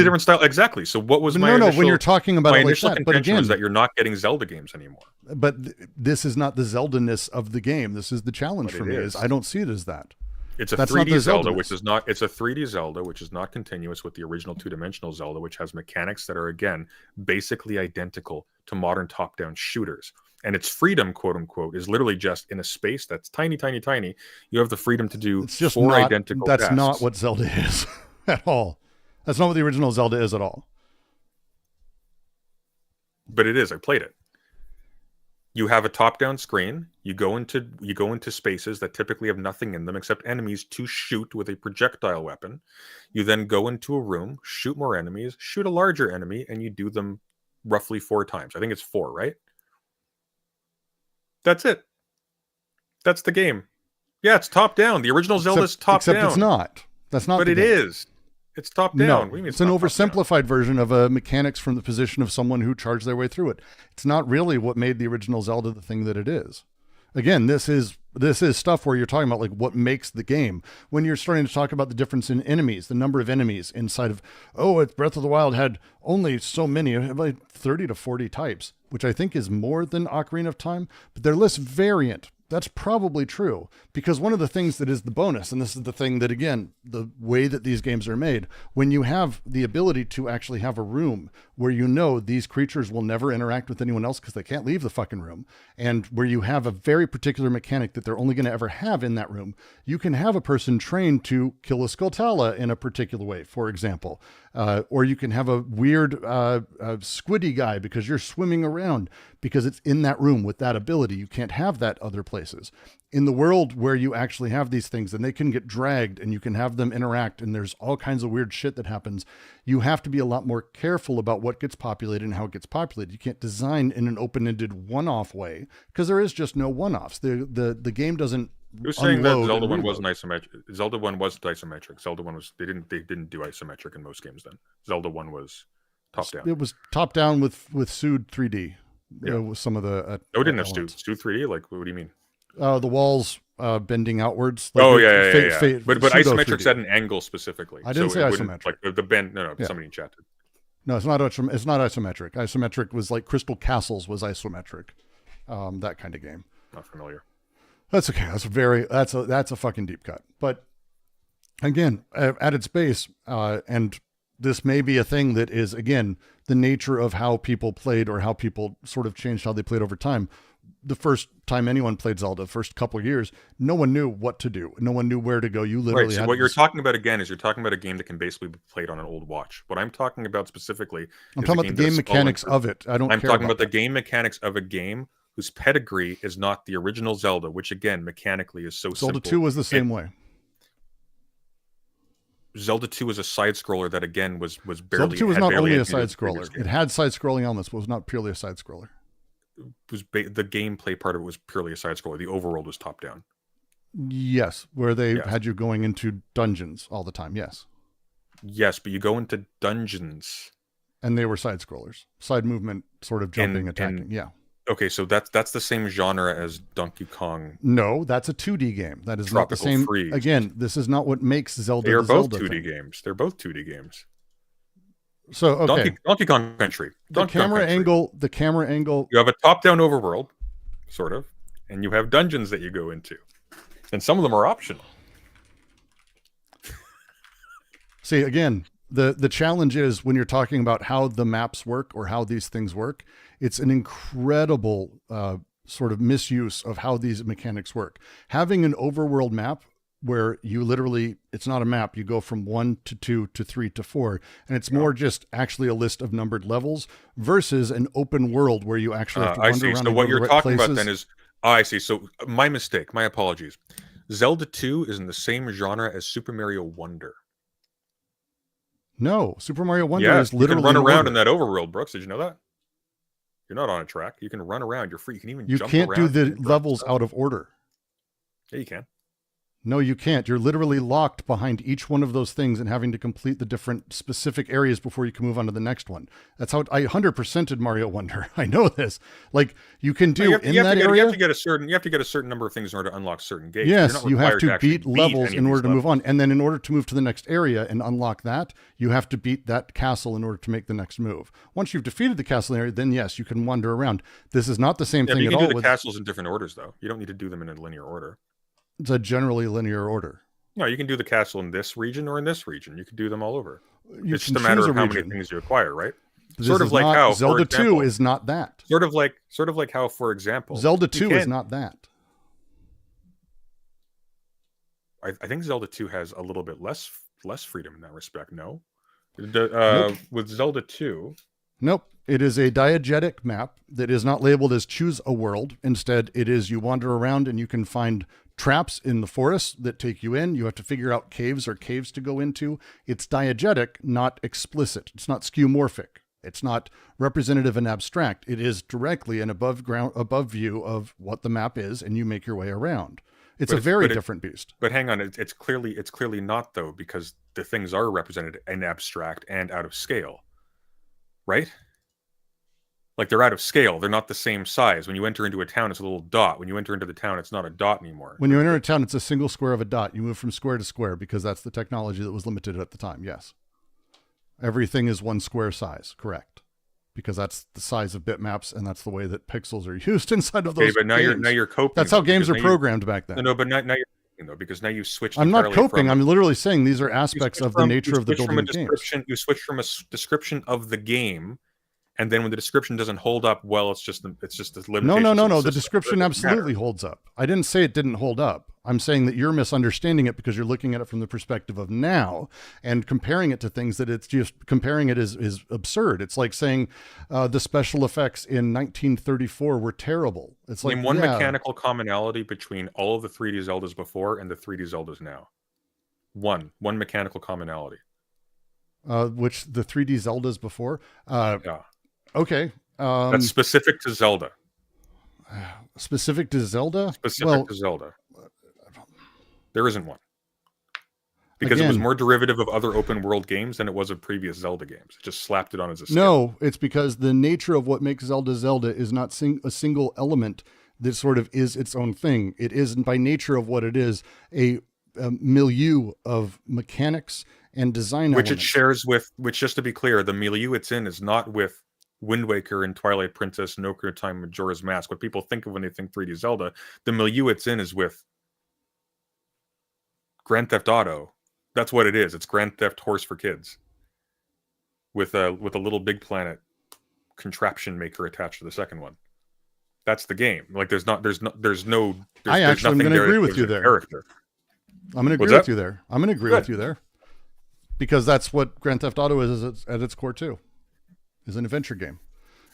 different style. Exactly. So what was my when you're talking about it like that? But again, was that you're not getting Zelda games anymore. But this is not the Zelda-ness of the game. This is the challenge for me. Is I don't see it as that. It's a 3D Zelda, which is not. It's a 3D Zelda, which is not continuous with the original 2-dimensional Zelda, which has mechanics that are again basically identical to modern top-down shooters. And its freedom, quote unquote, is literally just in a space that's tiny, tiny, tiny. You have the freedom to do it's just 4 not, identical That's tasks. not what Zelda is at all. That's not what the original Zelda is at all. But it is. I played it. You have a top-down screen. You go into spaces that typically have nothing in them except enemies to shoot with a projectile weapon. You then go into a room, shoot more enemies, shoot a larger enemy, and you do them roughly 4 times. I think it's 4, right? That's it. That's the game. Yeah, it's top down. The original Zelda's top down. Except it's not. That's not. But it is. It's top down. No, it's an oversimplified version of a mechanics from the position of someone who charged their way through it. It's not really what made the original Zelda the thing that it is. Again, this is stuff where you're talking about like what makes the game. When you're starting to talk about the difference in enemies, the number of enemies inside of, Breath of the Wild had only so many, like 30 to 40 types, which I think is more than Ocarina of Time, but they're less variant. That's probably true, because one of the things that is the bonus, and this is the thing that, again, the way that these games are made, when you have the ability to actually have a room where you know these creatures will never interact with anyone else because they can't leave the fucking room, and where you have a very particular mechanic that they're only going to ever have in that room, you can have a person trained to kill a Skulltala in a particular way, for example. Or you can have a weird squiddy guy because you're swimming around because it's in that room with that ability. You can't have that other places. In the world where you actually have these things and they can get dragged and you can have them interact and there's all kinds of weird shit that happens, you have to be a lot more careful about what gets populated and how it gets populated. You can't design in an open-ended one-off way because there is just no one-offs. The game doesn't. You're saying that Zelda 1 wasn't isometric. Zelda 1 wasn't isometric. Zelda 1 was they didn't do isometric in most games then. Zelda 1 was top down. It was top down with Sood 3D. Yeah. With some of the no, it didn't have Sood 3D. Like what do you mean? The walls bending outwards. Like But isometric's at an angle specifically. I didn't say isometric. Like the bend. No, somebody in chat did. No, it's not isometric. Isometric was like Crystal Castles was isometric. That kind of game. Not familiar. That's okay. That's a fucking deep cut. But again, at its base, and this may be a thing that is, again, the nature of how people played or how people sort of changed how they played over time. The first time anyone played Zelda, first couple of years, no one knew what to do. No one knew where to go. You literally So what you're talking about again is you're talking about a game that can basically be played on an old watch. What I'm talking about specifically I'm talking about the game mechanics of it. I'm talking about the game mechanics of a game whose pedigree is not the original Zelda, which again mechanically is so simple. Zelda 2 was the same way. Zelda 2 was a side scroller that again was barely. Zelda 2 was not only a side scroller. It had side scrolling elements, but it was not purely a side scroller. The gameplay part of it was purely a side scroller. The overworld was top down. Yes, where they had you going into dungeons all the time. Yes. Yes, but you go into dungeons, and they were side scrollers, side movement, sort of jumping, attacking. Yeah. Okay, so that's the same genre as Donkey Kong. No, that's a 2D game. That is not the same. Freeze. Again, this is not what makes Zelda. They are both Zelda 2D thing. games. They're both 2D games. So okay, Donkey Kong Country. The camera angle. You have a top-down overworld, sort of, and you have dungeons that you go into, and some of them are optional. See, again, the challenge is when you're talking about how the maps work or how these things work, it's an incredible sort of misuse of how these mechanics work. Having an overworld map where you literally, it's not a map, you go from 1 to 2 to 3 to 4, and it's more just actually a list of numbered levels versus an open world where you actually have to wander around. So what you're talking about then is, I see. So my mistake, my apologies. Zelda 2 is in the same genre as Super Mario Wonder. No, Super Mario Wonder is literally you can run around in that overworld, Brooks. Did you know that? You're not on a track. You can run around. You're free. You can even jump around. You can't do the levels out of order. Yeah, you can. No, you can't. You're literally locked behind each one of those things and having to complete the different specific areas before you can move on to the next one. That's how I 100%ed Mario Wonder. I know this. Like you can do in that area. You have to get a certain number of things in order to unlock certain gates. Yes, you have to beat levels in order to move on. And then in order to move to the next area and unlock that, you have to beat that castle in order to make the next move. Once you've defeated the castle area, then yes, you can wander around. This is not the same thing at all. You can do the castles in different orders, though. You don't need to do them in a linear order. It's a generally linear order. No, you can do the castle in this region or in this region. You can do them all over. It's just a matter of how many things you acquire, right? Sort of like how Zelda 2 is not that. Sort of like how, for example, Zelda 2 is not that. I think Zelda 2 has a little bit less freedom in that respect. No, Nope. With Zelda 2. Nope. It is a diegetic map that is not labeled as choose a world. Instead, it is you wander around and you can find traps in the forest that take you in. You have to figure out caves to go into. It's diegetic, not explicit. It's not skeuomorphic. It's not representative and abstract. It is directly an above view of what the map is, and you make your way around. It's a very different beast. But hang on, it's clearly not, though, because the things are represented and abstract and out of scale, right? Like they're out of scale. They're not the same size. When you enter into a town, it's a little dot. When you enter into the town, it's not a dot anymore. When you enter a town, it's a single square of a dot. You move from square to square because that's the technology that was limited at the time. Yes. Everything is one square size. Correct. Because that's the size of bitmaps, and that's the way that pixels are used inside of those games. But now you're coping. That's how games are programmed back then. No, but now you're coping, though, because now you switched. I'm not coping. I'm literally saying these are aspects of the nature of the building games. You switch from a description of the game. And then when the description doesn't hold up, well, it's just the limitation. No. The description absolutely holds up. I didn't say it didn't hold up. I'm saying that you're misunderstanding it because you're looking at it from the perspective of now and comparing it to things that it's just comparing it is absurd. It's like saying the special effects in 1934 were terrible. It's like one mechanical commonality between all of the 3D Zeldas before and the 3D Zeldas now. One mechanical commonality. Which the 3D Zeldas before? Yeah. Okay. That's specific to Zelda. Specific to Zelda? To Zelda. There isn't one. Because it was more derivative of other open world games than it was of previous Zelda games. It just slapped it on as a scale. No, it's because the nature of what makes Zelda Zelda is not a single element that sort of is its own thing. It is, by nature of what it is, a milieu of mechanics and design which elements. It shares with, which, just to be clear, the milieu it's in is not with Wind Waker and Twilight Princess and Ocarina of Time Majora's Mask. What people think of when they think 3D Zelda, the milieu it's in is with Grand Theft Auto. That's what it is. It's Grand Theft Horse for kids with a little Big Planet contraption maker attached to the second one. That's the game. Like there's nothing I'm going to agree with you there. Character. I'm going to agree with you there. I'm going to agree with you there. Because that's what Grand Theft Auto is at its core too, is an adventure game.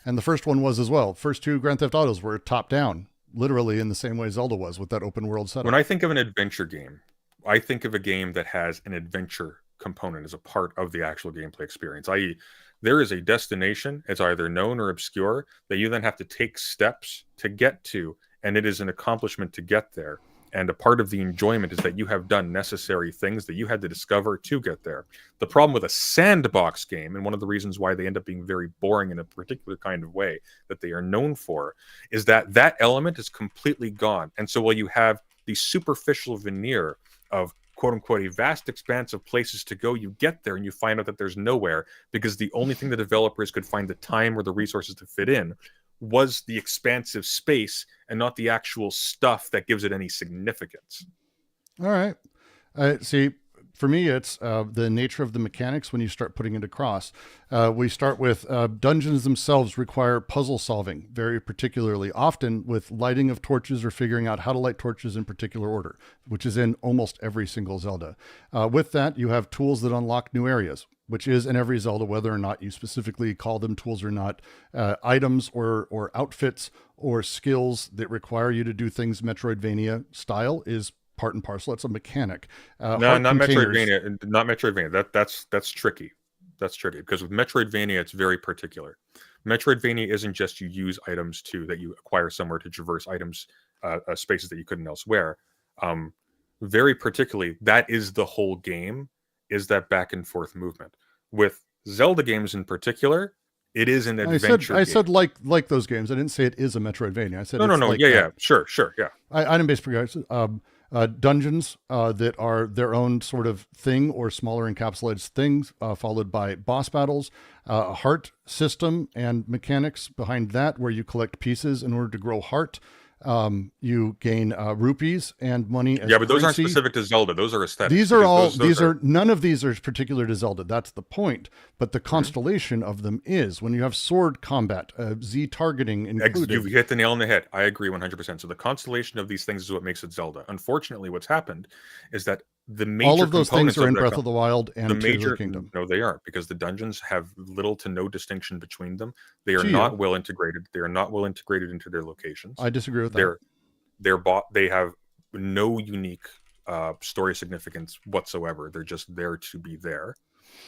And the first one was as well. First two Grand Theft Autos were top down, literally in the same way Zelda was with that open world setup. When I think of an adventure game, I think of a game that has an adventure component as a part of the actual gameplay experience. I.e., there is a destination, it's either known or obscure, that you then have to take steps to get to, and it is an accomplishment to get there. And a part of the enjoyment is that you have done necessary things that you had to discover to get there. The problem with a sandbox game, and one of the reasons why they end up being very boring in a particular kind of way that they are known for, is that that element is completely gone. And so while you have the superficial veneer of quote-unquote a vast expanse of places to go, you get there and you find out that there's nowhere because the only thing the developers could find the time or the resources to fit in was the expansive space and not the actual stuff that gives it any significance. All right. See, for me, it's the nature of the mechanics when you start putting it across. We start with dungeons themselves require puzzle solving, very particularly, often with lighting of torches or figuring out how to light torches in particular order, which is in almost every single Zelda. With that, you have tools that unlock new areas, which is in every Zelda, whether or not you specifically call them tools or not, items or outfits or skills that require you to do things Metroidvania style is part and parcel. It's a mechanic. No, not Metroidvania. Not Metroidvania. That's tricky. That's tricky because with Metroidvania, it's very particular. Metroidvania isn't just you use items that you acquire somewhere to traverse items, spaces that you couldn't elsewhere. Very particularly, that is the whole game, is that back and forth movement. With Zelda games in particular, it is an adventure game. I said like those games. I didn't say it is a Metroidvania. I said no. Like yeah. Sure. Yeah. Item-based progression. Dungeons that are their own sort of thing or smaller encapsulated things, followed by boss battles, a heart system and mechanics behind that where you collect pieces in order to grow heart. You gain rupees and money as but those currency. aren't specific to Zelda. Those are aesthetics. These are all none of these are particular to Zelda. That's the point. But the constellation of them is when you have sword combat, Z targeting included. You've hit the nail on the head. I agree 100%. So the constellation of these things is what makes it Zelda. Unfortunately, what's happened is that the major all of those things components are in that Breath of the Wild and the Tears of major the Kingdom. No, they aren't, because the dungeons have little to no distinction between them. They are not well integrated. They are not well integrated into their locations. I disagree with that. They have no unique story significance whatsoever. They're just there to be there.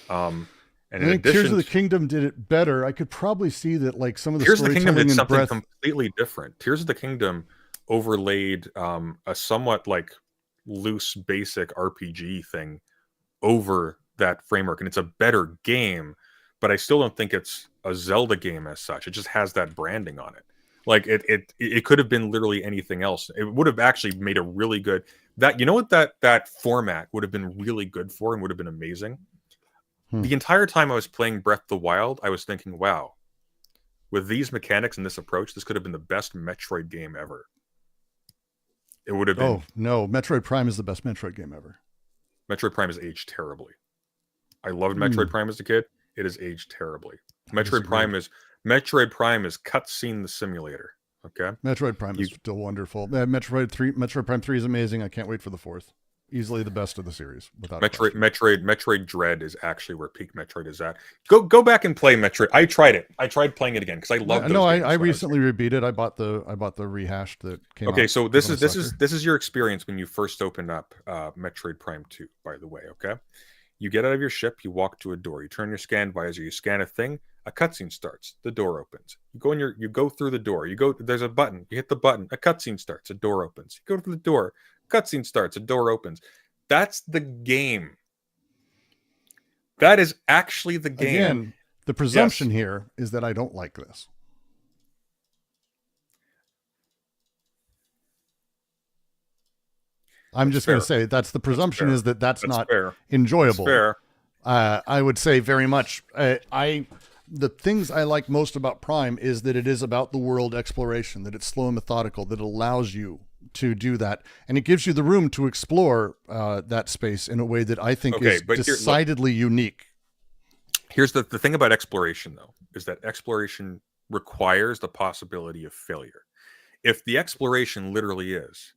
And I think Tears of the Kingdom did it better. I could probably see that, like some of the Tears of the Kingdom did something Breath... completely different. Tears of the Kingdom overlaid a somewhat like loose, basic RPG thing over that framework, and it's a better game. But I still don't think it's a Zelda game as such. It just has that branding on it. Like it could have been literally anything else. It would have actually made a really good that format would have been really good for and would have been amazing. The entire time I was playing Breath of the Wild, I was thinking, wow, with these mechanics and this approach, this could have been the best Metroid game ever. It would have been. Oh no, Metroid Prime is the best Metroid game ever. Metroid Prime has aged terribly. I loved Metroid Prime as a kid. It has aged terribly. Metroid Prime is cutscene the simulator. Okay. Metroid Prime is still wonderful. Metroid Prime 3 is amazing. I can't wait for the 4th. Easily the best of the series, without Metroid Dread is actually where peak Metroid is at. Go back and play Metroid. I tried it. I tried playing it again because I love. No, I recently rebeat it. I bought the rehashed that came out. Okay, so this is your experience when you first opened up Metroid Prime 2. By the way, okay, you get out of your ship, you walk to a door, you turn your scan visor, you scan a thing, a cutscene starts, the door opens. You go through the door. There's a button. You hit the button, a cutscene starts, a door opens. You go to the door. Cutscene starts, a door opens. That's the game. That is actually the game. Again, the presumption here is that I don't like this. I'm just going to say that's the presumption is that's not enjoyable. That's fair. I would say very much. The things I like most about Prime is that it is about the world exploration, that it's slow and methodical, that it allows you to do that, and it gives you the room to explore that space in a way that I think is decidedly unique. Here's the thing about exploration, though, is that exploration requires the possibility of failure. If the exploration literally is,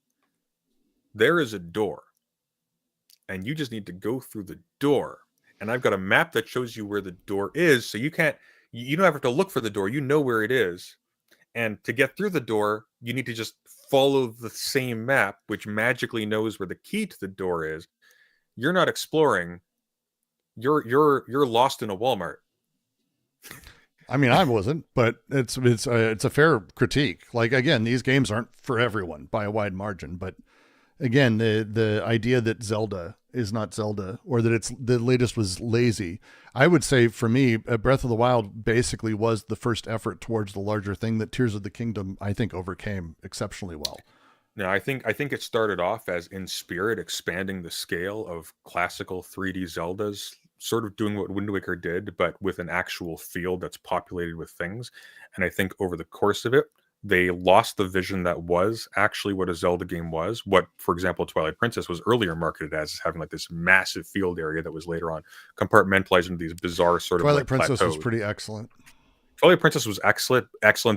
there is a door, and you just need to go through the door, and I've got a map that shows you where the door is, so you don't have to look for the door, you know where it is, and to get through the door, you need to just follow the same map, which magically knows where the key to the door is. You're not exploring. You're lost in a Walmart. I mean, I wasn't, but it's a fair critique. Like, again, these games aren't for everyone by a wide margin, but again, the idea that Zelda is not Zelda, or that the latest was lazy. I would say for me, Breath of the Wild basically was the first effort towards the larger thing that Tears of the Kingdom, I think, overcame exceptionally well. No, I think it started off as, in spirit, expanding the scale of classical 3D Zeldas sort of doing what Wind Waker did, but with an actual field that's populated with things. And I think over the course of it, they lost the vision that was actually what a Zelda game was. What, for example, Twilight Princess was earlier marketed as having like this massive field area that was later on compartmentalized into these bizarre sort of Twilight like Princess was plateaus. pretty excellent. Twilight Princess was excellent.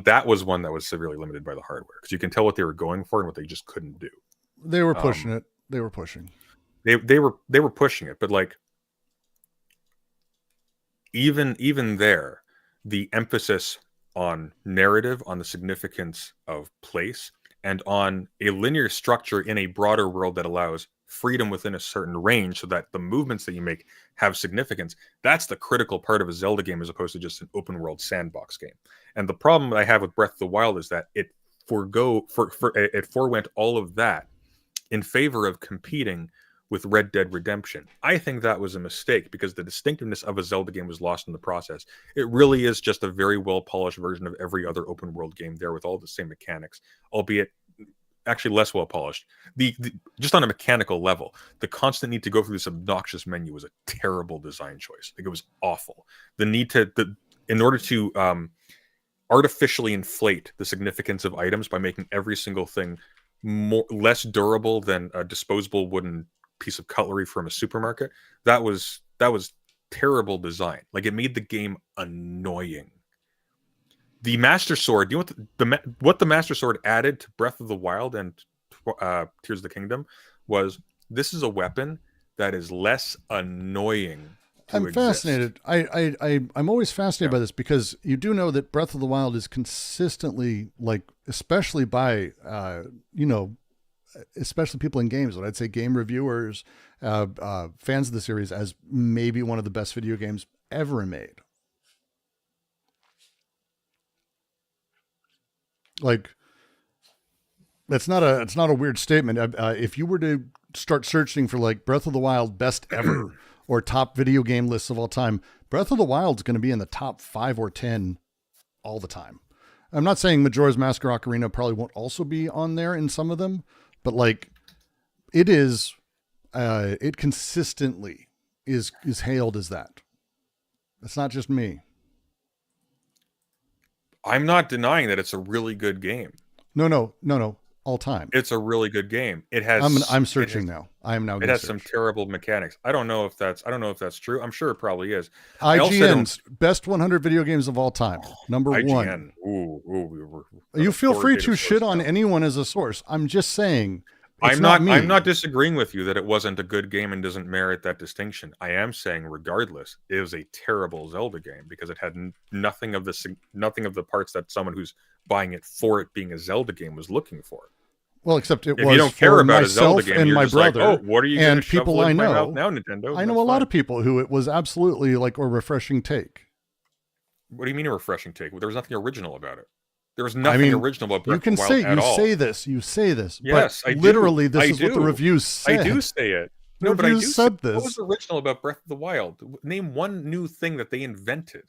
That was one that was severely limited by the hardware because you can tell what they were going for and what they just couldn't do. They were pushing it. They were pushing. They were pushing it, but like even there, the emphasis on narrative, on the significance of place, and on a linear structure in a broader world that allows freedom within a certain range so that the movements that you make have significance. That's the critical part of a Zelda game as opposed to just an open world sandbox game. And the problem I have with Breath of the Wild is that it forewent all of that in favor of competing with Red Dead Redemption. I think that was a mistake because the distinctiveness of a Zelda game was lost in the process. It really is just a very well-polished version of every other open world game there with all the same mechanics, albeit actually less well-polished. The just on a mechanical level, the constant need to go through this obnoxious menu was a terrible design choice. Like, it was awful. The need to, in order to artificially inflate the significance of items by making every single thing less durable than a disposable wooden piece of cutlery from a supermarket, that was terrible design. Like, it made the game annoying. The Master Sword, you know what the Master Sword added to Breath of the Wild and Tears of the Kingdom was, this is a weapon that is less annoying to I'm exist. fascinated. I'm always fascinated by this because you do know that Breath of the Wild is consistently, like, especially by especially people in games, what I'd say game reviewers, fans of the series, as maybe one of the best video games ever made. Like, it's not a weird statement. If you were to start searching for like Breath of the Wild best ever or top video game lists of all time, Breath of the Wild is going to be in the top 5 or 10 all the time. I'm not saying Majora's Mask or Ocarina probably won't also be on there in some of them, but like, it is, it consistently is hailed as that. It's not just me. I'm not denying that it's a really good game. No. All time. It's a really good game. It has. I'm searching now. I am now. It has some terrible mechanics. I don't know if that's true. I'm sure it probably is. IGN's best 100 video games of all time. Number IGN. 1. You feel free to shit on anyone as a source. I'm just saying. I'm not disagreeing with you that it wasn't a good game and doesn't merit that distinction. I am saying, regardless, it was a terrible Zelda game because it had nothing of the parts that someone who's buying it for it being a Zelda game was looking for. Well, except it if was you don't care for about myself a Zelda game, and you're my just like, brother, oh, what are you and gonna people shovel I in my know. mouth now, Nintendo. I know a lot of people who it was absolutely like a refreshing take. What do you mean a refreshing take? There was nothing original about it. There was nothing original about Breath of the Wild at all. You say this. Yes, but I do. literally, this I is do. what the reviews said. I do say it. The No, but I do reviews said say, this. what was original about Breath of the Wild? Name one new thing that they invented.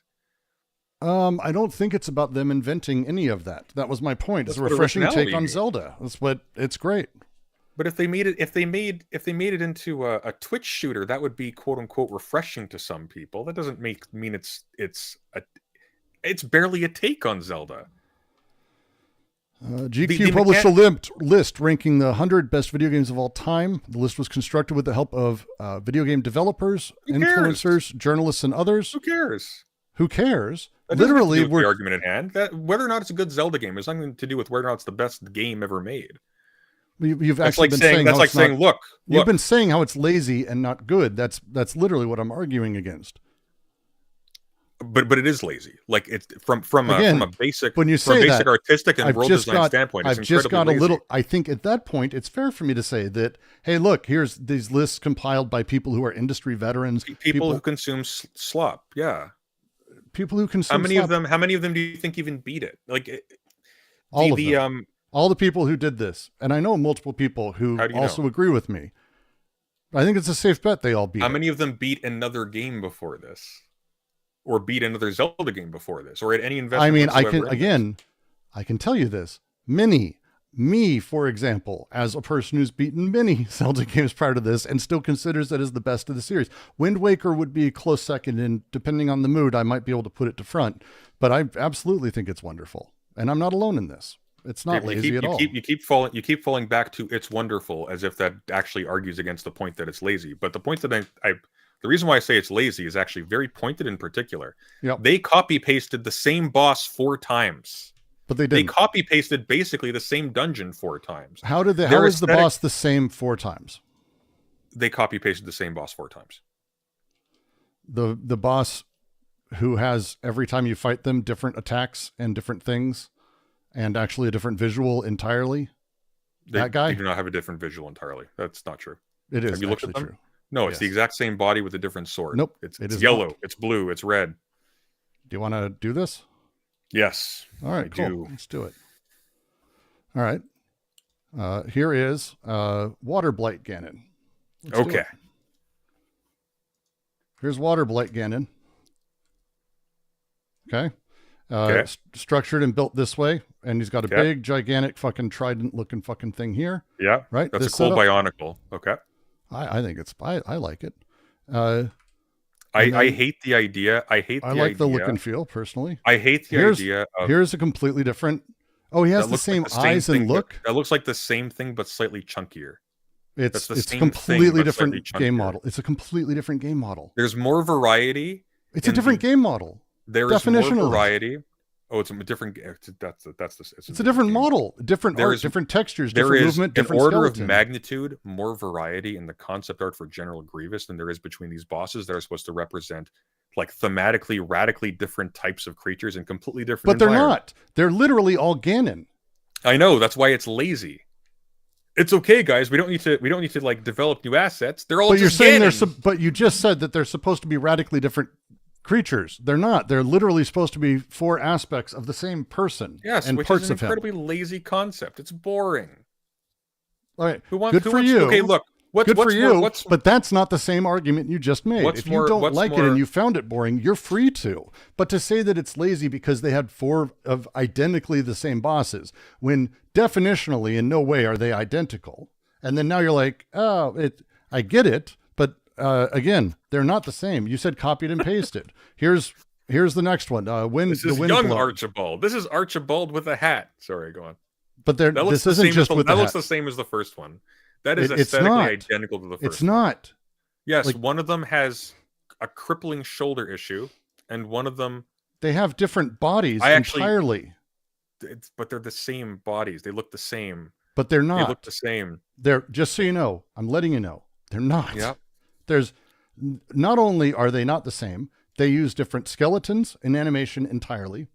I don't think it's about them inventing any of that. That was my point. It's a That's what refreshing take originality on means. Zelda. It's great. But if they made it into a Twitch shooter, that would be quote unquote refreshing to some people. That doesn't mean it's barely a take on Zelda. GQ published a list ranking the 100 best video games of all time. The list was constructed with the help of video game developers, influencers, journalists, and others. Who cares? Who cares? That literally, the argument at hand. That whether or not it's a good Zelda game has nothing to do with whether or not it's the best game ever made. You've That's actually like been saying, saying that's how like it's saying, not, look. You've been saying how it's lazy and not good. That's literally what I'm arguing against. But it is lazy. Like, it's from a basic when you say basic artistic and I've world just design got, standpoint. I've It's just got a incredibly little. lazy. I think at that point it's fair for me to say that, hey, look, here's these lists compiled by people who are industry veterans, People who consume slop. Yeah. People who consume. How many of them do you think even beat it? Like all of them. All the people who did this, and I know multiple people who also agree with me. I think it's a safe bet they all beat. How many of them beat another game before this, or beat another Zelda game before this, or at any investment? I mean, I can tell you this: many me, for example, as a person who's beaten many Zelda games prior to this and still considers it as the best of the series. Wind Waker would be a close second, and depending on the mood, I might be able to put it to front. But I absolutely think it's wonderful, and I'm not alone in this. It's not lazy at all. You keep falling back to it's wonderful as if that actually argues against the point that it's lazy. But the point that the reason why I say it's lazy is actually very pointed in particular. Yep. They copy pasted the same boss 4 times. But they didn't. They copy pasted basically the same dungeon 4 times. How is the boss the same 4 times? They copy pasted the same boss 4 times. The boss who has, every time you fight them, different attacks and different things, and actually a different visual entirely. That guy? They do not have a different visual entirely. That's not true. It is. Have you looked at them? True. No, it's the exact same body with a different sword. Nope. It's yellow, it's blue, it's red. Do you want to do this? Yes. All right, cool. Let's do it. All right. Here is Water Blight Ganon. Okay. Here's Water Blight Ganon. Okay. Structured and built this way, and he's got a big, gigantic, fucking trident-looking fucking thing here. Yeah. Right. That's a cool bionicle. Okay. I think it's. I like it. I hate the idea. I like the look and feel personally. I hate the idea. Here's a completely different. Oh, he has the same eyes and look. That looks like the same thing, but slightly chunkier. It's a completely different game model. It's a completely different game model. There's more variety. It's a different game model. There is more variety. Oh, it's a different. It's a different model, different art, different textures, different movement, different order skeleton. of magnitude, more variety in the concept art for General Grievous than there is between these bosses that are supposed to represent like thematically, radically different types of creatures and completely different. But they're not. They're literally all Ganon. I know. That's why it's lazy. It's okay, guys. We don't need to like develop new assets. They're all. But just you're saying Ganon. but you just said that they're supposed to be radically different creatures. They're not. They're literally supposed to be 4 aspects of the same person. Yes, and which parts is an of him. incredibly lazy concept. It's boring. All right. Good for you. Okay, look. Good for you. But that's not the same argument you just made. If you don't like it and you found it boring, you're free to. But to say that it's lazy because they had 4 of identically the same bosses, when definitionally in no way are they identical, and then now you're like, oh, I get it. Again, they're not the same. You said copied and pasted. Here's the next one. This is young Archibald. This is Archibald with a hat. Sorry, go on. But this isn't just with the hat. That looks the same as the first one. That is aesthetically identical to the first one. It's not. Yes, one of them has a crippling shoulder issue, and one of them... They have different bodies entirely. But they're the same bodies. They look the same. But they're not. They look the same. They're, just so you know, I'm letting you know, they're not. Yeah. There's not only are they not the same, they use different skeletons in animation entirely.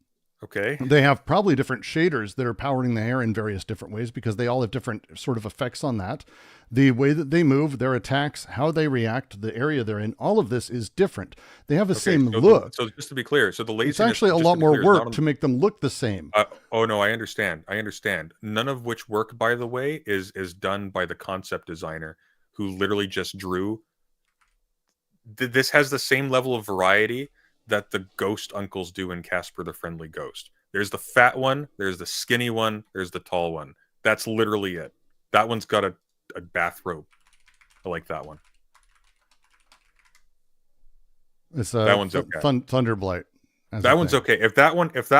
Okay. They have probably different shaders that are powering the hair in various different ways because they all have different sort of effects on that. The way that they move, their attacks, how they react, the area they're in, all of this is different. They have the same look. So just to be clear, so the laziness... It's actually a lot more work to make them look the same. Oh, no, I understand. None of which work, by the way, is done by the concept designer who literally just drew... This has the same level of variety that the ghost uncles do in Casper the Friendly Ghost. There's the fat one, there's the skinny one, there's the tall one. That's literally it. That one's got a bathrobe. I like that one. It's that one's okay. Thunderblight. That one's okay. If that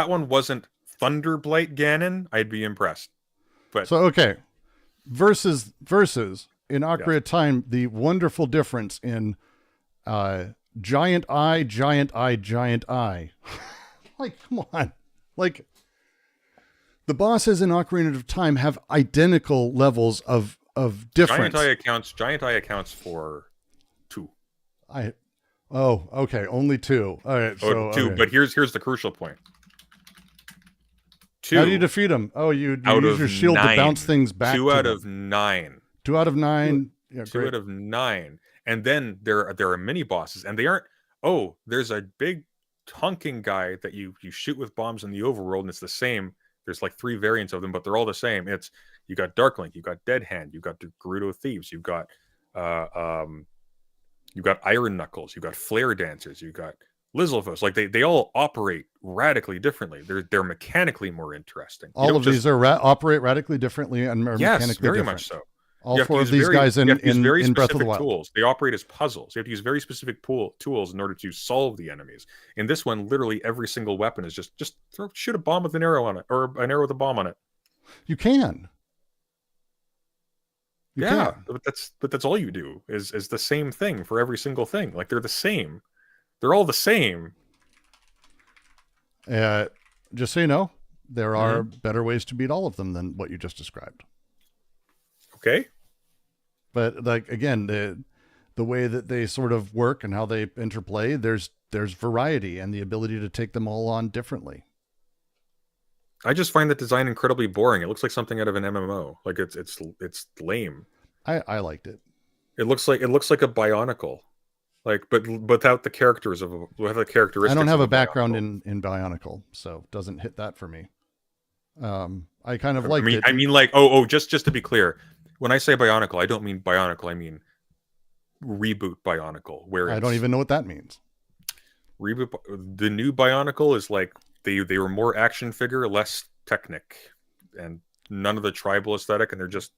one wasn't Thunderblight Ganon, I'd be impressed. But so okay, versus in Ocarina of Time, the wonderful difference in giant eye, giant eye, giant eye. Like, come on. Like, the bosses in Ocarina of Time have identical levels of difference. Giant eye accounts for 2. Okay, only 2. All right, so 2. Okay. But here's the crucial point. 2. How do you defeat them? Oh, you use your shield 9. to bounce things back. 2 out of 9. 2 out of 9. Yeah, 2 out of 9. And then there are mini bosses, and they aren't. Oh, there's a big honking guy that you shoot with bombs in the overworld, and it's the same. There's like 3 variants of them, but they're all the same. You got Dark Link, you got Dead Hand, you got the Gerudo Thieves, you got Iron Knuckles, you got Flare Dancers, you got Lizalfos, like they all operate radically differently. They're mechanically more interesting. All of these are operate radically differently and are mechanically very different. much so. All four of these guys in Breath of the Wild. Tools. They operate as puzzles. You have to use very specific tools in order to solve the enemies. In this one, literally every single weapon is just shoot a bomb with an arrow on it, or an arrow with a bomb on it. You can. You can. But that's all you do is the same thing for every single thing. Like they're the same. They're all the same. Just so you know, there are better ways to beat all of them than what you just described. Okay. But like again, the way that they sort of work and how they interplay, there's variety and the ability to take them all on differently. I just find that design incredibly boring. It looks like something out of an MMO. Like it's lame. I liked it. It looks like a Bionicle. Like, but without the characteristics. I don't have a background in Bionicle, so it doesn't hit that for me. I kind of like it. I mean, like, just to be clear, when I say Bionicle, I don't mean Bionicle. I mean reboot Bionicle. Where I don't even know what that means. Reboot. The new Bionicle is like they were more action figure, less Technic, and none of the tribal aesthetic, and they're just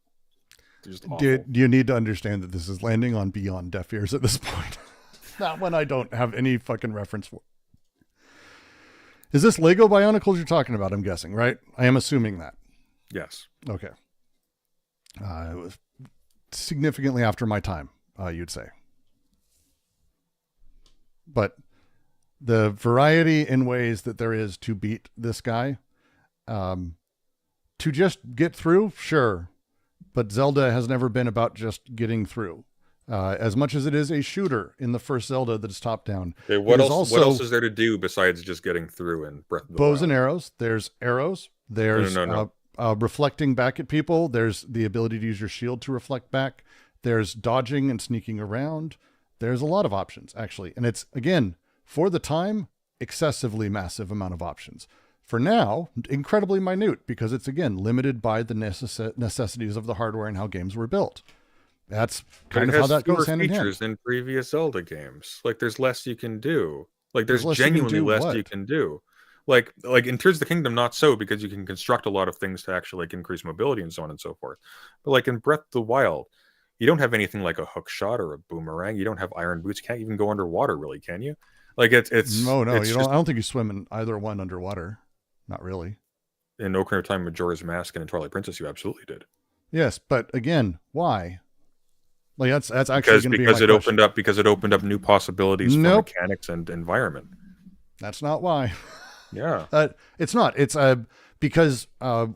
awful. Do you need to understand that this is landing on beyond deaf ears at this point? That one I don't have any fucking reference for. Is this Lego Bionicles you're talking about? I'm guessing, right? I am assuming that. Yes. Okay. It was significantly after my time, you'd say. But the variety in ways that there is to beat this guy, to just get through, sure. But Zelda has never been about just getting through. As much as it is a shooter in the first Zelda that is top down. Okay, what else is there to do besides just getting through in Breath of the Bows Wild? and arrows. There's arrows. There's reflecting back at people. There's the ability to use your shield to reflect back. There's dodging and sneaking around. There's a lot of options, actually. And it's, again, for the time, excessively massive amount of options. For now, incredibly minute, because it's, again, limited by the necessities of the hardware and how games were built. That's kind of how that goes hand in hand. Features than previous Zelda games. Like there's less you can do. Like there's genuinely less you can do. Like in Tears of the Kingdom, not so, because you can construct a lot of things to actually like increase mobility and so on and so forth. But like in Breath of the Wild, you don't have anything like a hook shot or a boomerang. You don't have iron boots. You can't even go underwater, really, can you? Like it's no. It's you don't. I don't think you swim in either one underwater. Not really. In Ocarina of Time, Majora's Mask, and in Twilight Princess, you absolutely did. Yes, but again, why? Like that's actually going to be because it opened up new possibilities for mechanics and environment. That's not why. Yeah, it's not. It's because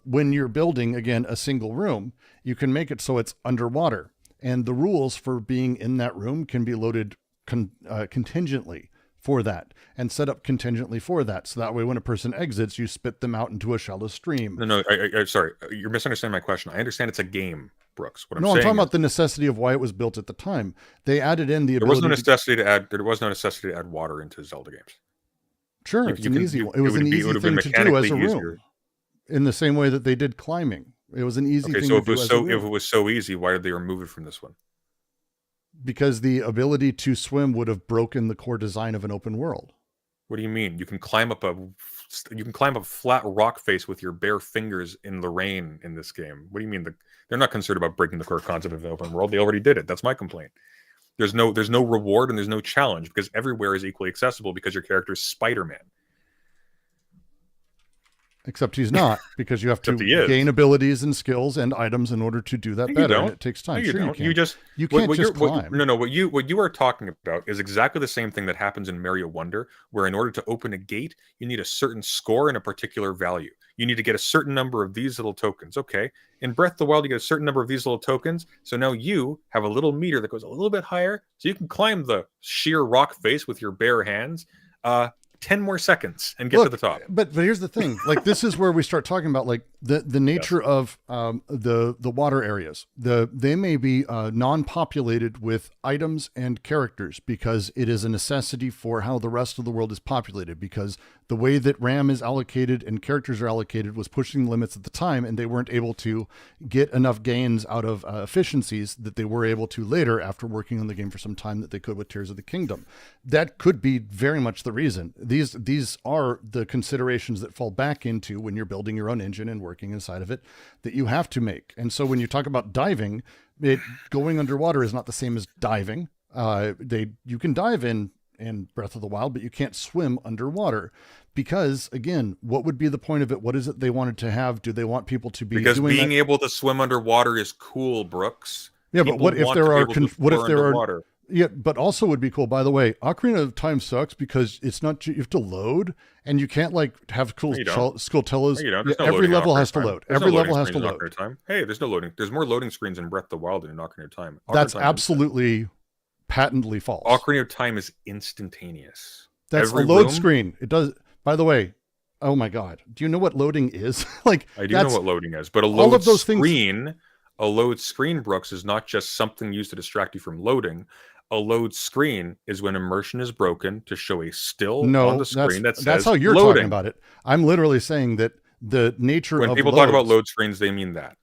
when you're building again a single room, you can make it so it's underwater, and the rules for being in that room can be loaded contingently for that and set up contingently for that. So that way, when a person exits, you spit them out into a shallow stream. No, sorry, you're misunderstanding my question. I understand it's a game, Brooks. I'm talking about the necessity of why it was built at the time. They added in the ability. There was no necessity to add water into Zelda games. Sure, it was an easy thing to do as a room. In the same way that they did climbing, it was an easy thing to do as a room. If it was so easy, why did they remove it from this one? Because the ability to swim would have broken the core design of an open world. What do you mean? You can climb up a flat rock face with your bare fingers in the rain in this game. What do you mean? They're not concerned about breaking the core concept of the open world. They already did it. That's my complaint. There's no reward and there's no challenge because everywhere is equally accessible because your character is Spider-Man. Except he's not, because you have to gain abilities and skills and items in order to do that better. And it takes time. No, sure, you can't just climb. What you are talking about is exactly the same thing that happens in Mario Wonder, where in order to open a gate, you need a certain score and a particular value. You need to get a certain number of these little tokens. Okay. In Breath of the Wild, you get a certain number of these little tokens. So now you have a little meter that goes a little bit higher, so you can climb the sheer rock face with your bare hands. 10 more seconds and get Look, to the top. But here's the thing. Like, this is where we start talking about like the nature of the water areas. They may be non-populated with items and characters because it is a necessity for how the rest of the world is populated, because the way that RAM is allocated and characters are allocated was pushing the limits at the time, and they weren't able to get enough gains out of efficiencies that they were able to later after working on the game for some time that they could with Tears of the Kingdom. That could be very much the reason. These are the considerations that fall back into when you're building your own engine and working inside of it that you have to make. And so when you talk about diving, going underwater is not the same as diving. You can dive in Breath of the Wild, but you can't swim underwater because, again, what would be the point of it? What is it they wanted to have? Do they want people to be because doing being that? able to swim underwater is cool, Brooks. Yeah, People but what if there are underwater. Yeah, but also would be cool, by the way, Ocarina of Time sucks because it's not, you have to load and you can't like have cool Skulltulas. No, no every level has to time. load. There's Every no level loading has to screens in load. Ocarina of Time. Hey, there's no loading. There's more loading screens in Breath of the Wild than in Ocarina of Time. That's absolutely patently false. Ocarina of Time is instantaneous. That's a load screen. It does, by the way, oh my God. Do you know what loading is? Like, I do know what loading is, but a load screen, Brooks, is not just something used to distract you from loading. A load screen is when immersion is broken to show a still on the screen that says that's how you're loading. talking about it. I'm literally saying that the nature when of people talk about load screens, they mean that.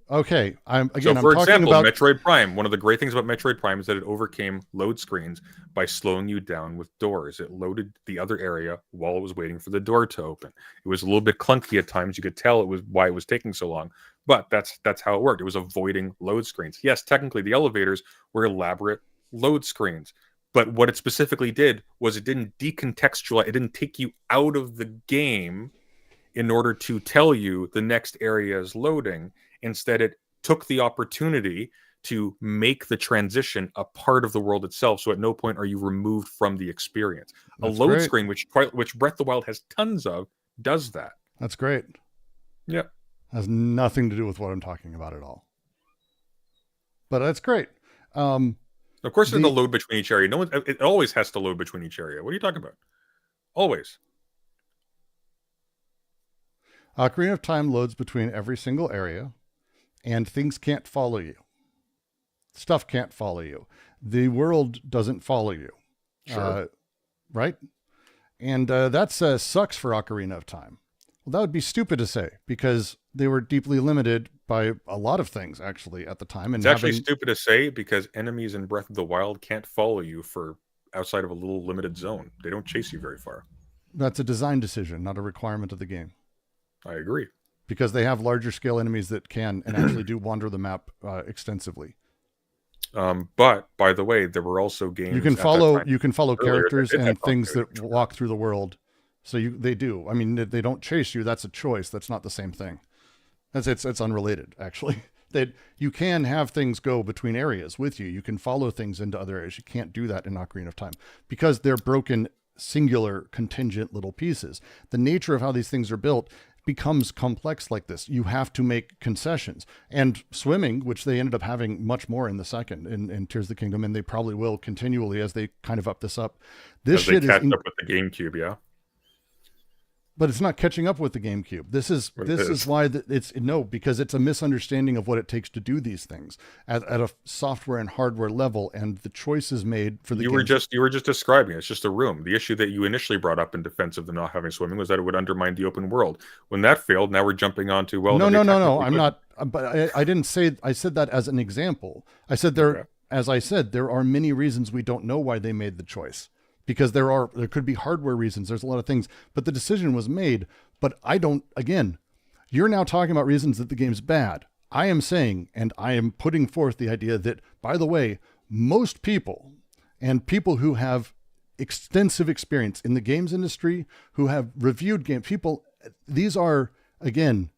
Okay. For example, Metroid Prime, one of the great things about Metroid Prime is that it overcame load screens by slowing you down with doors. It loaded the other area while it was waiting for the door to open. It was a little bit clunky at times. You could tell it was why it was taking so long. But that's how it worked. It was avoiding load screens. Yes, technically the elevators were elaborate load screens. But what it specifically did was it didn't decontextualize. It didn't take you out of the game in order to tell you the next area is loading. Instead, it took the opportunity to make the transition a part of the world itself. So at no point are you removed from the experience. That's a load great. screen, which Breath of the Wild has tons of, does that. That's great. Yeah. Has nothing to do with what I'm talking about at all. But that's great. Of course, there's a load between each area. It always has to load between each area. What are you talking about? Always. Ocarina of Time loads between every single area, and things can't follow you. Stuff can't follow you. The world doesn't follow you. Sure. Right? And that sucks for Ocarina of Time. Well, that would be stupid to say because they were deeply limited by a lot of things actually at the time. And it's actually stupid to say because enemies in Breath of the Wild can't follow you for outside of a little limited zone. They don't chase you very far. That's a design decision, not a requirement of the game. I agree. Because they have larger scale enemies that can and actually do wander the map extensively. But by the way, there were also games you can follow earlier characters and things that that walk through the world. So they do. I mean, they don't chase you. That's a choice. That's not the same thing. It's unrelated actually. That you can have things go between areas with you. You can follow things into other areas. You can't do that in Ocarina of Time because they're broken, singular, contingent little pieces. The nature of how these things are built becomes complex like this. You have to make concessions. And swimming, which they ended up having much more in the second in Tears of the Kingdom, and they probably will continually as they kind of up this up. This shit catch up with the GameCube, yeah. But it's not catching up with the GameCube. This is why because it's a misunderstanding of what it takes to do these things at a software and hardware level, and the choices made for the. You were just describing it. It's just a room. The issue that you initially brought up in defense of the not having swimming was that it would undermine the open world. When that failed, now we're jumping onto No. I'm not. But I didn't say. I said that as an example. I said as I said, there are many reasons we don't know why they made the choice. Because there could be hardware reasons. There's a lot of things, but the decision was made. But again, you're now talking about reasons that the game's bad. I am saying, and I am putting forth the idea that, by the way, most people and people who have extensive experience in the games industry, who have reviewed games, these are, again,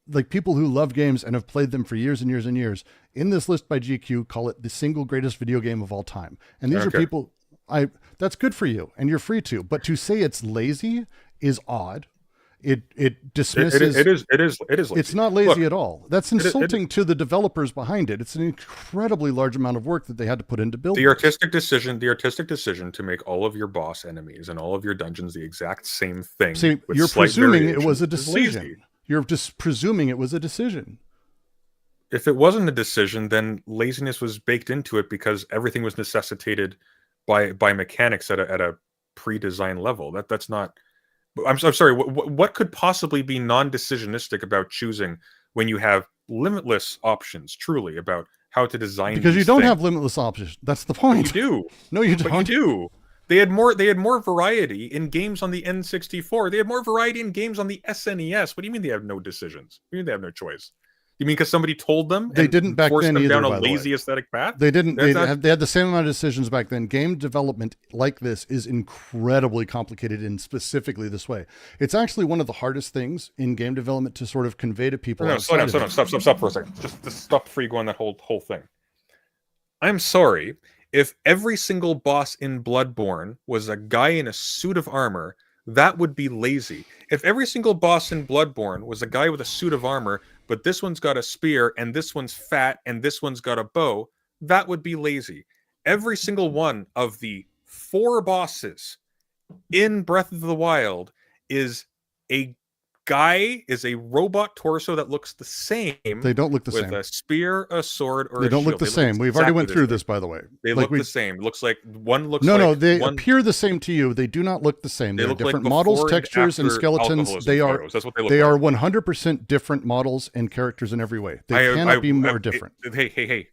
like people who love games and have played them for years and years and years. In this list by GQ, call it the single greatest video game of all time. And these are people... that's good for you and you're free to, but to say it's lazy is odd. It dismisses. It is lazy. It's not lazy Look, at all. That's insulting to the developers behind it. It's an incredibly large amount of work that they had to put into building. The artistic decision to make all of your boss enemies and all of your dungeons the exact same thing. See, with you're slight presuming it variations was a is lazy. decision. You're just presuming it was a decision. If it wasn't a decision, then laziness was baked into it because everything was necessitated by mechanics at a pre-design level. That's not. I'm sorry. What could possibly be non-decisionistic about choosing when you have limitless options? Truly, about how to design. Because you these don't things? have limitless options. That's the point. But you do. No, you don't. But you do. They had more variety in games on the N64. They had more variety in games on the SNES. What do you mean they have no decisions? What do you mean they have no choice? You mean because somebody told them? They didn't back forced then them either, down by a the way. lazy aesthetic path. They didn't. That's They had the same amount of decisions back then. Game development like this is incredibly complicated in specifically this way. It's actually one of the hardest things in game development to sort of convey to people. No, slow down, stop for a second. Just stop before you go on that whole thing. I'm sorry. If every single boss in Bloodborne was a guy in a suit of armor, that would be lazy. If every single boss in Bloodborne was a guy with a suit of armor, but this one's got a spear, and this one's fat, and this one's got a bow, that would be lazy. Every single one of the 4 bosses in Breath of the Wild is a robot torso that looks the same. They don't look the same. With a spear, a sword, or they a don't shield. look the same. We've already went through this, by the way. They look the same. Looks like one looks no, like no. They one, appear the same to you. They do not look the same. They They're look different like models, before and textures, and after skeletons. alcoholism They are. photos. That's what they look They like. are 100% different models and characters in every way. They cannot be more different. Hey!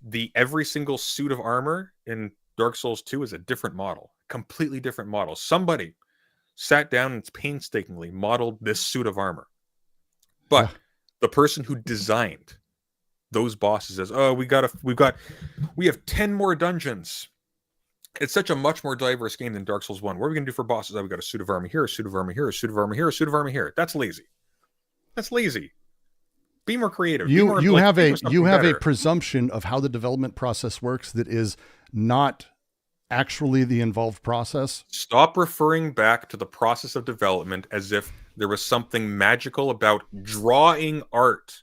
The every single suit of armor in Dark Souls 2 is a different model, completely different model. Somebody sat down and painstakingly modeled this suit of armor, but the person who designed those bosses says, "Oh, we have 10 more dungeons." It's such a much more diverse game than Dark Souls 1. What are we going to do for bosses? Oh, we got a suit of armor here, a suit of armor here, a suit of armor here, a suit of armor here. That's lazy. That's lazy. Be more creative. You have a better. presumption of how the development process works that is not actually the involved process. Stop referring back to the process of development as if there was something magical about drawing art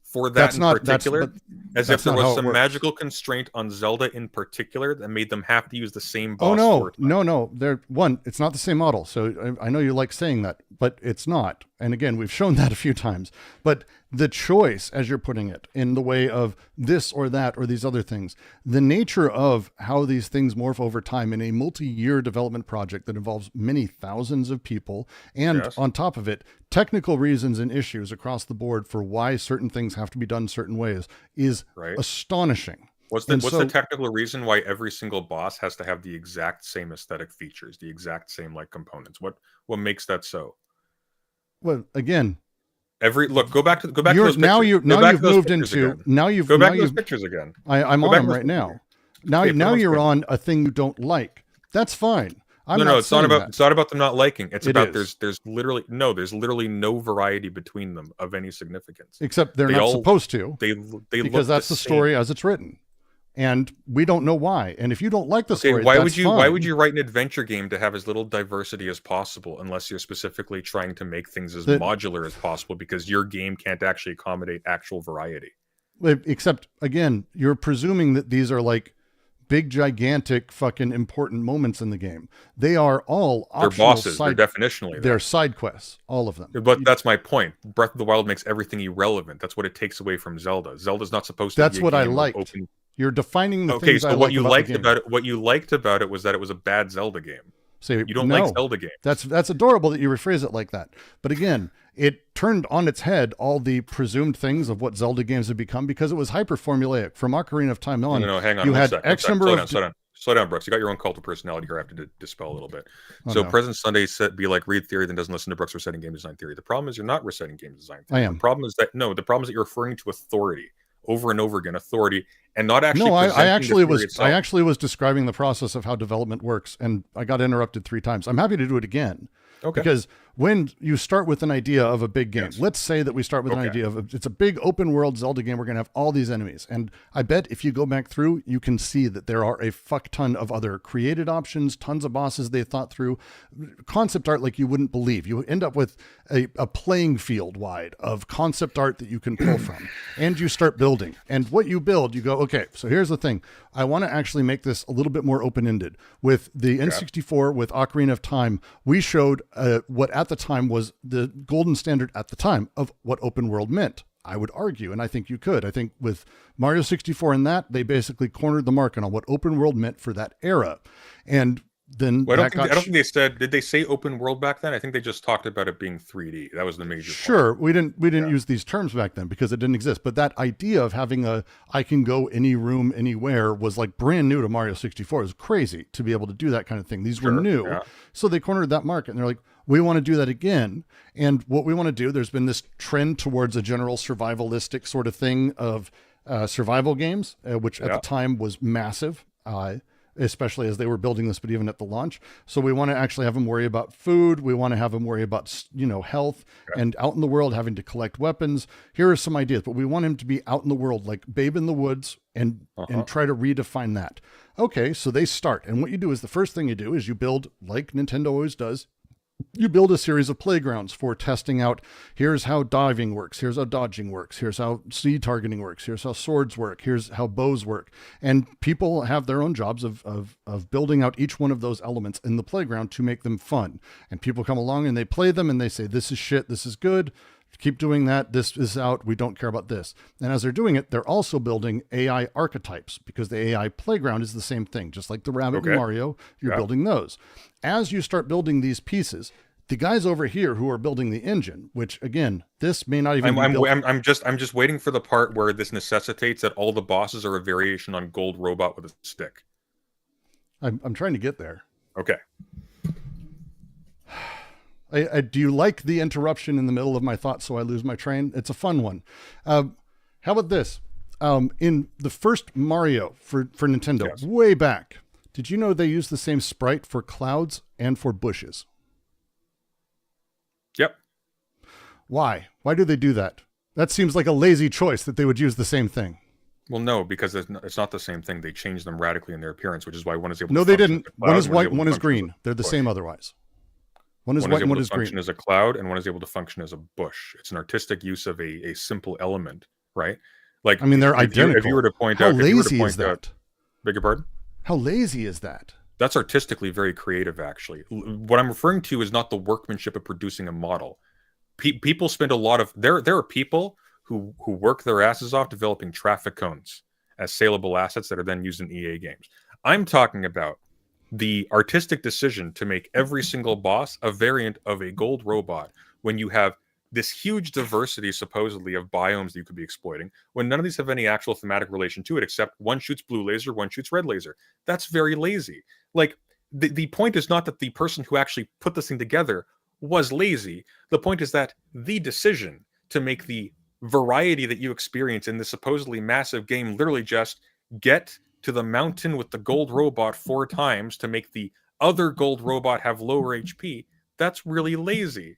for that particular, as if there was some magical constraint on Zelda in particular that made them have to use the same boss. Oh no! It's not the same model. So I know you like saying that, but it's not. And again, we've shown that a few times. But the choice, as you're putting it, in the way of this or that or these other things, the nature of how these things morph over time in a multi-year development project that involves many thousands of people, and on top of it, technical reasons and issues across the board for why certain things have to be done certain ways is astonishing. What's the technical reason why every single boss has to have the exact same aesthetic features, the exact same components? What makes that so? Well, again, go back to those pictures. Now you've moved into go back to those pictures again. I'm on them right now. Now you're on a thing you don't like. That's fine. It's not about them not liking. It's about there's literally no variety between them of any significance. Except they're not supposed to. They because that's the story as it's written. And we don't know why. And if you don't like the story, why would you write an adventure game to have as little diversity as possible unless you're specifically trying to make things as modular as possible because your game can't actually accommodate actual variety? Except, again, you're presuming that these are big, gigantic, fucking important moments in the game. They are all optional. They're bosses. They're definitionally. They're side quests, all of them. But that's my point. Breath of the Wild makes everything irrelevant. That's what it takes away from Zelda. Zelda's not supposed to be That's what I liked. You're defining the things I what you liked about it. What you liked about it was that it was a bad Zelda game. So you don't like Zelda games. That's adorable that you rephrase it like that. But again, it turned on its head all the presumed things of what Zelda games have become because it was hyper formulaic. From Ocarina of Time on, hang on. You had X number of. Slow down, Brooks. You got your own cult of personality here. I have to dispel a little bit. President Sunday said, "Be like read theory, then doesn't listen to Brooks reciting game design theory." The problem is you're not reciting game design theory. I am. The problem is that you're referring to authority over and over again, authority, and not actually. No, I actually was describing the process of how development works, and I got interrupted 3 times. I'm happy to do it again. Okay. Because when you start with an idea of a big game, let's say that we start with an idea of it's a big open world Zelda game. We're going to have all these enemies. And I bet if you go back through, you can see that there are a fuck ton of other created options, tons of bosses they thought through, concept art like you wouldn't believe. You end up with a playing field wide of concept art that you can pull from, and you start building. And what you build, you go, okay, so here's the thing. I want to actually make this a little bit more open-ended. With the N64, with Ocarina of Time, we showed what at the time was the golden standard at the time of what open world meant. I would argue, and I think you could. I think with Mario 64 and that, they basically cornered the market on what open world meant for that era. And then I don't think they said, did they say open world back then? I think they just talked about it being 3D. That was the major point. We didn't use these terms back then because it didn't exist. But that idea of having I can go any room, anywhere was like brand new to Mario 64. It was crazy to be able to do that kind of thing. These were new. Yeah. So they cornered that market and they're like, we want to do that again. And what we want to do, there's been this trend towards a general survivalistic sort of thing of survival games, which at the time was massive. Especially as they were building this, but even at the launch. So we want to actually have them worry about food. We want to have them worry about, health and out in the world, having to collect weapons. Here are some ideas, but we want him to be out in the world, like Babe in the Woods, and try to redefine that. Okay, so they start. And what you do is the first thing you do is you build, like Nintendo always does, you build a series of playgrounds for testing out, here's how diving works, here's how dodging works, here's how sea targeting works, here's how swords work, here's how bows work. And people have their own jobs of building out each one of those elements in the playground to make them fun. And people come along and they play them and they say, this is shit, this is good, keep doing that, this is out, we don't care about this. And as they're doing it, they're also building AI archetypes because the AI playground is the same thing. Just like the Rabbit in Mario, you're building those. As you start building these pieces, the guys over here who are building the engine, which again, this may not even I'm just waiting for the part where this necessitates that all the bosses are a variation on Gold Robot with a stick. I'm trying to get there. Okay. Do you like the interruption in the middle of my thought so I lose my train? It's a fun one. How about this? In the first Mario for Nintendo, way back, did you know they used the same sprite for clouds and for bushes? Yep. Why? Why do they do that? That seems like a lazy choice that they would use the same thing. Well, no, because it's not the same thing. They changed them radically in their appearance, which is why one is able to... No, they didn't. One is white, one is green. They're the same otherwise. One is white and one is green. One is able to function as a cloud, and one is able to function as a bush. It's an artistic use of a simple element, right? Like, I mean, they're identical. If you were to point out... How lazy is that? Beg your pardon? How lazy is that? That's artistically very creative, actually. What I'm referring to is not the workmanship of producing a model. People spend a lot of... There are people who work their asses off developing traffic cones as saleable assets that are then used in EA games. I'm talking about the artistic decision to make every single boss a variant of a gold robot when you have this huge diversity, supposedly, of biomes that you could be exploiting, when none of these have any actual thematic relation to it, except one shoots blue laser, one shoots red laser. That's very lazy. Like, the point is not that the person who actually put this thing together was lazy. The point is that the decision to make the variety that you experience in this supposedly massive game, literally just get to the mountain with the gold robot 4 times to make the other gold robot have lower HP, that's really lazy.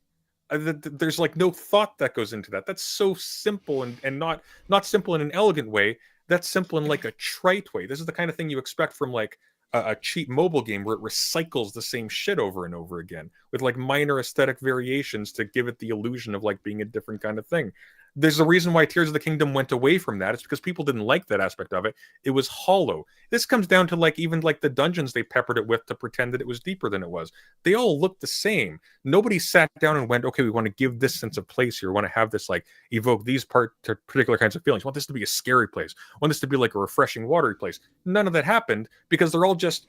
There's like no thought that goes into that. That's so simple and not simple in an elegant way. That's simple in like a trite way. This is the kind of thing you expect from like a cheap mobile game where it recycles the same shit over and over again with like minor aesthetic variations to give it the illusion of like being a different kind of thing. There's a reason why Tears of the Kingdom went away from that. It's because people didn't like that aspect of it. It was hollow. This comes down to like even like the dungeons they peppered it with to pretend that it was deeper than it was. They all looked the same. Nobody sat down and went, okay, we want to give this sense of place here. We want to have this like evoke these particular kinds of feelings. We want this to be a scary place. We want this to be like a refreshing, watery place. None of that happened because they're all just,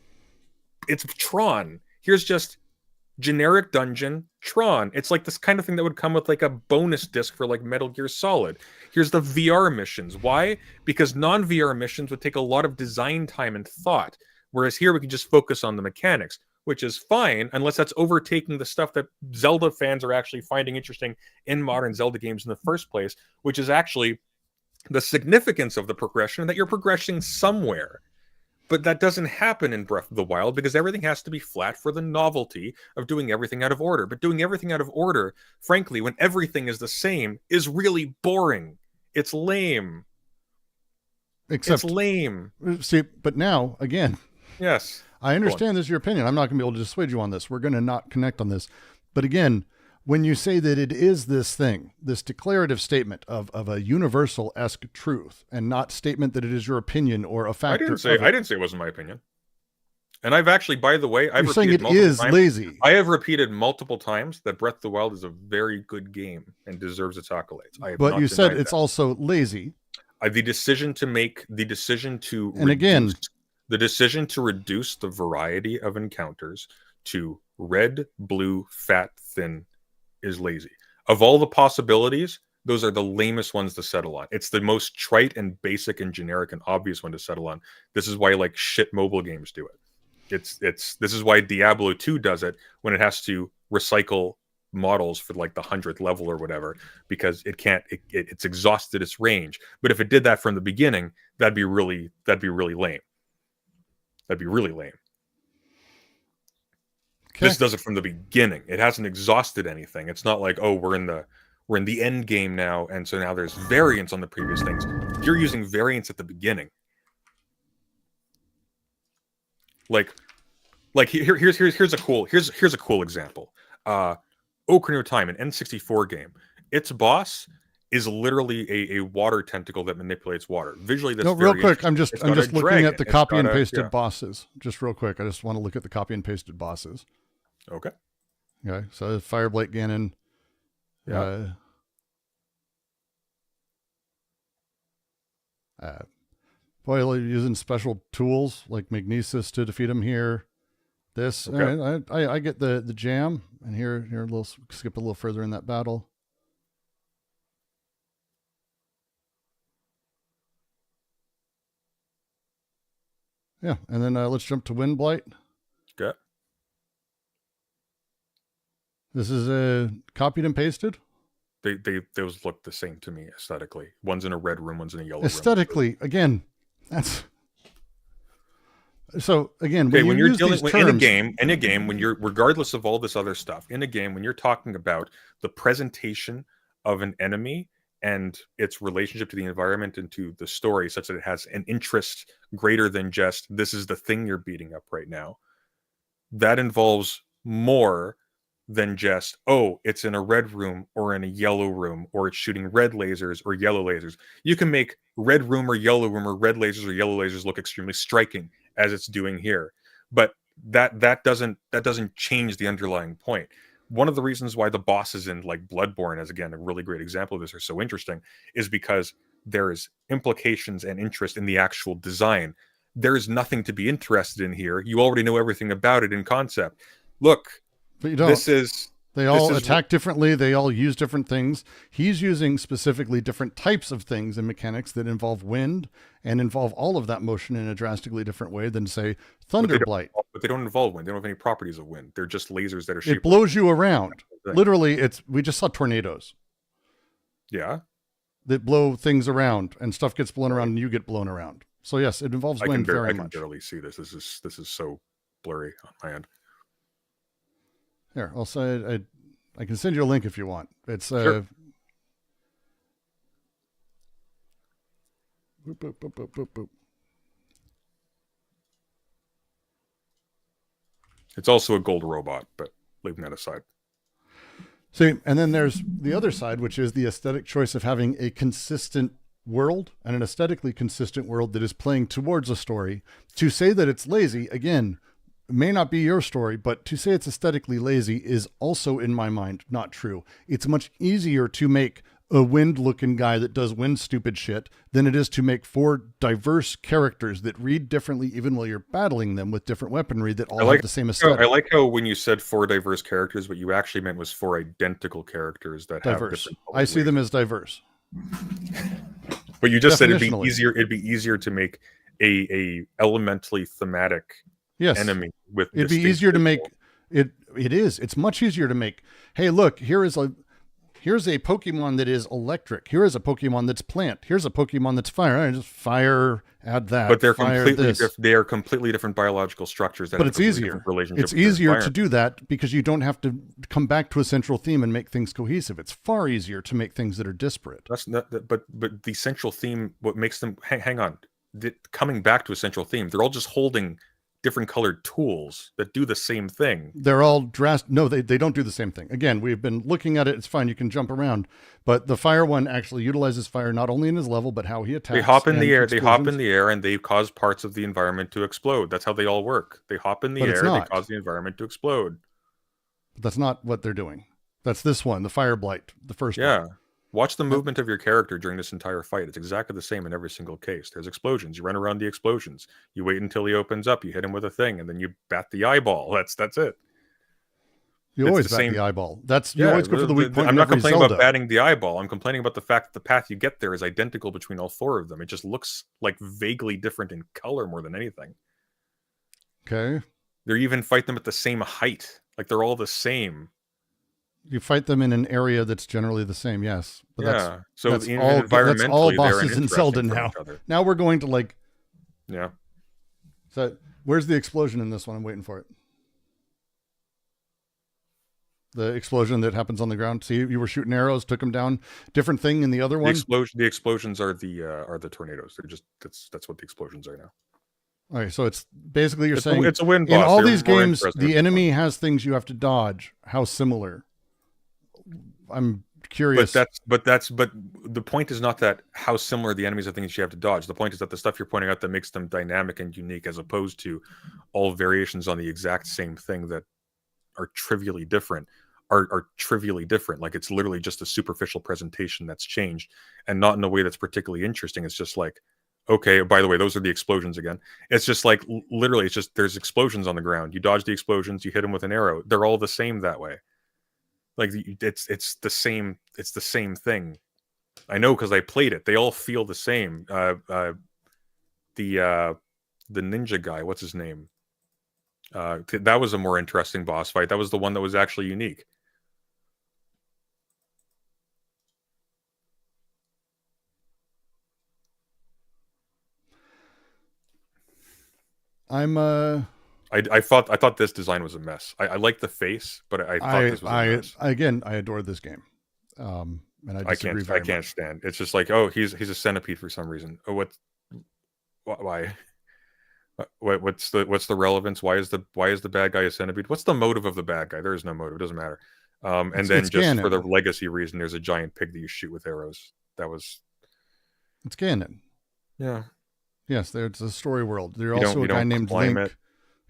it's Tron. Here's just generic dungeon Tron. It's like this kind of thing that would come with like a bonus disc for like Metal Gear Solid. Here's the VR missions. Why? Because non-VR missions would take a lot of design time and thought, whereas here we can just focus on the mechanics, which is fine unless that's overtaking the stuff that Zelda fans are actually finding interesting in modern Zelda games in the first place, which is actually the significance of the progression, that you're progressing somewhere. But that doesn't happen in Breath of the Wild because everything has to be flat for the novelty of doing everything out of order. But doing everything out of order, frankly, when everything is the same, is really boring. It's lame. Except, it's lame. See, but now, again, yes, I understand this is your opinion. I'm not going to be able to dissuade you on this. We're going to not connect on this. But again, when you say that it is this thing, this declarative statement of a universal-esque truth, and not statement that it is your opinion or a factor. I didn't say it wasn't my opinion. And I've actually, by the way, I've You're saying repeated it is times, lazy. I have repeated multiple times that Breath of the Wild is a very good game and deserves its accolades. I have But not you said denied it's that. also lazy. The decision to And again, the decision to reduce the variety of encounters to red, blue, fat, thin is lazy. Of all the possibilities, those are the lamest ones to settle on. It's the most trite and basic and generic and obvious one to settle on. This is why like shit mobile games do it. This is why Diablo 2 does it when it has to recycle models for like the 100th level or whatever, because it's exhausted its range. But if it did that from the beginning, that'd be really lame. That'd be really lame. Okay. This does it from the beginning. It hasn't exhausted anything. It's not like, oh, we're in the end game now, and so now there's variants on the previous things. You're using variants at the beginning. Like here's a cool example. Ocarina of Time, an N64 game. Its boss is literally a water tentacle that manipulates water. Visually, that's real quick. I'm just looking at the copy and pasted yeah. bosses. Just real quick. I just want to look at the copy and pasted bosses. Okay. Okay. So Fireblade Ganon. Yeah. Boy, using special tools like Magnesis to defeat him here. This, okay. I get the jam, and here a little skip a little further in that battle. Yeah, and then let's jump to Windblight. Okay. This is copied and pasted. Those look the same to me aesthetically. One's in a red room, one's in a yellow aesthetically, room. Again, that's so again. When you're dealing in a game, when you're regardless of all this other stuff, in a game when you're talking about the presentation of an enemy and its relationship to the environment and to the story, such that it has an interest greater than just this is the thing you're beating up right now, that involves more than just, oh, it's in a red room or in a yellow room, or it's shooting red lasers or yellow lasers. You can make red room or yellow room or red lasers or yellow lasers look extremely striking, as it's doing here. But that doesn't change the underlying point. One of the reasons why the bosses in like Bloodborne, as again a really great example of this, are so interesting is because there is implications and interest in the actual design. There is nothing to be interested in here. You already know everything about it in concept. Look, but you don't. They all attack differently. They all use different things. He's using specifically different types of things and mechanics that involve wind and involve all of that motion in a drastically different way than, say, Thunderblight. But they don't involve wind. They don't have any properties of wind. They're just lasers that are shaped. It blows you around. Literally, we just saw tornadoes. Yeah. That blow things around, and stuff gets blown around, and you get blown around. So yes, it involves wind very much. I can barely see this. This is so blurry on my end. Here, I'll say I can send you a link if you want. It's sure. Boop, boop, boop, boop, boop, boop. It's also a gold robot, but leaving that aside. See, and then there's the other side, which is the aesthetic choice of having a consistent world and an aesthetically consistent world that is playing towards a story. To say that it's lazy, again, may not be your story, but to say it's aesthetically lazy is also, in my mind, not true. It's much easier to make a wind-looking guy that does wind-stupid shit than it is to make 4 diverse characters that read differently even while you're battling them with different weaponry that all have the same aesthetic. I like how when you said 4 diverse characters, what you actually meant was 4 identical characters that have different. I see them as diverse. But you just said it'd be easier to make a elementally thematic enemy with. It'd be easier to make it. It is. It's much easier to make. Hey, look, here is here's a Pokemon that is electric. Here is a Pokemon that's plant. Here's a Pokemon that's fire. I just fire, add that. But they're fire completely this. they are completely different biological structures. That But have it's a completely easier. different relationship It's with their easier to environment. do that because you don't have to come back to a central theme and make things cohesive. It's far easier to make things that are disparate. That's not. But the central theme, what makes them hang on, coming back to a central theme, they're all just holding different colored tools that do the same thing. They're all no, they don't do the same thing. Again, we've been looking at it. It's fine. You can jump around, but the fire one actually utilizes fire not only in his level, but how he attacks. They hop in the air. explosions. They hop in the air, and they cause parts of the environment to explode. That's how they all work. They hop in the But it's air. They not. cause the environment to explode. But that's not what they're doing. That's this one, the fire blight, the first one. Yeah. Watch the movement of your character during this entire fight. It's exactly the same in every single case. There's explosions. You run around the explosions. You wait until he opens up. You hit him with a thing, and then you bat the eyeball. That's it. You It's always the bat same- the eyeball. You always go for the weak point. I'm in not every complaining Zelda. about batting the eyeball. I'm complaining about the fact that the path you get there is identical between all four of them. It just looks like vaguely different in color more than anything. Okay. They even fight them at the same height. Like they're all the same. You fight them in an area that's generally the same, yes. But Yeah. So that's in- all environmentally, they're bosses in Zelda uninteresting from now. each other. Now we're going to like. Yeah. So where's the explosion in this one? I'm waiting for it. The explosion that happens on the ground. See, you were shooting arrows, took them down. Different thing in the other one. The explosions are the tornadoes. They're just that's what the explosions are now. All right, so it's basically you're It's saying a wind in boss. all They're these more games, interesting the with enemy has things you have to dodge. How similar? I'm curious. But the point is not that how similar the enemies are things you have to dodge. The point is that the stuff you're pointing out that makes them dynamic and unique, as opposed to all variations on the exact same thing that are trivially different, are trivially different. Like it's literally just a superficial presentation that's changed, and not in a way that's particularly interesting. It's just like, okay, by the way, those are the explosions again. It's just like literally, it's just there's explosions on the ground. You dodge the explosions, you hit them with an arrow. They're all the same that way. Like it's the same. It's the same thing. I know because I played it. They all feel the same. The ninja guy, what's his name? That was a more interesting boss fight. That was the one that was actually unique. I thought this design was a mess. I like the face, but I thought this was a mess. Again, I adore this game, and I disagree very I can't much. stand. It's just like, oh, he's a centipede for some reason. Oh, why? What's the relevance? Why is the bad guy a centipede? What's the motive of the bad guy? There is no motive. It doesn't matter. And then it's just canon. for the legacy reason, there's a giant pig that you shoot with arrows. It's canon. Yeah. Yes, there's a story world. There's You also don't- a you guy don't named climb Link. it.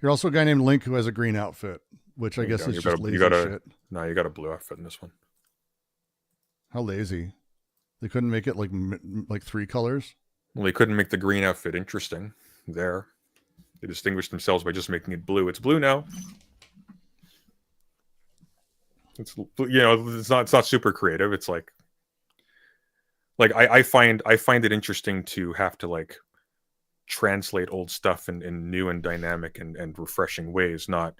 You're also a guy named Link who has a green outfit, which I You guess don't. is You just gotta- lazy you gotta- shit. No, you got a blue outfit in this one. How lazy? They couldn't make it like 3 colors. Well, they couldn't make the green outfit interesting. There, they distinguished themselves by just making it blue. It's blue now. It's it's not super creative. It's like I find it interesting to have to like translate old stuff in new and dynamic and refreshing ways, not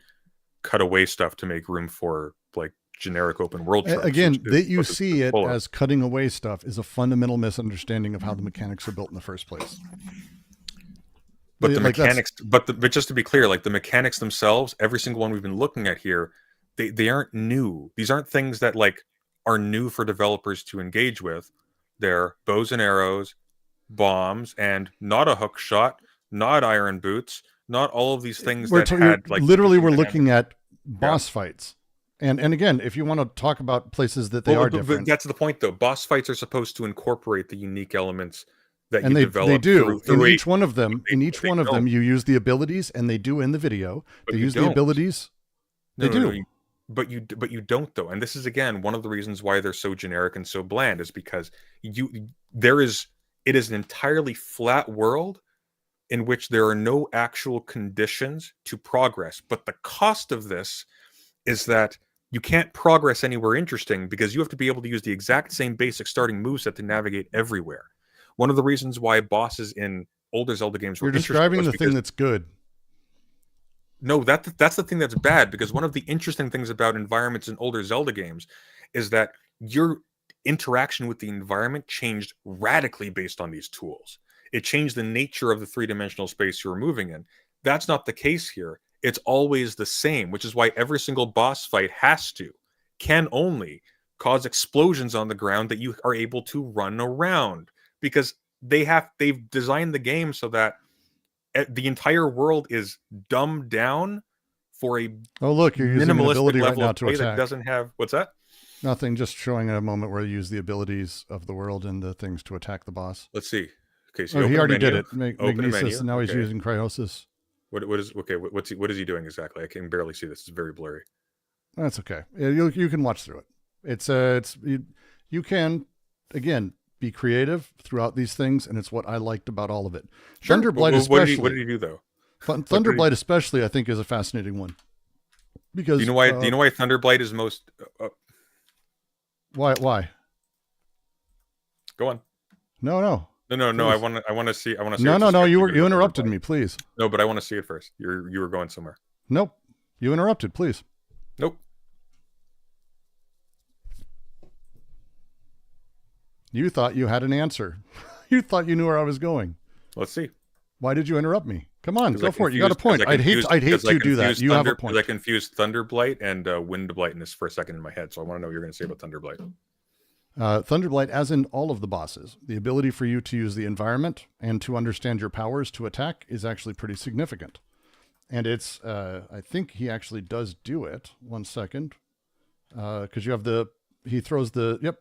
cut away stuff to make room for like generic open world tropes. Again, which is that you what this see is it full of. as cutting away stuff is a fundamental misunderstanding of how the mechanics are built in the first place. But the Like, that's- mechanics, but just to be clear, like the mechanics themselves, every single one we've been looking at here, they aren't new. These aren't things that like are new for developers to engage with. They're bows and arrows, bombs, and not a hook shot, not iron boots, not all of these things that had like literally we're looking at boss fights. And again, if you want to talk about places that they are but different, that's the point though. Boss fights are supposed to incorporate the unique elements that and you they develop do through in a- each one of them. In each they one of them, don't. you use the abilities, and they do in the video. But They you use the don't. abilities. They do. But you don't though, and this is again one of the reasons why they're so generic and so bland is because it is an entirely flat world in which there are no actual conditions to progress. But the cost of this is that you can't progress anywhere interesting because you have to be able to use the exact same basic starting moveset to navigate everywhere. One of the reasons why bosses in older Zelda games were You're interesting describing was the thing because- that's good. No, that's the thing that's bad, because one of the interesting things about environments in older Zelda games is that your interaction with the environment changed radically based on these tools. It changed the nature of the three-dimensional space you were moving in. That's not the case here. It's always the same, which is why every single boss fight can only cause explosions on the ground that you are able to run around, because they've designed the game so that the entire world is dumbed down for a look, you're using an ability right now to that attack. doesn't have what's that? Nothing, just showing a moment where you use the abilities of the world and the things to attack the boss. Let's see. Okay, so he already did it. Open Magnesis, and now he's okay. using cryosis. What is he doing exactly? I can barely see this. It's very blurry. That's okay. You can watch through it. You can, again, be creative throughout these things, and it's what I liked about all of it. Sure. Thunderblight especially. What did he do though? Thunderblight especially, I think, is a fascinating one. Because do you know why Thunderblight is most? Why? Go on. No. No. I want to see. No. You interrupted me, please. No, but I want to see it first. You were going somewhere. Nope. You interrupted, please. Nope. You thought you had an answer. You thought you knew where I was going. Let's see. Why did you interrupt me? Come on, go for it. You got a point. I'd hate to do that. You have a point. I confused Thunderblight and Windblightness for a second in my head, so I want to know what you're going to say about Thunderblight. Thunderblight, as in all of the bosses, the ability for you to use the environment and to understand your powers to attack is actually pretty significant. And it's, I think he actually does do it. 1 second. Because you have he throws the,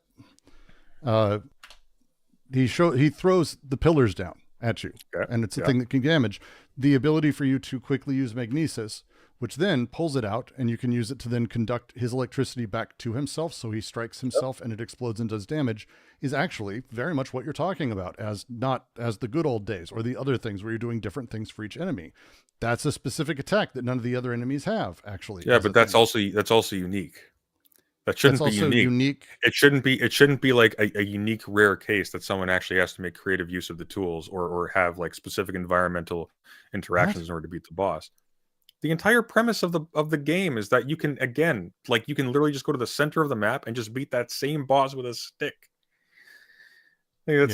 he throws the pillars down at you, and it's a thing that can damage. The ability for you to quickly use magnesis, which then pulls it out, and you can use it to then conduct his electricity back to himself, so he strikes himself and it explodes and does damage, is actually very much what you're talking about, not as the good old days or the other things where you're doing different things for each enemy. That's a specific attack that none of the other enemies have, actually. Yeah, but that's also unique. That shouldn't be unique. It shouldn't be like a unique rare case that someone actually has to make creative use of the tools or have like specific environmental interactions in order to beat the boss. The entire premise of the game is that you can literally just go to the center of the map and just beat that same boss with a stick. And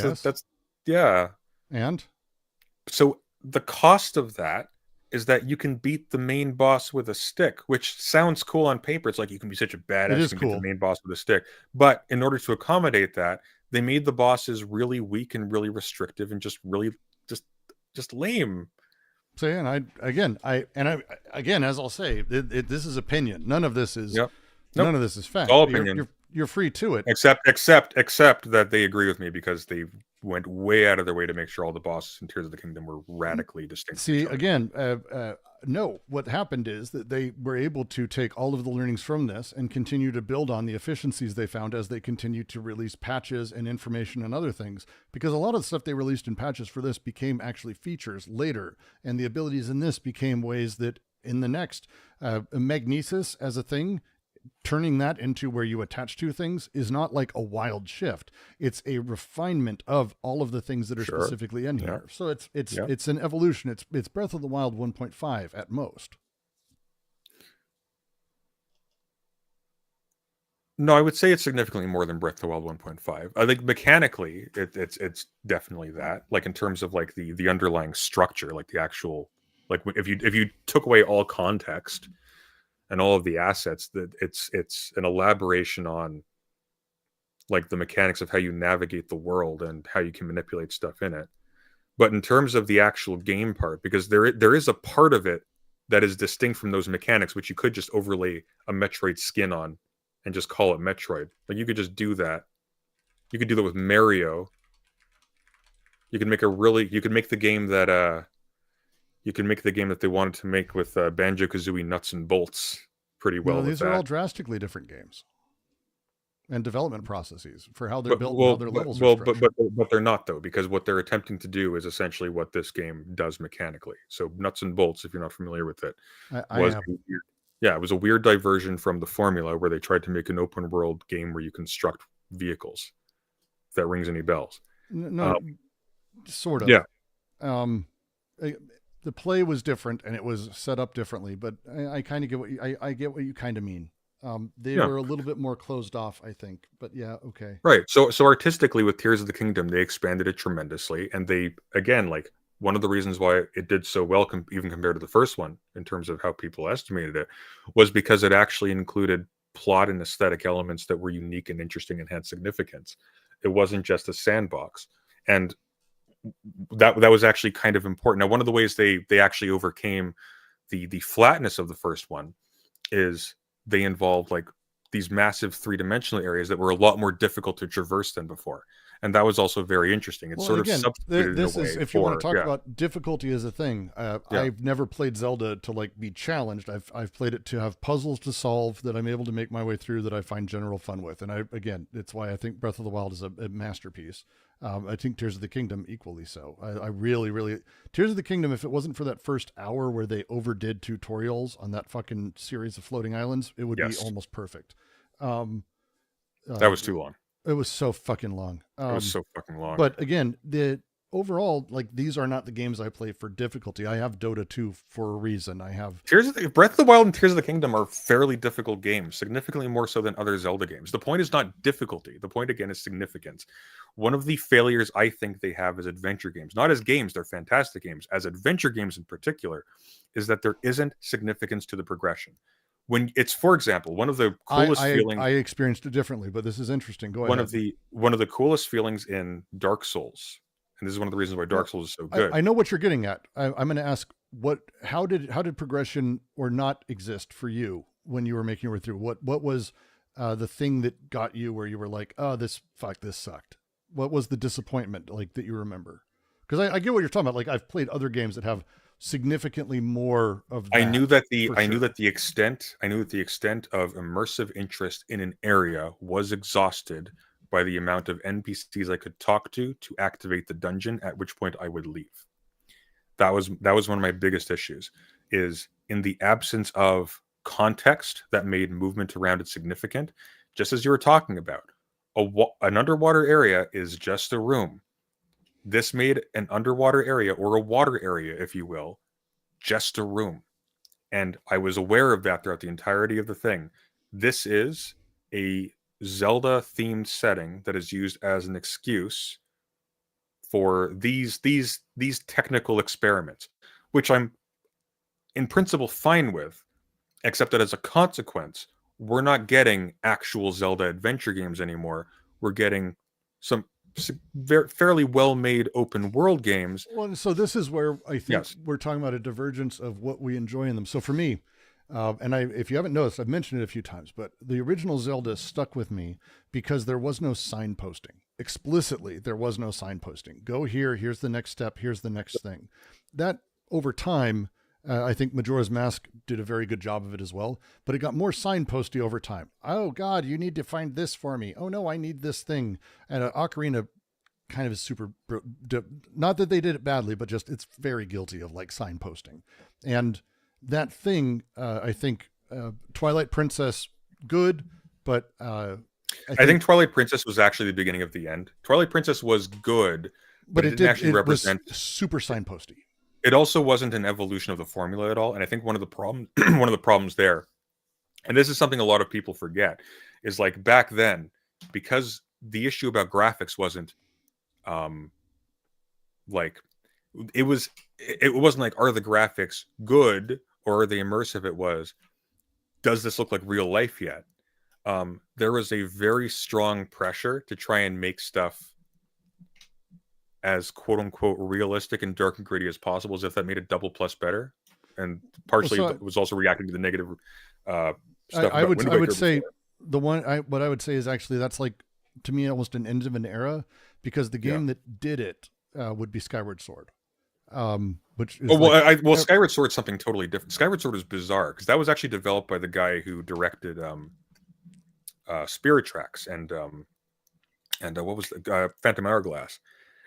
so the cost of that is that you can beat the main boss with a stick, which sounds cool on paper. It's like you can be such a badass and beat the main boss with a stick. But in order to accommodate that, they made the bosses really weak and really restrictive and just really just lame. So as I'll say, this is opinion. None of this is none of this is fact. It's all opinion. You're free to it. Except that they agree with me because they went way out of their way to make sure all the bosses in Tears of the Kingdom were radically distinct. See, again, no, what happened is that they were able to take all of the learnings from this and continue to build on the efficiencies they found as they continued to release patches and information and other things, because a lot of the stuff they released in patches for this became actually features later, and the abilities in this became ways that in the next, magnesis as a thing, turning that into where you attach two things is not like a wild shift. It's a refinement of all of the things that are specifically in here. So it's an evolution. It's Breath of the Wild 1.5 at most. No, I would say it's significantly more than Breath of the Wild 1.5. I think mechanically it's definitely that. Like in terms of like the underlying structure, like the actual, like if you took away all context and all of the assets, that it's an elaboration on like the mechanics of how you navigate the world and how you can manipulate stuff in it. But in terms of the actual game part, because there is a part of it that is distinct from those mechanics, which you could just overlay a Metroid skin on and just call it Metroid. Like you could just do that. You could do that with Mario. You could make the game that you can make the game that they wanted to make with Banjo-Kazooie nuts and bolts pretty well. These are all drastically different games and development processes for how they're built and how their levels are structured. But they're not, though, because what they're attempting to do is essentially what this game does mechanically. So nuts and bolts, if you're not familiar with it, it was a weird diversion from the formula where they tried to make an open world game where you construct vehicles. If that rings any bells. No, sort of. Yeah. The play was different and it was set up differently, but I kind of get I get what you kind of mean. They were a little bit more closed off, I think. But yeah, okay. Right. So artistically, with Tears of the Kingdom, they expanded it tremendously, and they again, like, one of the reasons why it did so well, even compared to the first one, in terms of how people estimated it, was because it actually included plot and aesthetic elements that were unique and interesting and had significance. It wasn't just a sandbox, and that was actually kind of important. Now, one of the ways they actually overcame the flatness of the first one is they involved like these massive 3-dimensional areas that were a lot more difficult to traverse than before. And that was also very interesting. It's sort of substituted this in a way is, if you want to talk yeah. about difficulty as a thing, I've never played Zelda to like be challenged. I've played it to have puzzles to solve that I'm able to make my way through, that I find general fun with. And again, it's why I think Breath of the Wild is a masterpiece. I think Tears of the Kingdom equally so. I really, really, Tears of the Kingdom, if it wasn't for that first hour where they overdid tutorials on that fucking series of floating islands, it would be almost perfect. That was too long. It was so fucking long. It was so fucking long. But again, the overall, like, these are not the games I play for difficulty. I have Dota 2 for a reason. I have Breath of the Wild and Tears of the Kingdom are fairly difficult games, significantly more so than other Zelda games. The point is not difficulty. The point, again, is significance. One of the failures I think they have as adventure games, not as games, they're fantastic games, as adventure games in particular, is that there isn't significance to the progression. When it's, for example, one of the coolest feelings. I experienced it differently, but this is interesting. Go ahead. One of the coolest feelings in Dark Souls, and this is one of the reasons why Dark Souls is so good. I know what you're getting at. I'm going to ask, how did progression or not exist for you when you were making your way through? What was the thing that got you where you were like, oh, this sucked? What was the disappointment like that you remember? Because I get what you're talking about. Like, I've played other games that have significantly more of that. I knew that the extent of immersive interest in an area was exhausted by the amount of NPCs I could talk to activate the dungeon, at which point I would leave. That was one of my biggest issues, is in the absence of context that made movement around it significant. Just as you were talking about, an underwater area is just a room. This made an underwater area, or a water area, if you will, just a room. And I was aware of that throughout the entirety of the thing. This is a Zelda-themed setting that is used as an excuse for these technical experiments, which I'm in principle fine with, except that as a consequence, we're not getting actual Zelda adventure games anymore. We're getting some fairly well-made open world games. Well, so this is where I think we're talking about a divergence of what we enjoy in them. So for me, and if you haven't noticed, I've mentioned it a few times, but the original Zelda stuck with me because there was no signposting. Explicitly, there was no signposting. Go here, here's the next step, here's the next thing. That, over time, I think Majora's Mask did a very good job of it as well, but it got more signposty over time. Oh God, you need to find this for me. Oh no, I need this thing. And Ocarina kind of is super, not that they did it badly, but just it's very guilty of like signposting. And that thing, I think Twilight Princess, good, but I think Twilight Princess was actually the beginning of the end. Twilight Princess was good, but it didn't actually represent was super signposty. It also wasn't an evolution of the formula at all. And I think one of the problems there, and this is something a lot of people forget, is like back then, because the issue about graphics wasn't like it wasn't like, are the graphics good or are they immersive? It was, does this look like real life yet? There was a very strong pressure to try and make stuff as quote unquote realistic and dark and gritty as possible, as if that made it double plus better. And partially it was also reacting to the negative stuff. I would say what I would say is actually that's like, to me, almost an end of an era, because the game that did it would be Skyward Sword. Which is Skyward Sword is something totally different. Skyward Sword is bizarre because that was actually developed by the guy who directed Spirit Tracks and what was the Phantom Hourglass,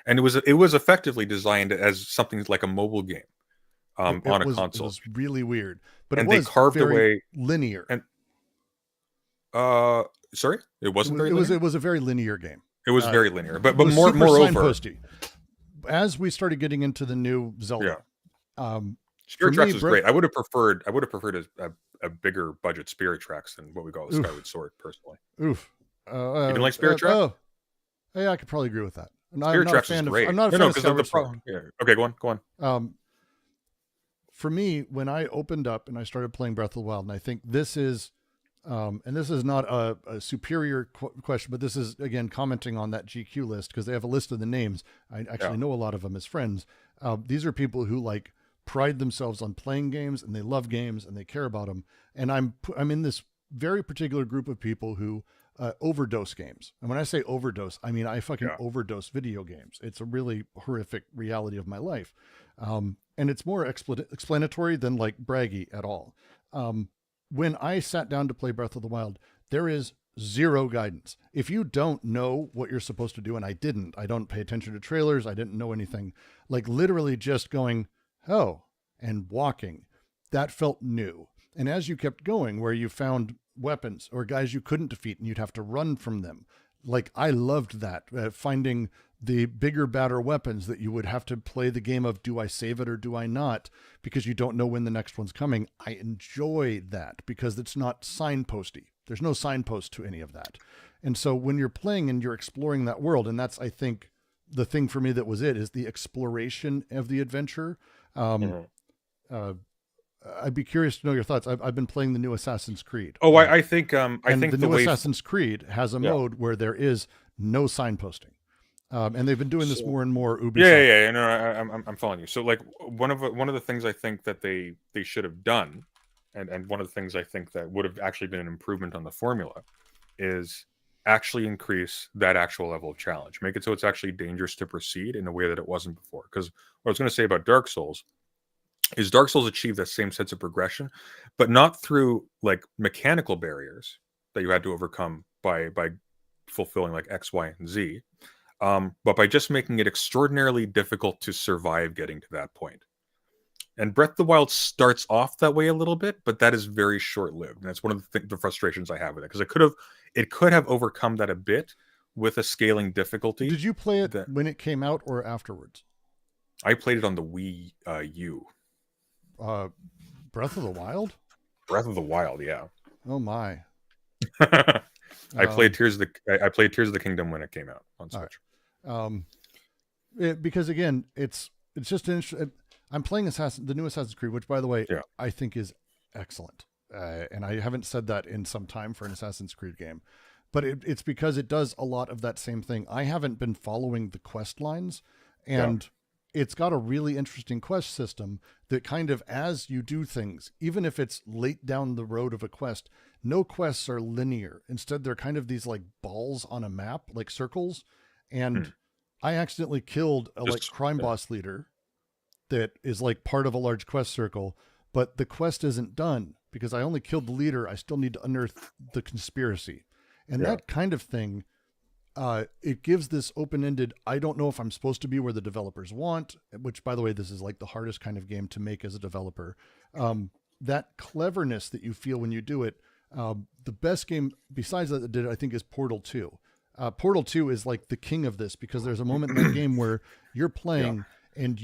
and it was effectively designed as something like a mobile game on a console. It was really weird, but and it was they carved very away linear. And sorry, it wasn't very linear. It was a very linear game. It was very linear, but moreover, signposty. As we started getting into the new Zelda, Spirit Tracks was great. I would have preferred a bigger budget Spirit Tracks than what we call the Oof. Skyward Sword, personally. Oof. You didn't like Spirit Tracks? Oh, yeah, I could probably agree with that. Spirit Tracks is great. I'm not a fan of Skyward Sword. Yeah. Okay, go on. For me, when I opened up and I started playing Breath of the Wild, and I think this is, and this is not a superior question, but this is, again, commenting on that GQ list, because they have a list of the names. I actually know a lot of them as friends. These are people who like pride themselves on playing games, and they love games, and they care about them. And I'm in this very particular group of people who overdose games. And when I say overdose, I mean I fucking overdose video games. It's a really horrific reality of my life. And it's more explanatory than like braggy at all. When I sat down to play Breath of the Wild, there is zero guidance. If you don't know what you're supposed to do, and I don't pay attention to trailers, I didn't know anything, like literally just going, oh, and walking, that felt new. And as you kept going, where you found weapons or guys you couldn't defeat and you'd have to run from them, like I loved that, finding the bigger, badder weapons that you would have to play the game of, do I save it or do I not? Because you don't know when the next one's coming. I enjoy that because it's not signposty. There's no signpost to any of that. And so when you're playing and you're exploring that world, and that's, I think, the thing for me that was it, is the exploration of the adventure. I'd be curious to know your thoughts. I've been playing the new Assassin's Creed. Oh, I think the new Assassin's Creed has a mode where there is no signposting. And they've been doing this more and more. Ubisoft. Yeah. No, I'm following you. So, like, one of the things I think that they should have done, and one of the things I think that would have actually been an improvement on the formula, is actually increase that actual level of challenge. Make it so it's actually dangerous to proceed in a way that it wasn't before. Because what I was going to say about Dark Souls is Dark Souls achieved that same sense of progression, but not through like mechanical barriers that you had to overcome by fulfilling like X, Y, and Z. But by just making it extraordinarily difficult to survive getting to that point. And Breath of the Wild starts off that way a little bit, but that is very short-lived. And that's one of the frustrations I have with it, because it could have overcome that a bit with a scaling difficulty. Did you play it when it came out or afterwards? I played it on the Wii U. Breath of the Wild? Breath of the Wild, yeah. Oh my. I played Tears of the Kingdom when it came out on Switch. Because again, it's just interesting. I'm playing the new Assassin's Creed, which, by the way, I think is excellent. And I haven't said that in some time for an Assassin's Creed game, but it's because it does a lot of that same thing. I haven't been following the quest lines, and it's got a really interesting quest system that kind of, as you do things, even if it's late down the road of a quest, no quests are linear. Instead, they're kind of these like balls on a map, like circles. And I accidentally killed a crime boss leader that is like part of a large quest circle, but the quest isn't done because I only killed the leader. I still need to unearth the conspiracy. And that kind of thing, it gives this open-ended, I don't know if I'm supposed to be where the developers want, which, by the way, this is like the hardest kind of game to make as a developer. That cleverness that you feel when you do it, the best game besides that did it, I think, is Portal 2. Portal 2 is like the king of this, because there's a moment in that game where you're playing and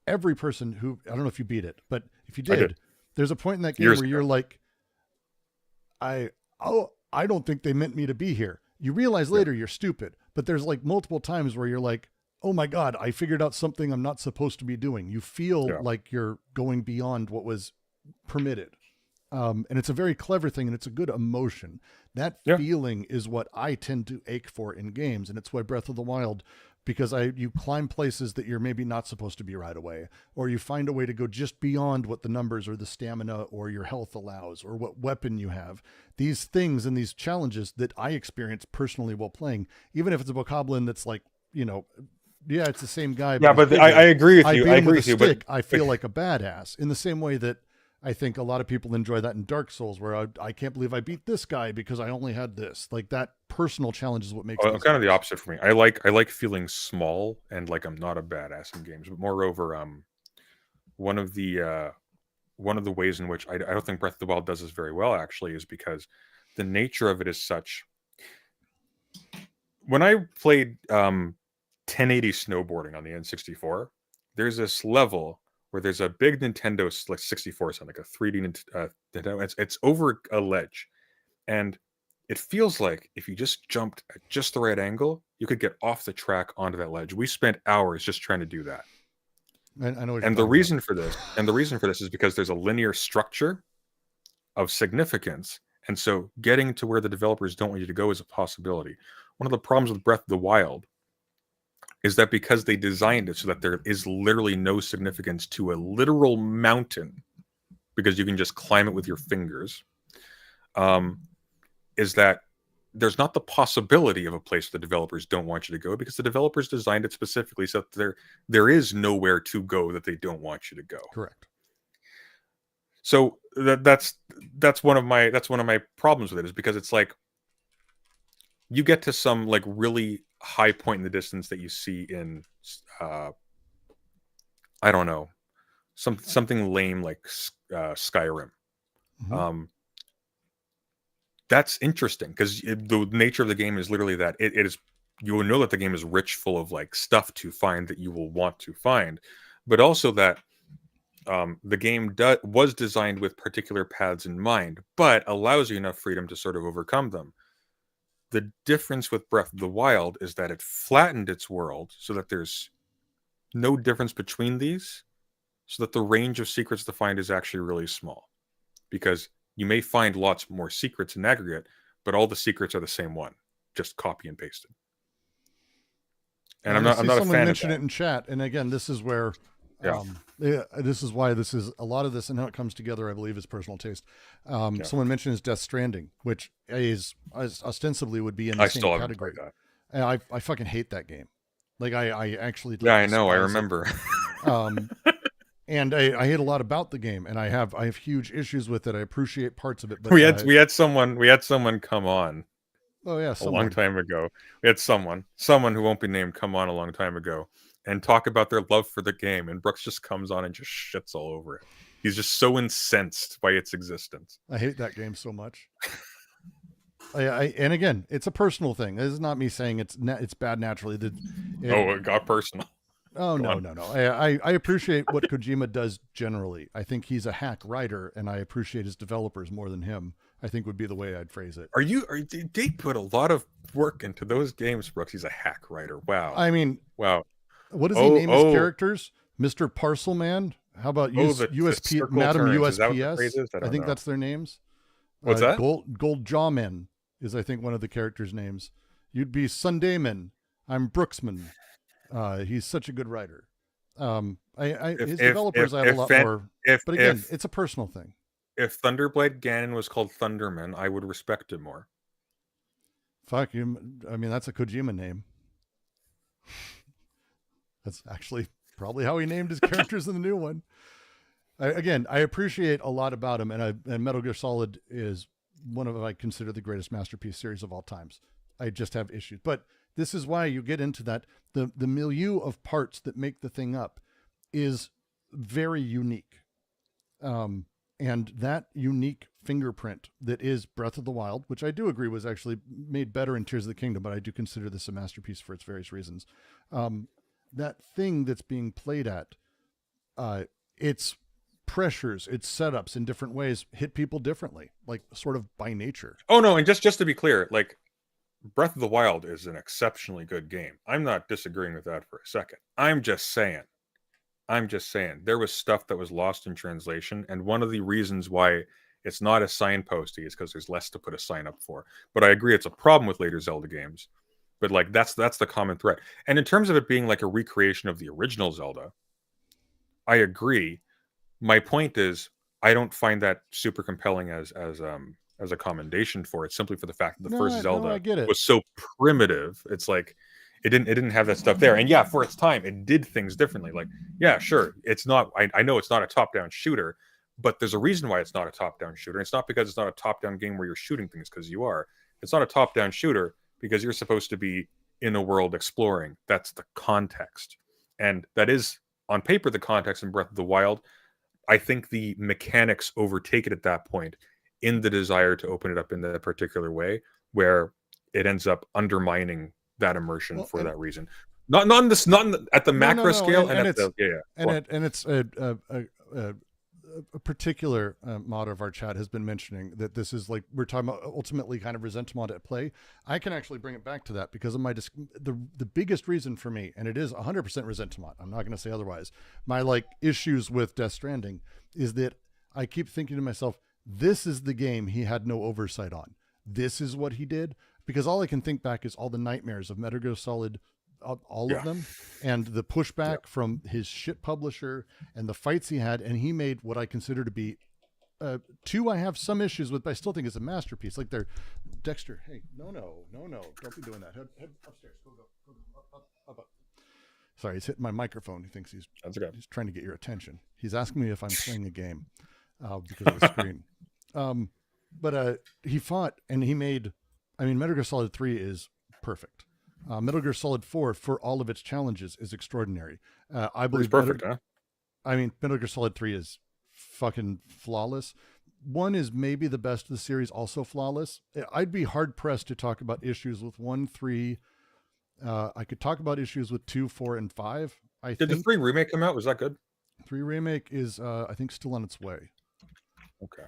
every person who, I don't know if you beat it, but if you did, there's a point in that game where you're like, I don't think they meant me to be here. You realize later you're stupid, but there's like multiple times where you're like, oh my God, I figured out something I'm not supposed to be doing. You feel like you're going beyond what was permitted. And it's a very clever thing, and it's a good emotion. That feeling is what I tend to ache for in games. And it's why Breath of the Wild, because you climb places that you're maybe not supposed to be right away, or you find a way to go just beyond what the numbers or the stamina or your health allows, or what weapon you have. These things and these challenges that I experience personally while playing, even if it's a bokoblin that's like, it's the same guy. But I agree with you. I agree with you. But I feel like a badass in the same way that I think a lot of people enjoy that in Dark Souls, where I can't believe I beat this guy because I only had this. Like, that personal challenge is what makes it kind of the opposite for me. I like feeling small and like I'm not a badass in games. But moreover, one of the ways in which I don't think Breath of the Wild does this very well, actually, is because the nature of it is such. When I played 1080 snowboarding on the N64, there's this level where there's a big Nintendo like 64 something, like a 3D Nintendo. It's over a ledge, and it feels like if you just jumped at just the right angle, you could get off the track onto that ledge. We spent hours just trying to do that. I know what you're And the talking reason for this, is because there's a linear structure of significance, and so getting to where the developers don't want you to go is a possibility. One of the problems with Breath of the Wild is that because they designed it so that there is literally no significance to a literal mountain, because you can just climb it with your fingers, is that there's not the possibility of a place the developers don't want you to go, because the developers designed it specifically so that there is nowhere to go that they don't want you to go. Correct. So that's one of my problems with it, is because it's like you get to some like really high point in the distance that you see in I don't know, something lame like Skyrim. That's interesting because the nature of the game is literally that it is, you will know that the game is rich full of like stuff to find that you will want to find, but also that the game was designed with particular paths in mind, but allows you enough freedom to sort of overcome them. The difference with Breath of the Wild is that it flattened its world so that there's no difference between these, so that the range of secrets to find is actually really small, because you may find lots more secrets in aggregate, but all the secrets are the same one, just copy and pasted. And I'm not a fan of that. Someone mentioned it in chat, and again, this is where, this is why this is a lot of this and how it comes together. I believe is personal taste. Someone mentioned is Death Stranding, which is ostensibly would be in the same category. And I fucking hate that game. Like I actually. Yeah, I know. I remember. And I hate a lot about the game, and I have huge issues with it. I appreciate parts of it, but we had someone come on. Oh yeah, a long time ago. We had someone who won't be named come on a long time ago and talk about their love for the game, and Brooks just comes on and just shits all over it. He's just so incensed by its existence. I hate that game so much. And again, it's a personal thing. This is not me saying it's bad naturally. It got personal. Oh, no. I appreciate what Kojima does generally. I think he's a hack writer, and I appreciate his developers more than him, I think would be the way I'd phrase it. They put a lot of work into those games, Brooks. He's a hack writer. Wow. I mean, wow. What does he name his characters? Mr. Parcelman? How about USP, Madam USPS? I think that's their names. What's that? Gold Jawman is, I think, one of the characters' names. You'd be Sundayman. I'm Brooksman. He's such a good writer. His developers I have a lot more. But again, it's a personal thing. If Thunderblade Ganon was called Thunderman, I would respect him more. Fuck you. I mean, that's a Kojima name. That's actually probably how he named his characters in the new one. I appreciate a lot about him, and Metal Gear Solid is one of, I consider, the greatest masterpiece series of all times. I just have issues, but this is why you get into that. The milieu of parts that make the thing up is very unique. And that unique fingerprint that is Breath of the Wild, which I do agree was actually made better in Tears of the Kingdom, but I do consider this a masterpiece for its various reasons. That thing that's being played at, its pressures, its setups in different ways hit people differently, like sort of by nature. Oh no, and just to be clear, like, Breath of the Wild is an exceptionally good game. I'm not disagreeing with that for a second. I'm just saying there was stuff that was lost in translation, and one of the reasons why it's not as signposty is because there's less to put a sign up for. But I agree it's a problem with later Zelda games. But like that's the common thread. And in terms of it being like a recreation of the original Zelda, I agree. My point is I don't find that super compelling as a commendation for it, simply for the fact that the first Zelda was so primitive. It's like it didn't have that stuff there. And yeah, for its time, it did things differently. Like, yeah, sure, it's not. I know it's not a top-down shooter, but there's a reason why it's not a top-down shooter. It's not because it's not a top-down game where you're shooting things, because you are. It's not a top-down shooter because you're supposed to be in a world exploring. That's the context, and that is on paper the context in Breath of the Wild. I think the mechanics overtake it at that point, in the desire to open it up in that particular way, where it ends up undermining that immersion for that reason. Not on this, at the No, macro scale, and at it's the it's a particular mod of our chat has been mentioning that this is like we're talking about ultimately kind of resentment at play. I can actually bring it back to that because of my the biggest reason for me, and it is 100% resentment. I'm not going to say otherwise. My like issues with Death Stranding is that I keep thinking to myself, this is the game he had no oversight on. This is what he did, because all I can think back is all the nightmares of Metal Gear Solid, all of them, and the pushback from his shit publisher and the fights he had, and he made what I consider to be two I have some issues with, but I still think it's a masterpiece. Like they're Dexter, hey, no, don't be doing that. Head upstairs, go up. Sorry, he's hitting my microphone. He thinks he's trying to get your attention. He's asking me if I'm playing a game because of the screen. But he fought and he made. I mean, Metal Gear Solid 3 is perfect. Metal Gear Solid 4, for all of its challenges, is extraordinary. I believe it's perfect, huh? I mean, Metal Gear Solid 3 is fucking flawless. 1 is maybe the best of the series, also flawless. I'd be hard pressed to talk about issues with 1, 3. I could talk about issues with 2, 4, and 5. Did the 3 remake come out? Was that good? 3 remake is, I think, still on its way. Okay.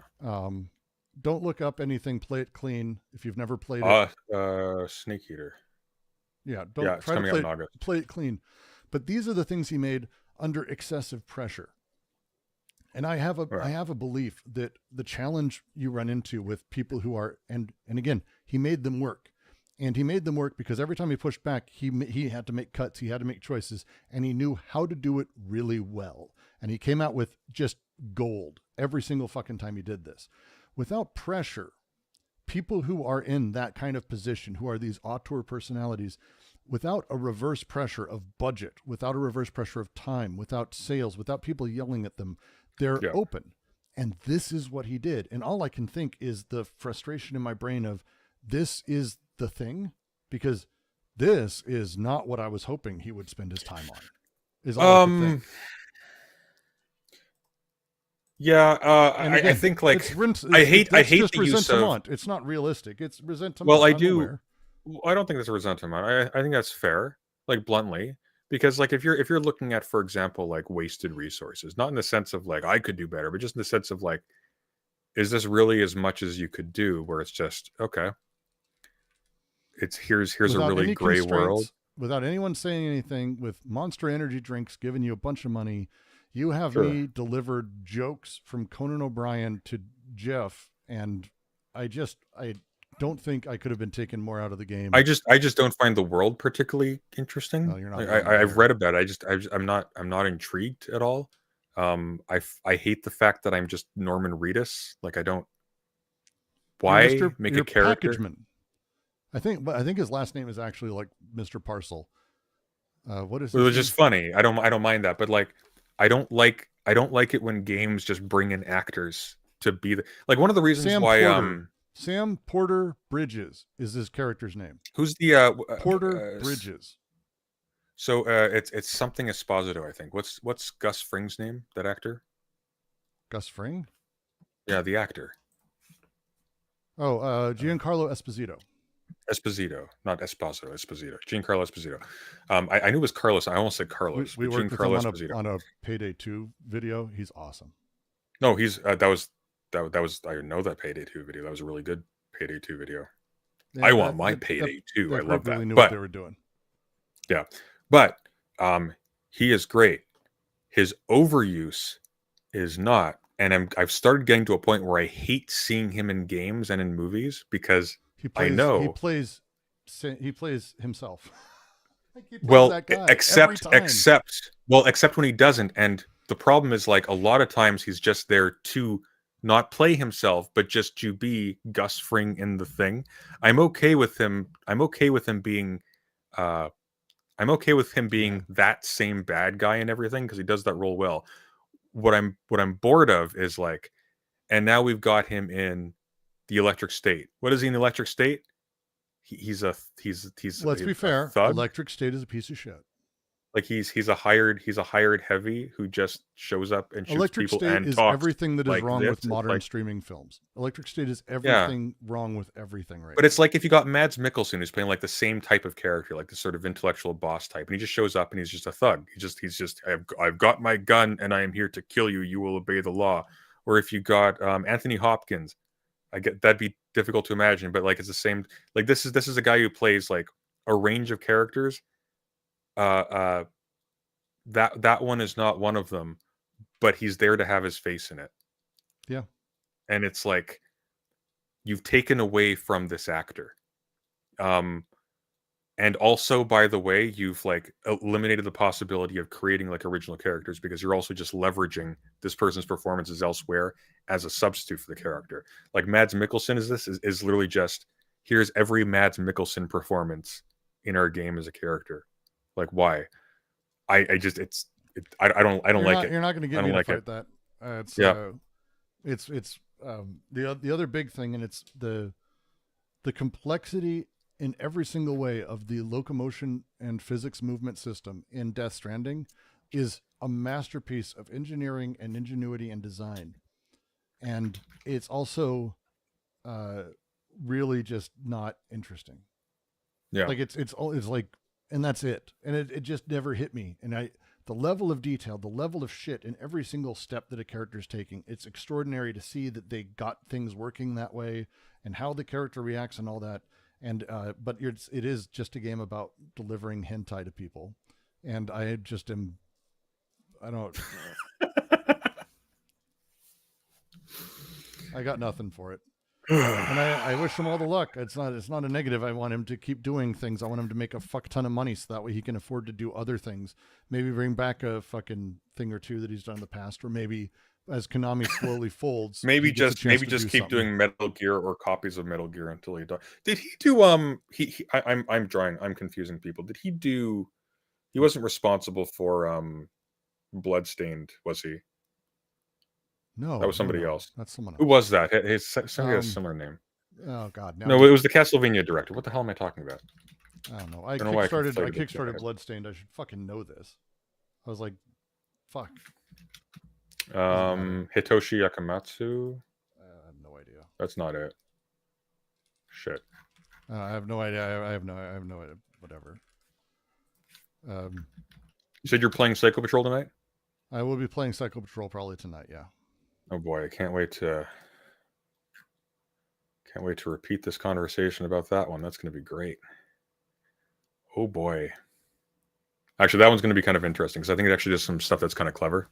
Don't look up anything. Play it clean if you've never played it. Snake Eater. Yeah, don't try to play it clean. But these are the things he made under excessive pressure. And I have a belief that the challenge you run into with people who are and again, he made them work. And he made them work because every time he pushed back, he had to make cuts, he had to make choices, and he knew how to do it really well. And he came out with just gold every single fucking time he did this. Without pressure, people who are in that kind of position, who are these auteur personalities, without a reverse pressure of budget, without a reverse pressure of time, without sales, without people yelling at them, they're open. And this is what he did. And all I can think is the frustration in my brain of this is the thing, because this is not what I was hoping he would spend his time on. Is all I can think. Yeah, again, I think like I hate the use of. It's not realistic. It's resentment. Well, I do. I don't think that's a resentment. I think that's fair, like bluntly, because like if you're looking at, for example, like wasted resources, not in the sense of like I could do better, but just in the sense of like, is this really as much as you could do? Where it's just okay. It's here's a really gray world without anyone saying anything. With Monster Energy drinks giving you a bunch of money. You have me delivered jokes from Conan O'Brien to Jeff, and I don't think I could have been taken more out of the game. I just don't find the world particularly interesting. No, you're not. I've read about it. I'm not intrigued at all. I hate the fact that I'm just Norman Reedus. Like I don't. Why make a character? Packageman. I think his last name is actually like Mr. Parcel. What is? It was just funny. I don't mind that, but like. I don't like it when games just bring in actors to be like one of the reasons why Sam Porter Bridges is his character's name. Who's the Porter Bridges? So it's something Esposito, I think. What's Gus Fring's name? That actor? Gus Fring? Yeah, the actor. Oh, Giancarlo Esposito. Esposito, not Esposito. Esposito. Giancarlo Esposito. I knew it was Carlos. I almost said Carlos. We worked with him on a Payday 2 video. He's awesome. No, he's that was I know that Payday 2 video. That was a really good Payday 2 video. Yeah, I want my Payday 2. I love that. Really knew what they were doing. Yeah, but he is great. His overuse is not, and I've started getting to a point where I hate seeing him in games and in movies because. I know he plays himself. Except when he doesn't. And the problem is like a lot of times he's just there to not play himself, but just to be Gus Fring in the thing. I'm okay with him being that same bad guy and everything because he does that role well. What I'm bored of is like, and now we've got him in the Electric State. What is he in the Electric State? He's Let's be fair. Thug. Electric State is a piece of shit. Like he's a hired heavy who just shows up and shoots Electric people State and is talks everything that is like wrong this. with It's modern like, streaming films. Electric State is everything wrong with everything right but now. it's like if you got Mads Mikkelsen who's playing like the same type of character, like this sort of intellectual boss type, and he just shows up and he's just a thug. He's just I've got my gun and I am here to kill you. You will obey the law. Or if you got Anthony Hopkins, I get that'd be difficult to imagine, but like it's the same. Like this is a guy who plays like a range of characters. That one is not one of them, but he's there to have his face in it. Yeah. And it's like you've taken away from this actor. And also, by the way, you've like eliminated the possibility of creating like original characters because you're also just leveraging this person's performances elsewhere as a substitute for the character. Like Mads Mikkelsen is literally just here's every Mads Mikkelsen performance in our game as a character. Like why? I don't like it. You're not going to get me to fight that. It's the other big thing, and it's the complexity in every single way of the locomotion and physics movement system in Death Stranding is a masterpiece of engineering and ingenuity and design. And it's also really just not interesting. Yeah. Like it's like, and that's it. And it just never hit me. And the level of detail, the level of shit in every single step that a character's taking, it's extraordinary to see that they got things working that way and how the character reacts and all that. And but it is just a game about delivering hentai to people, and I just am. I don't. I got nothing for it, and I wish him all the luck. It's not a negative. I want him to keep doing things. I want him to make a fuck ton of money, so that way he can afford to do other things. Maybe bring back a fucking thing or two that he's done in the past, or maybe as Konami slowly folds, maybe just keep something. doing Metal Gear or copies of Metal Gear until he dies. Did he do I'm confusing people. Did he do? He wasn't responsible for Bloodstained, was he? No, that was somebody no. else. That's someone else. Who was that? Somebody has a similar name. Oh God, no, it was the Castlevania director. What the hell am I talking about? I don't know. I kickstarted Bloodstained. I should fucking know this. I was like, fuck. Hitoshi Akamatsu. I have no idea. That's not it. Shit. I have no idea. I have no idea. Whatever. You said you're playing Psycho Patrol tonight? I will be playing Psycho Patrol probably tonight. Yeah. Oh boy, I can't wait to repeat this conversation about that one. That's going to be great. Oh boy. Actually, that one's going to be kind of interesting because I think it actually does some stuff that's kind of clever.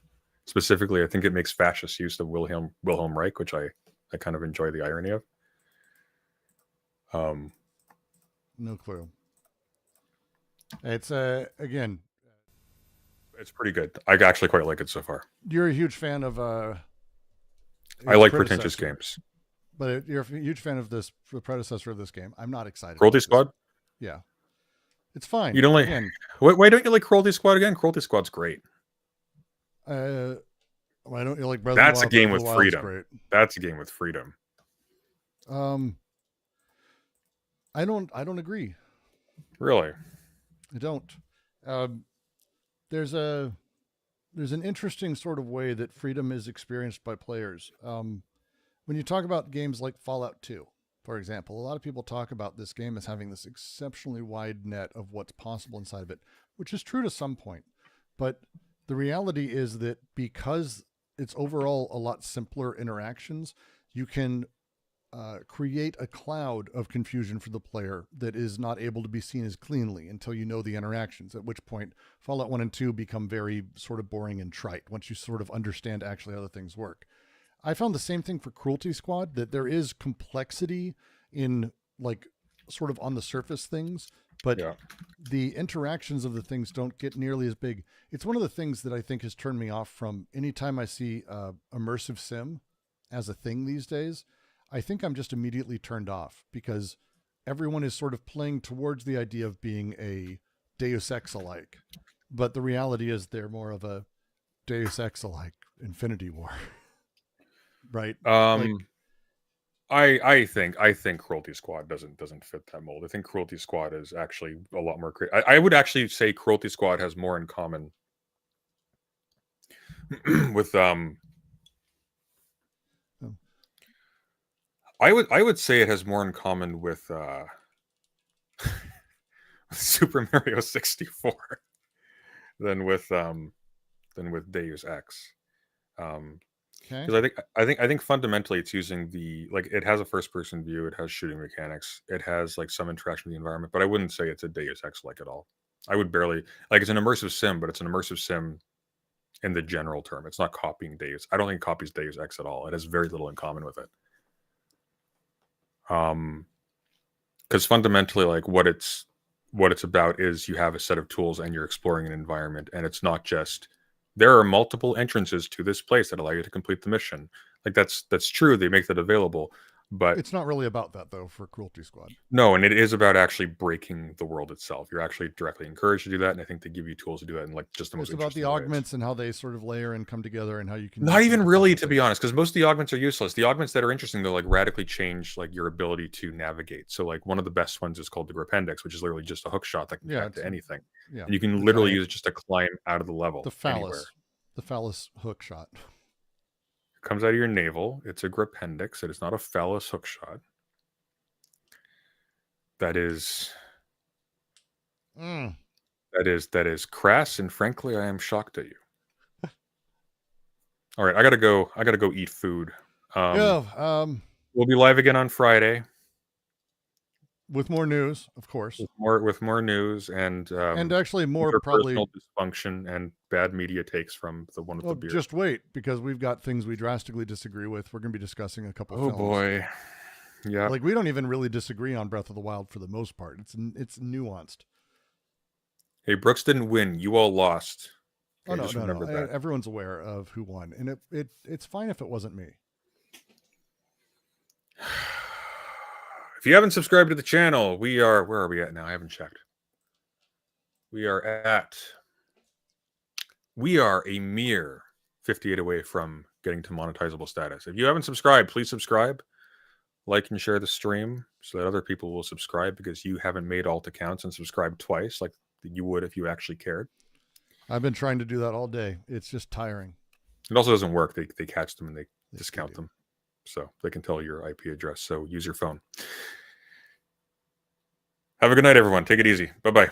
Specifically, I think it makes fascist use of Wilhelm Reich, which I kind of enjoy the irony of. No clue. It's again, it's pretty good. I actually quite like it so far. You're a huge fan of I like pretentious games. But you're a huge fan of the predecessor of this game. I'm not excited. Cruelty Squad? Yeah. It's fine. You don't like why don't you like Cruelty Squad again? Cruelty Squad's great. Why don't you like Breath That's of a the Wild? game with freedom. Great. That's a game with freedom. I don't agree. Really? I don't. There's an interesting sort of way that freedom is experienced by players. When you talk about games like Fallout 2, for example, a lot of people talk about this game as having this exceptionally wide net of what's possible inside of it, which is true to some point. But the reality is that because it's overall a lot simpler interactions, you can create a cloud of confusion for the player that is not able to be seen as cleanly until you know the interactions, at which point Fallout 1 and 2 become very sort of boring and trite once you sort of understand actually how the things work. I found the same thing for Cruelty Squad, that there is complexity in like sort of on the surface things, but the interactions of the things don't get nearly as big. It's one of the things that I think has turned me off from anytime I see immersive sim as a thing these days. I think I'm just immediately turned off because everyone is sort of playing towards the idea of being a Deus Ex-alike, but the reality is they're more of a Deus Ex-alike Infinity War. Right? I think Cruelty Squad doesn't fit that mold. I think Cruelty Squad is actually a lot more creative. I would actually say Cruelty Squad has more in common with I would say it has more in common with Super Mario 64 than with Deus Ex. Because I think fundamentally it's using it has a first person view, it has shooting mechanics, it has like some interaction with the environment, but I wouldn't say it's a Deus Ex like at all. I would barely it's an immersive sim, but it's an immersive sim in the general term. It's not copying Deus. I don't think it copies Deus Ex at all. It has very little in common with it. Because fundamentally, like what it's about is you have a set of tools and you're exploring an environment, and it's not just there are multiple entrances to this place that allow you to complete the mission. Like that's true. They make that available, but it's not really about that though for Cruelty Squad. No, and it is about actually breaking the world itself. You're actually directly encouraged to do that, and I think they give you tools to do that in like just the most. It's about the augments and how they sort of layer and come together, and how you can. Not even really, to be honest, because most of the augments are useless. The augments that are interesting, though, like radically change like your ability to navigate. So, like one of the best ones is called the Gripendex, which is literally just a hook shot that can connect to anything. Yeah, and you can literally use it just to climb out of the level. The phallus, anywhere. The phallus hook shot. It comes out of your navel. It's a Gripendex. It is not a phallus hook shot. That is crass, and frankly, I am shocked at you. All right, I gotta go eat food. We'll be live again on Friday with more news, of course. With more news and actually more probably dysfunction and bad media takes from the one with the beard. Just wait, because we've got things we drastically disagree with. We're going to be discussing a couple. Oh films. Boy. Yeah, like we don't even really disagree on Breath of the Wild for the most part. It's nuanced. Hey, Brooks didn't win. You all lost. Okay, no. Everyone's aware of who won, and it's fine if it wasn't me. If you haven't subscribed to the channel, where are we at now? I haven't checked. We are a mere 58 away from getting to monetizable status. If you haven't subscribed, please subscribe. Like and share the stream so that other people will subscribe, because you haven't made alt accounts and subscribed twice like you would if you actually cared. I've been trying to do that all day. It's just tiring. It also doesn't work. They catch them and they discount them. So they can tell your IP address. So use your phone. Have a good night, everyone. Take it easy. Bye-bye.